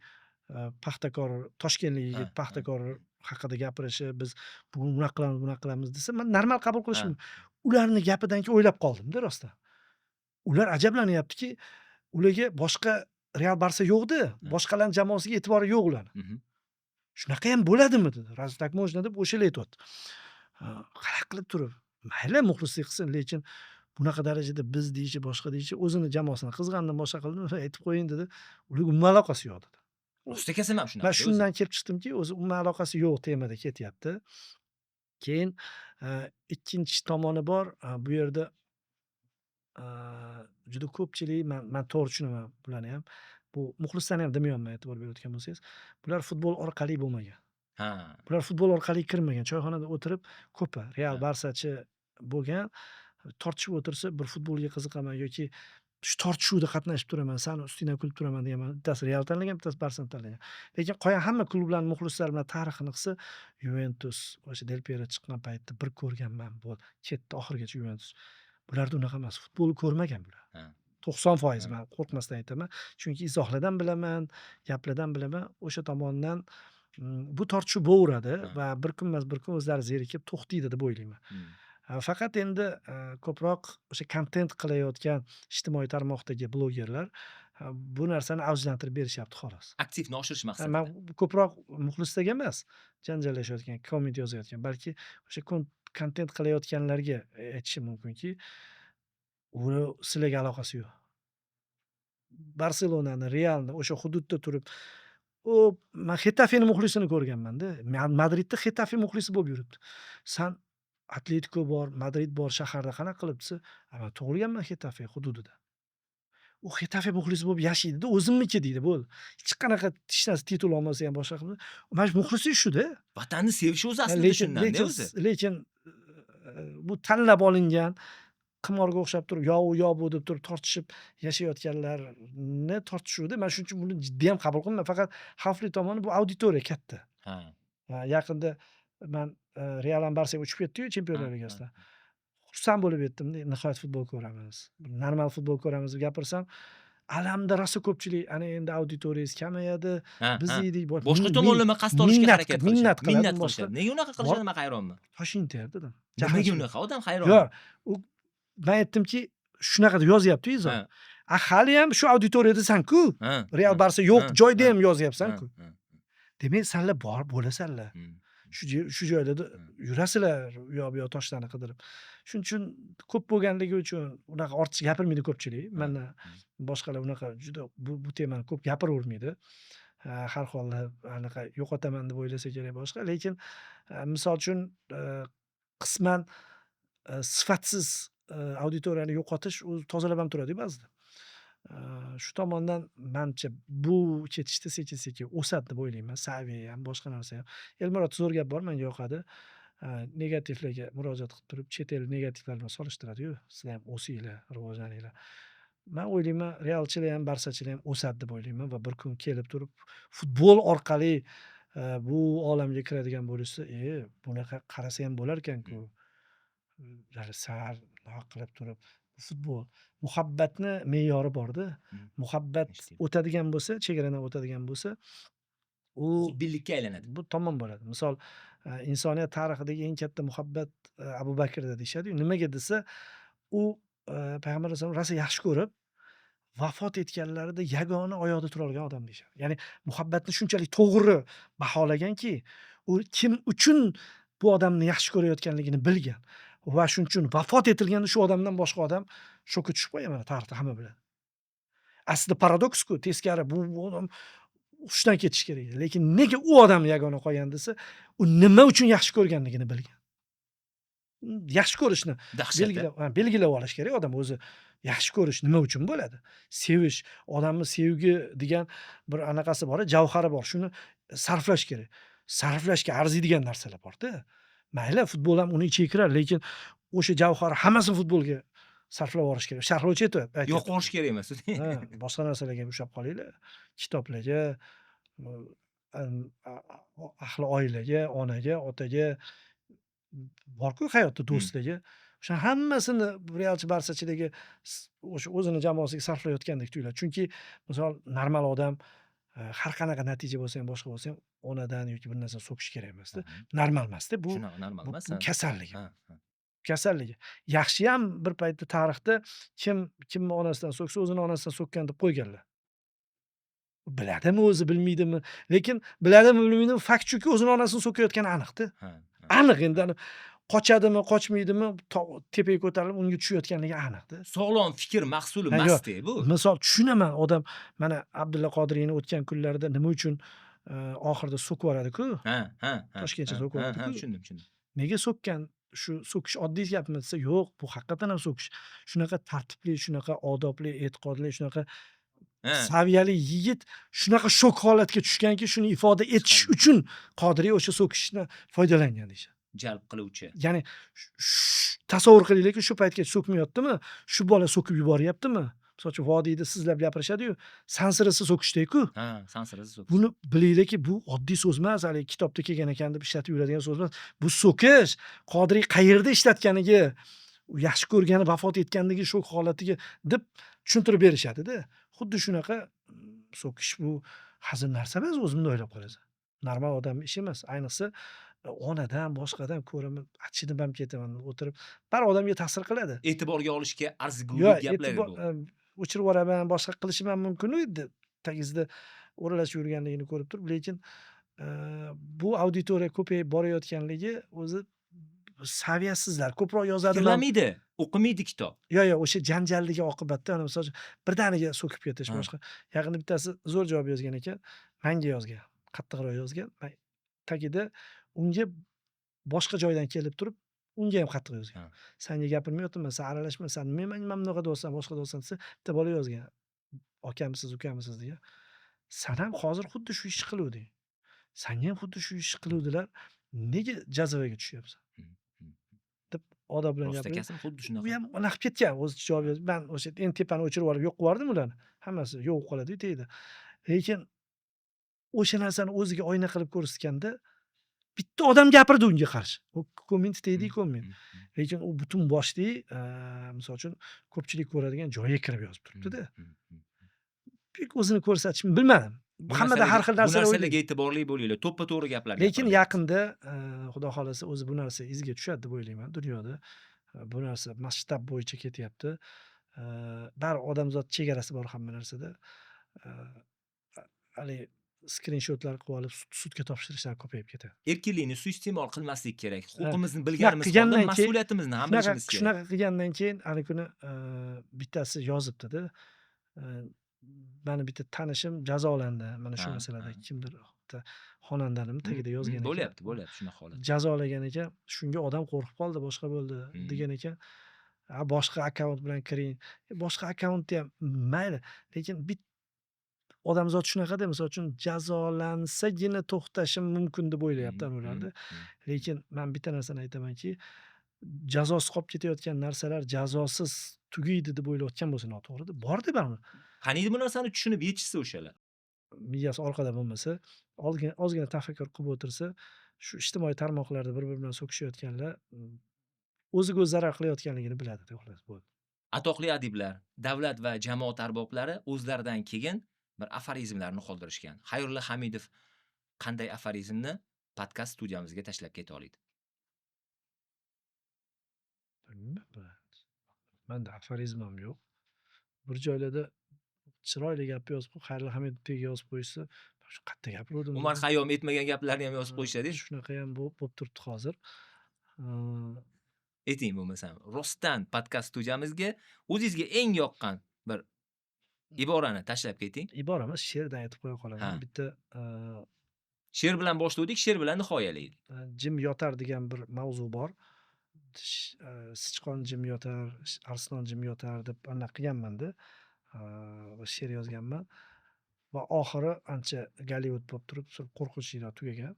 Paxtakor, toshkentlik yigit Ha, Paxtakor haqida gapirishi, biz bugun bunaqa qilamiz, bunaqa qilamiz desa, men normal qabul qilishim. Ha. Ularni gapidan keyin o'ylab qoldimda rostdan. Ular ajablanyaptiki, ularga boshqa Real Barsa yo'q-da, boshqalarning jamoasiga e'tibori yo'q ularni. Mhm. Shunaqa ham bo'ladimi dedi. Разве так можно deb o'shalar aytyapti. Qarab qilib turib, mayli muxlislik qilsin, lekin bunaqa darajada biz deyishi, boshqa deyishi, o'zini jamoasini qizg'andim, boshqa qildim, aytib qo'ying dedi. Ularga umuman aloqasi yo'q dedi. Rostakasam ham shunaqa. Men shundan kelib chiqdimki, o'zi umuman aloqasi yo'q temada ketyapti. Keyin ikkinchi tomoni bor. Bu yerda juda ko'pchilik men to'g'ri tushunaman bularni ham. Bu muxlislarni ham demayapman, e'tibor berayotgan bo'lsangiz. Bular futbol orqali bo'lmagan. Ha. Bular futbol orqali kirmagan. Choyxonada o'tirib ko'pi Real Ha. Barsachi bo'lgan, tortishib o'tirsa, bir futbolga qiziqaman yoki shu tortishuvda qatnashib turaman, sani ustingdan kulib turaman deganman. Bittasi Real tanlagan, bittasi Barsani tanlagan. Lekin qolgan hamma klublarning muxlislari bilan tarixini qilsa, Yuventus o'sha Del Piero chiqqan paytda bir ko'rganman, bo'ldi. Ketdi oxirigacha Yuventus. Bularda unaqa emas. Futbolni ko'rmagan bular. Ha. 90% men qo'rqmasdan aytaman. Chunki izohlardan bilaman, gaplardan bilaman. O'sha tomondan bu tortishuv bo'laveradi Ha. va bir kun emas bir kun o'zlari zerikib to'xtaydi deb o'ylayman. Hmm. Faqat endi ko'proq o'sha kontent qilayotgan ijtimoiy tarmoqdagi blogerlar bu narsani avjlantirib berishyapti xolos. Aktivni oshirish Men maqsadida. ko'proq muxlislarga emas, janjallashayotgan, komment yozayotgan, balki o'sha kontent qilayotganlarga aytishim mumkinki, uni sizlarga aloqasi yo'q. Barselonani, Realni o'sha hududda turib, men Xetafeni muxlisini ko'rganman-da. Madridda Xetafe muxlisi bo'lib yuribdi. San Atletico bor, Madrid bor shaharda qanaqa qilib desa, men tug'ilganman Xetafe hududida. U Xetafe muxlisi bo'lib yashaydi-da, o'zimniki deydi, bo'ldi. Hech qanaqa hech narsa titul olmasa ham boshqa qilib, mana shu muxlislik shu-da. Vatanni sevish o'zi aslida shundan-da o'zi. lekin bu tanlab olingan qimorga o'xshab turib, yo bu deb turib tortishib yashayotganlarni tortishuvda men shuning uchun buni jiddiy ham qabul qilmayman. Faqat xavfli tomoni bu auditoriya katta. Ha. Yaqinda men Real ham Barsaga uchib ketdi-yu Chempionlar Ligasida. Xursand bo'lib yetdim-da, nihoyat futbol ko'ramiz. Normal futbol ko'ramiz deb gapirsam, alamda rosa ko'pchilik ana endi auditoriyangiz kamayadi, Ha, biz ha. yedik. Boshqa tomonlama qasd olishga harakat qilishadi. Minnat qiladi Minnat boshqa. qilishadi. Nega unaqa qilishadi, man hayronman. Toshkentda dedim. Nimaga unaqa? Odam hayron. Yo'q, u men aytdimki, shunaqa deb yozyapti izoh. Ha, Hali ham shu auditoriyadasan-ku. ha. Real Barsa yo'q Ha, joyda ha, ham yozyapsan-ku. ha, ha. Demak, sanlar bor bo'lasanlar. Hmm. Shu joylarda yurasizlar, u yoq bu yoq toshlarni qidirib. Shuning uchun ko'p bo'lganligi uchun unaqa ortiqcha gapirmaydi ko'pchilik. Mana boshqalar unaqa juda bu temani ko'p gapiravermaydi. Har holda anaqa yo'qotaman deb o'ylasa kerak boshqa. Lekin misol uchun qisman sifatsiz auditoriyani yo'qotish u tozalab ham turadi ba'zida. Shu tomondan menimcha bu ketishda sekin-sekin o'sadi deb o'ylayman. Saviya ham, boshqa narsa ham. Elmurod, zo'r gap bor, menga yoqadi. Negativlarga murojaat qilib turib, chet el negativlar bilan solishtiradi-yu. Sizlar ham o'singlar, rivojlaninglar. Men o'ylayman, Realchilar ham, Barsachilar ham o'sadi deb o'ylayman va bir kun kelib turib futbol orqali bu olamga kiradigan bo'lishsa, bunaqa qarasa ham bo'lar ekan-ku. Sal qilib turib futbol muhabbatni me'yori bor-da. Muhabbat o'tadigan bo'lsa, chegaradan o'tadigan bo'lsa, u Xudbinlikka aylanadi. bu tomon bo'ladi. Misol, insoniyat tarixidagi eng katta muhabbat Abu Bakrda deyshadi-yu. Nimaga desa, u payg'ambar alayhisalom rosa yaxshi ko'rib, vafot etganlarida yagona oyoqda tura olgan odam deyshadi. Ya'ni muhabbatni shunchalik to'g'ri baholaganki, u kim uchun bu odamni yaxshi ko'rayotganligini bilgan va shuning uchun vafot etilganda shu odamdan boshqa odam shokka tushib qo'ygan, mana tarixda hamma biladi. Aslida paradoks-ku, teskari bu odam hushdan ketish kerak edi. Lekin nega u odam yagona qolgan desa, u nima uchun yaxshi ko'rganligini bilgan. Yaxshi ko'rishni belgilab olish kerak odam o'zi. Yaxshi ko'rish nima uchun bo'ladi? Sevish, odamni sevgi degan bir anaqasi bor, javhari bor. Shuni sarflash kerak. Sarflashga arziydigan narsalar bor-da. Mayli, futbol ham uni ichiga kirar, lekin o'sha javhar hammasini futbolga sarflab yuborish kerak. Sharhlovchi aytyapti. Yo'q qolish kerak emas. Boshqa narsalarga ham ushlab qolinglar. Kitoblarga, ahli oilaga, onaga, otaga bor-ku hayotda do'stlarga. O'sha hammasini Realchi Barsachilarga o'sha o'zini jamoasiga sarflayotgandek tuyuladi. Chunki misol normal odam har qanaqa natija bo'lsa ham, boshqa bo'lsa ham onadan yoki bir narsa so'kish kerak emasda. Normal emasda bu. Shunaqa normal emas. Bu kasallik. Kasalligi. Yaxshi ham bir paytda tarixda kimni onasidan so'ksa, o'zini onasidan so'kkan deb qo'yganlar. Biladimi o'zi, bilmaydimi? Lekin biladimi, bilmaydimi, fakt shuki o'zini onasini so'kayotgani aniqda. Aniq endi qochadimi, qochmaydimi, tepaga ko'tarilib unga tushayotganligi aniqda. Sog'lom fikr mahsuli emas-da bu. Misol tushunaman, odam mana Abdulla Qodiriyni o'tgan kunlarda nima uchun oxirida so'kib yuboradi-ku? Toshkentcha so'kib yuboradi-ku. Tushundim. Nega so'kkan? Shu so'kish oddiy gapmi desa, yo'q, bu haqiqatan ham so'kish. Shunaqa tartibli, shunaqa odobli, e'tiqodli, shunaqa saviyali yigit shunaqa shok holatga tushganki, shuni ifoda etish uchun Qodiriy o'sha so'kishni foydalangan deyshadi. Jalb qiluvchi. Ya'ni tasavvur qilinglarki, shu paytgacha so'kmayaptimi? Shu bola so'kib yuboryaptimi? Masalan, vodiyda sizlab gapirishadi-yu, sansirasi so'kishdek-ku. Sansirasi so'kish. Buni bilinglarki, bu oddiy so'z emas, hali kitobda kelgan ekan deb ishlatib yuradigan so'z emas. Bu so'kish. Qodiriy qayerda ishlatganiga, yaxshi ko'rgani, vafot etganligi shok holatiga deb tushuntirib berishadi-da. Xuddi shunaqa so'kish bu hazil narsa emas, o'zimni o'ylab qarasan. Normal odamning ishi emas. Ayniqsa onadan, boshqadan ko'raman, achinib ham ketaman o'tirib. Bir odamga ta'sir qiladi. E'tiborga olishga arzigulik gaplar bu. O'chirib yuboraman, boshqa qilishim ham mumkin edi. Tagizda o'ralashib yurganligini ko'rib turib, lekin bu auditoriya ko'payib borayotganligi o'zi saviyasizlar ko'proq yozadi. Fikrlamaydi, o'qimaydi kitob. Yo'q, o'sha janjalligi oqibatda, misol uchun birdaniga so'kib ketish boshqa. Yaqinda bittasi zo'r javob yozgan ekan, menga yozgan, qattiqroq yozgan. Tagida unga boshqa joydan kelib turib, unga ham qattiq yozgan. Senga gapirmayapman, sen aralashma, sen nima bunaqa do'stsan, boshqa do'stsan desa, bitta bola yozgan. Akamisiz, ukamisiz degan. Sen ham hozir xuddi shu ishni qiluvding. Senga ham xuddi shu ishni qiluvdilar. Nega jazavaga tushyapsan? deb odob bilan gapirdi. Rostakasim xuddi shunaqa. U ham unaqa ketgan, o'zi javob berdi. Men o'sha endi tepani o'chirib olib yo'q qilib ularni. Hammasi yo'q qoladi deydi. Lekin o'sha narsani o'ziga oyna qilib ko'rsatganda bitta odam gapirdi unga qarshi. U komment deydi, komment. Lekin u butun boshli, misol uchun ko'pchilik ko'radigan joyiga kirib yozib turibdi-da. o'zini ko'rsatishni bilmadim. Hammada har xil bu narsalar narsalarga o'ylaydi. e'tiborli bo'linglar. To'ppa-to'g'ri gaplar Lekin gapiryapsiz. yaqinda Xudo xolasa o'zi bu narsa izga tushadi deb o'ylayman dunyoda. Bu narsa masshtab bo'yicha ketyapti. Baribir odamzod chegarasi bor hamma narsada. Haligi skrinshotlar qilib olib sudga topshirishlar ko'payib ketadi. Erkinlikni suiiste'mol qilmaslik kerak. Huquqimizni Shunaqa bilganimiz holda qilgandan keyin- mas'uliyatimizni ham bilishimiz kerak. Shunaqa qilgandan keyin ana kuni bittasi yozibdi-da. Mani bitta tanishim jazolandi mana shu Ha, masalada. ha. Kimdir bitta xonandanimi tagida yozgan ekan. Bo'lyapti shunaqa holat. Jazolagan ekan. Shunga odam qo'rqib qoldi, boshqa bo'ldi degan ekan. Boshqa akkaunt bilan kiring. Boshqa akkauntda ham mayli, lekin odamzod shunaqada, misol uchun jazolansagina to'xtashim mumkin deb o'ylayapti ularda. Lekin men bitta narsani aytamanki, jazosiz qolib ketayotgan narsalar jazosiz tugaydi deb o'ylayotgan bo'lsa noto'g'ri. Bor-da baribir. Qaniydi bu narsani tushunib yechishsa o'shalar. Miyasi orqada bo'lmasa, ozgina tafakkur qilib o'tirsa, shu ijtimoiy tarmoqlarda bir-biri bilan so'kishayotganlar o'ziga o'zi zarar qilayotganligini biladi-da, xolos bo'ldi. Atoqli adiblar, davlat va jamoat arboblari o'zlaridan keyin bir aforizmlarni qoldirishgan. Xayrulla Hamidov qanday aforizmni podkast studiyamizga tashlab keta oladi? Bilmayman. Menda aforizm ham yo'q. Bir joylarda chiroyli gap yozib, Xayrulla Hamidov tagiga yozib qo'yishsa, shu qayerda gapirdim. Umar Xayyom aytmagan gaplarni ham yozib qo'yishadi. Shunaqa ham bo'lib turibdi hozir. Ayting bo'lmasam, rostdan podkast studiyamizga o'zingizga eng yoqqan bir iborani tashlab keting. Ibora emas, she'rdan aytib qo'ya qolaman. Bitta she'r bilan boshlavdik, she'r bilan nihoyalaylik. jim yotar degan bir mavzu bor. Sichqon jim yotar, arslon jim yotar deb anaqa qilganman-da. She'r yozganman va oxiri ancha Gollivud bo'lib turib, qo'rqinchliroq tugagan.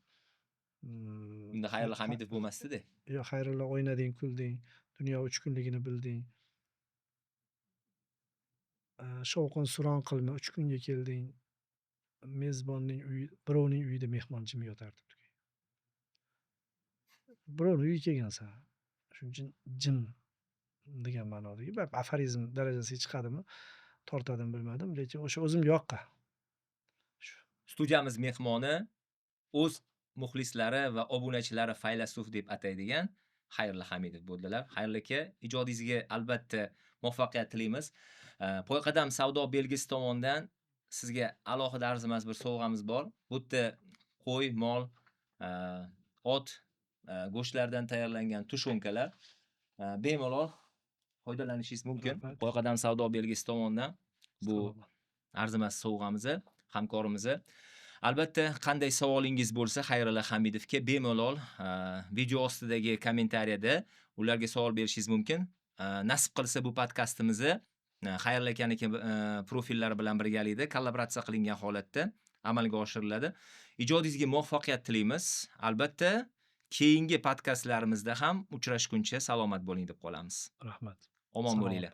Unda Xayrulla Hamidov bo'lmasdi-da. Yo'q, Xayrulla o'ynading, kulding, dunyo 3 kunligini bilding. Shovqin suron qilma, 3 kunga kelding. Mezbonning birovning uyida mehmon jim yotar deb tugagan. Birovning uyiga kelgansan. Shuning uchun jim degan ma'nodagi aforizm darajasiga chiqadimi, tortadimi bilmadim, lekin o'sha o'zim yoqqa. Studiyamiz mehmoni o'z muxlislari va obunachilari faylasuf deb ataydigan Xayrulla Hamidov bo'ldilar. Xayrulla aka, ijodingizga albatta muvaffaqiyat tilaymiz. Poyqadam savdo belgisi tomonidan sizga alohida arzimas bir sovg'amiz bor. Bu yerda qo'y, mol, ot go'shtlardan tayyorlangan tushonkalar bemalol foydalanishingiz mumkin. Poyqadam savdo belgisi tomonidan bu arzimas sovg'amiz, hamkorimiz. Albatta, qanday savolingiz bo'lsa Xayrulla Hamidovga bemalol video ostidagi kommentariyada ularga savol berishingiz mumkin. Nasib qilsa bu podkastimizni Xayrulla akaniki profillari bilan birgalikda kollaboratsiya qilingan holatda amalga oshiriladi. Ijodingizga muvaffaqiyat tilaymiz. Albatta, keyingi podkastlarimizda ham uchrashguncha salomat bo'ling deb qolamiz. Rahmat. Omon bo'linglar.